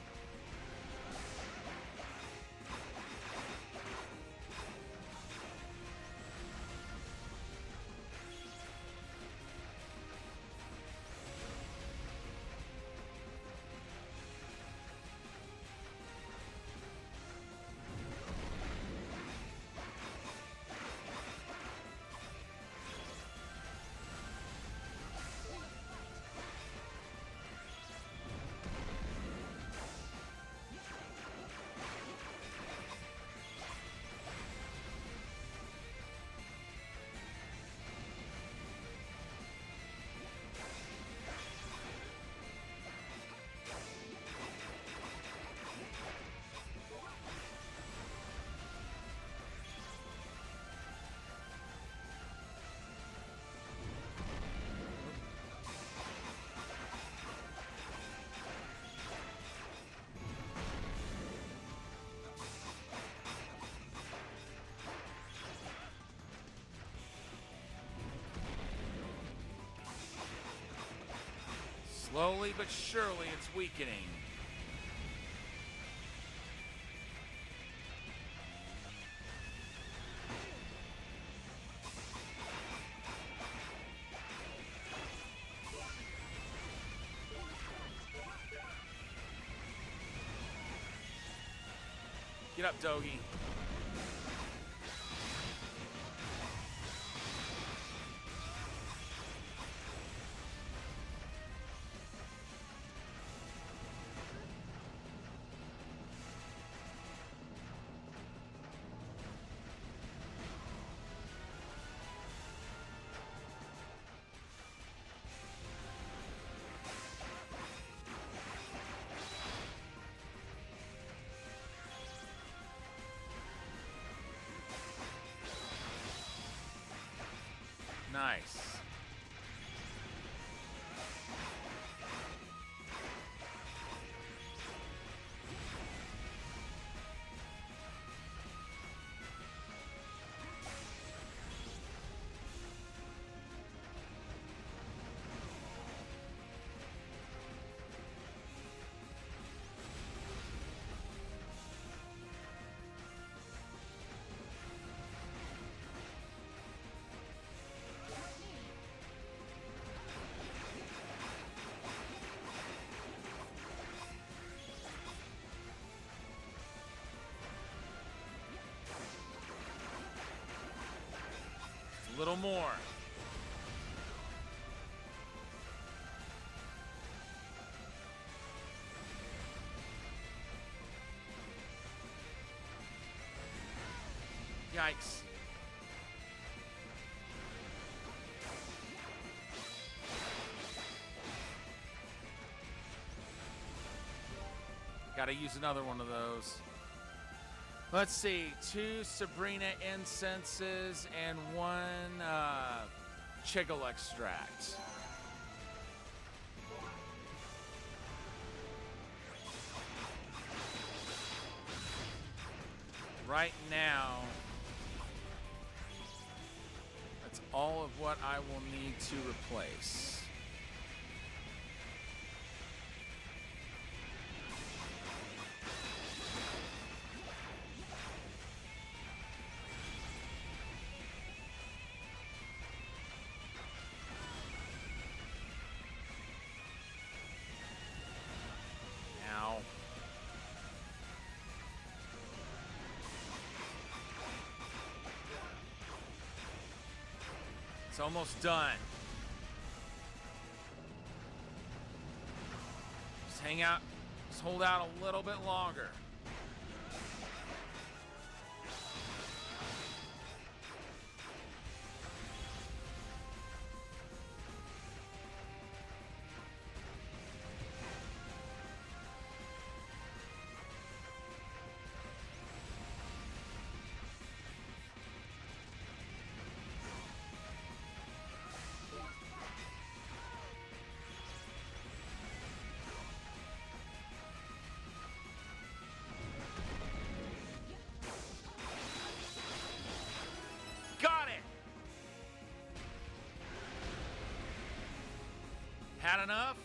S1: Slowly but surely, it's weakening. Get up, Dogi. Nice. A little more. Yikes. Gotta use another one of those. Let's see, 2 Sabrina incenses and 1 Chiggle extract. Right now, that's all of what I will need to replace. It's almost done. Just hang out. Just hold out a little bit longer. Got it! Had enough?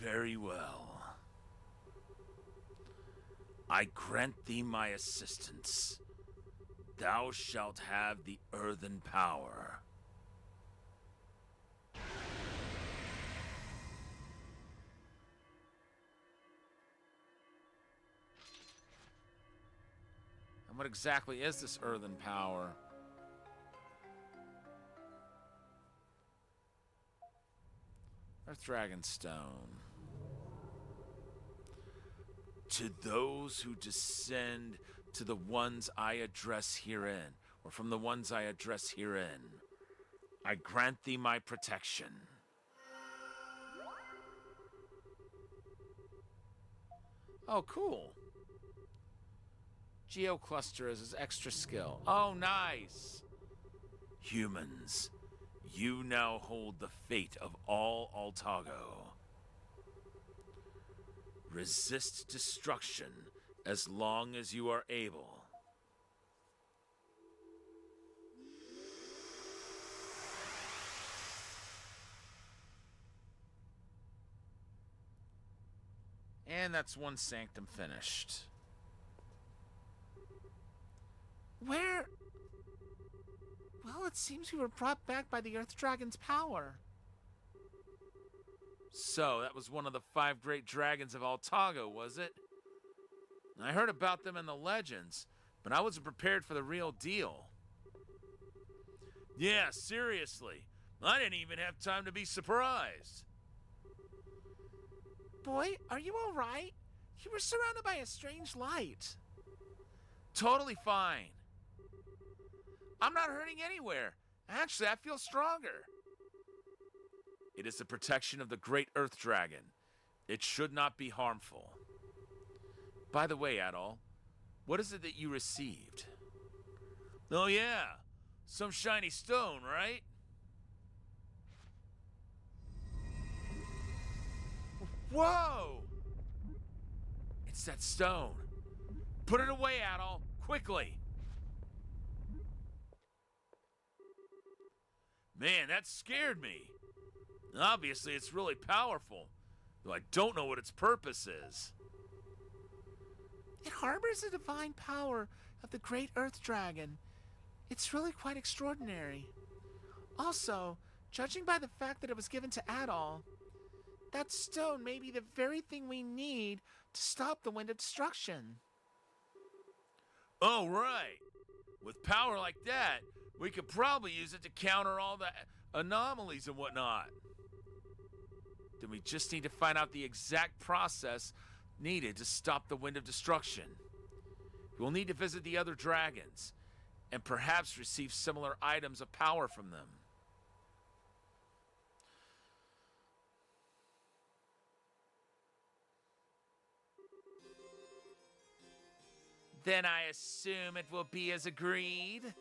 S1: Very well. I grant thee my assistance. Thou shalt have the earthen power. And what exactly is this earthen power? Earth Dragon Stone. To those who descend to the ones I address herein, or from the ones I address herein, I grant thee my protection. Oh, cool. Geocluster is his extra skill. Oh, nice. Humans, you now hold the fate of all Altago. Resist destruction as long as you are able. And that's one sanctum finished.
S2: Where? Well, it seems we were brought back by the Earth Dragon's power.
S1: So, that was one of the 5 great dragons of Altago, was it? I heard about them in the legends, but I wasn't prepared for the real deal. Yeah, seriously. I didn't even have time to be surprised.
S2: Boy, are you all right? You were surrounded by a strange light.
S1: Totally fine. I'm not hurting anywhere. Actually, I feel stronger. It is the protection of the great Earth Dragon. It should not be harmful. By the way, Adol, what is it that you received? Oh yeah, some shiny stone, right? Whoa! It's that stone. Put it away, Adol, quickly. Man, that scared me. Obviously, it's really powerful, though I don't know what its purpose is.
S2: It harbors the divine power of the great Earth Dragon. It's really quite extraordinary. Also, judging by the fact that it was given to Adol, that stone may be the very thing we need to stop the Wind of Destruction.
S1: Oh, right. With power like that, we could probably use it to counter all the anomalies and whatnot. Then we just need to find out the exact process needed to stop the Wind of Destruction. We'll need to visit the other dragons, and perhaps receive similar items of power from them. Then I assume it will be as agreed?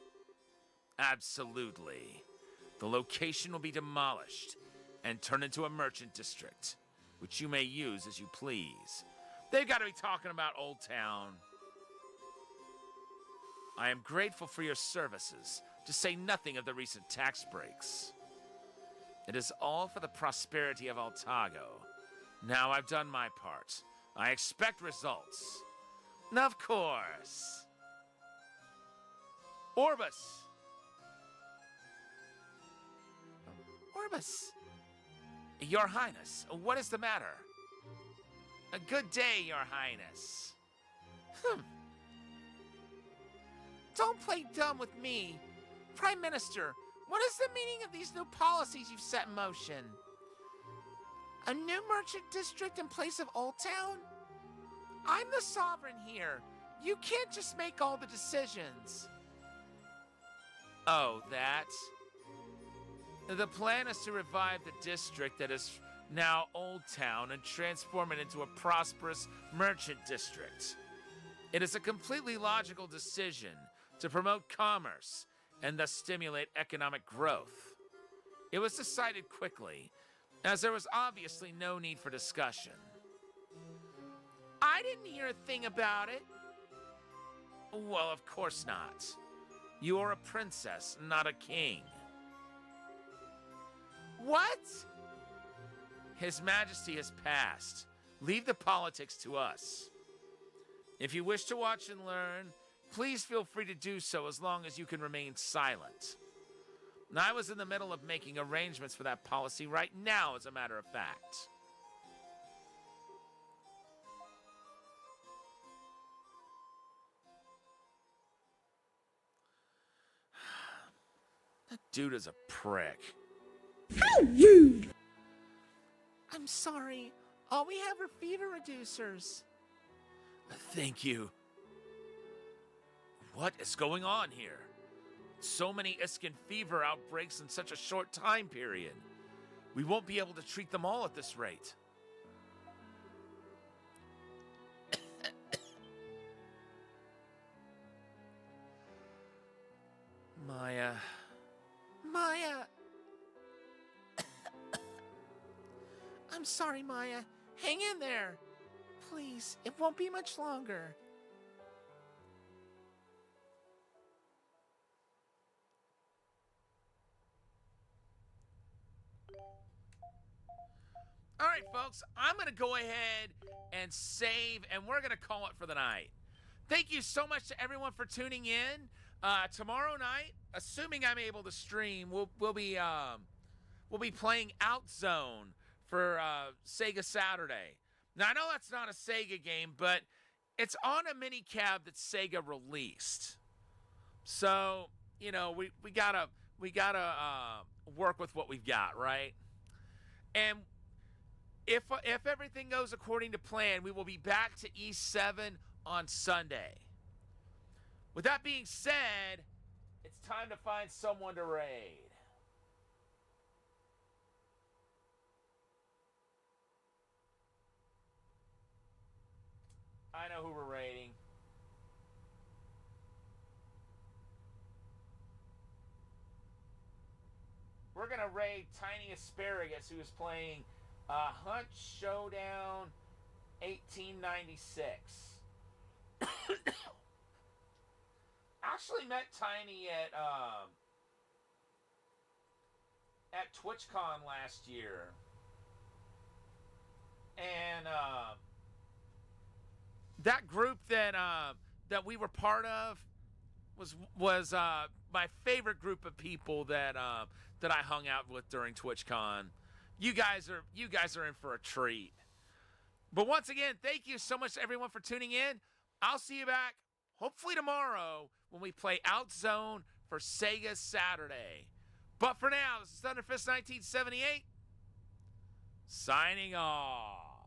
S1: Absolutely. The location will be demolished and turned into a merchant district, which you may use as you please. They've got to be talking about Old Town. I am grateful for your services, to say nothing of the recent tax breaks. It is all for the prosperity of Altago. Now I've done my part. I expect results. Of course. Orbus!
S2: Orbus,
S1: Your Highness, what is the matter? A good day, Your Highness.
S2: Don't play dumb with me. Prime Minister, what is the meaning of these new policies you've set in motion? A new merchant district in place of Old Town? I'm the sovereign here. You can't just make all the decisions.
S1: Oh, that? The plan is to revive the district that is now Old Town and transform it into a prosperous merchant district. It is a completely logical decision to promote commerce and thus stimulate economic growth. It was decided quickly, as there was obviously no need for discussion.
S2: I didn't hear a thing about it.
S1: Well, of course not. You are a princess, not a king.
S2: What?
S1: His Majesty has passed. Leave the politics to us. If you wish to watch and learn, please feel free to do so as long as you can remain silent. I was in the middle of making arrangements for that policy right now, as a matter of fact. That dude is a prick.
S2: I'm sorry. All we have are fever reducers.
S1: Thank you. What is going on here? So many Iskin fever outbreaks in such a short time period. We won't be able to treat them all at this rate. Maya.
S2: Maya. I'm sorry, Maya. Hang in there. Please, it won't be much longer.
S1: All right, folks, I'm going to go ahead and save, and we're going to call it for the night. Thank you so much to everyone for tuning in. Tomorrow night, assuming I'm able to stream, we'll be playing Outzone for Sega Saturday. Now, I know that's not a Sega game, but it's on a mini cab that Sega released. So, you know, we gotta work with what we've got, right? And if everything goes according to plan, we will be back to E7 on Sunday. With that being said, it's time to find someone to raid. I know who we're raiding. We're going to raid Tiny Asparagus, who is playing Hunt Showdown 1896. Actually met Tiny at TwitchCon last year. And that group that we were part of was my favorite group of people that I hung out with during TwitchCon. You guys are in for a treat. But once again, thank you so much to everyone for tuning in. I'll see you back hopefully tomorrow when we play Outzone for Sega Saturday. But for now, this is Thunderfist 1978 signing off.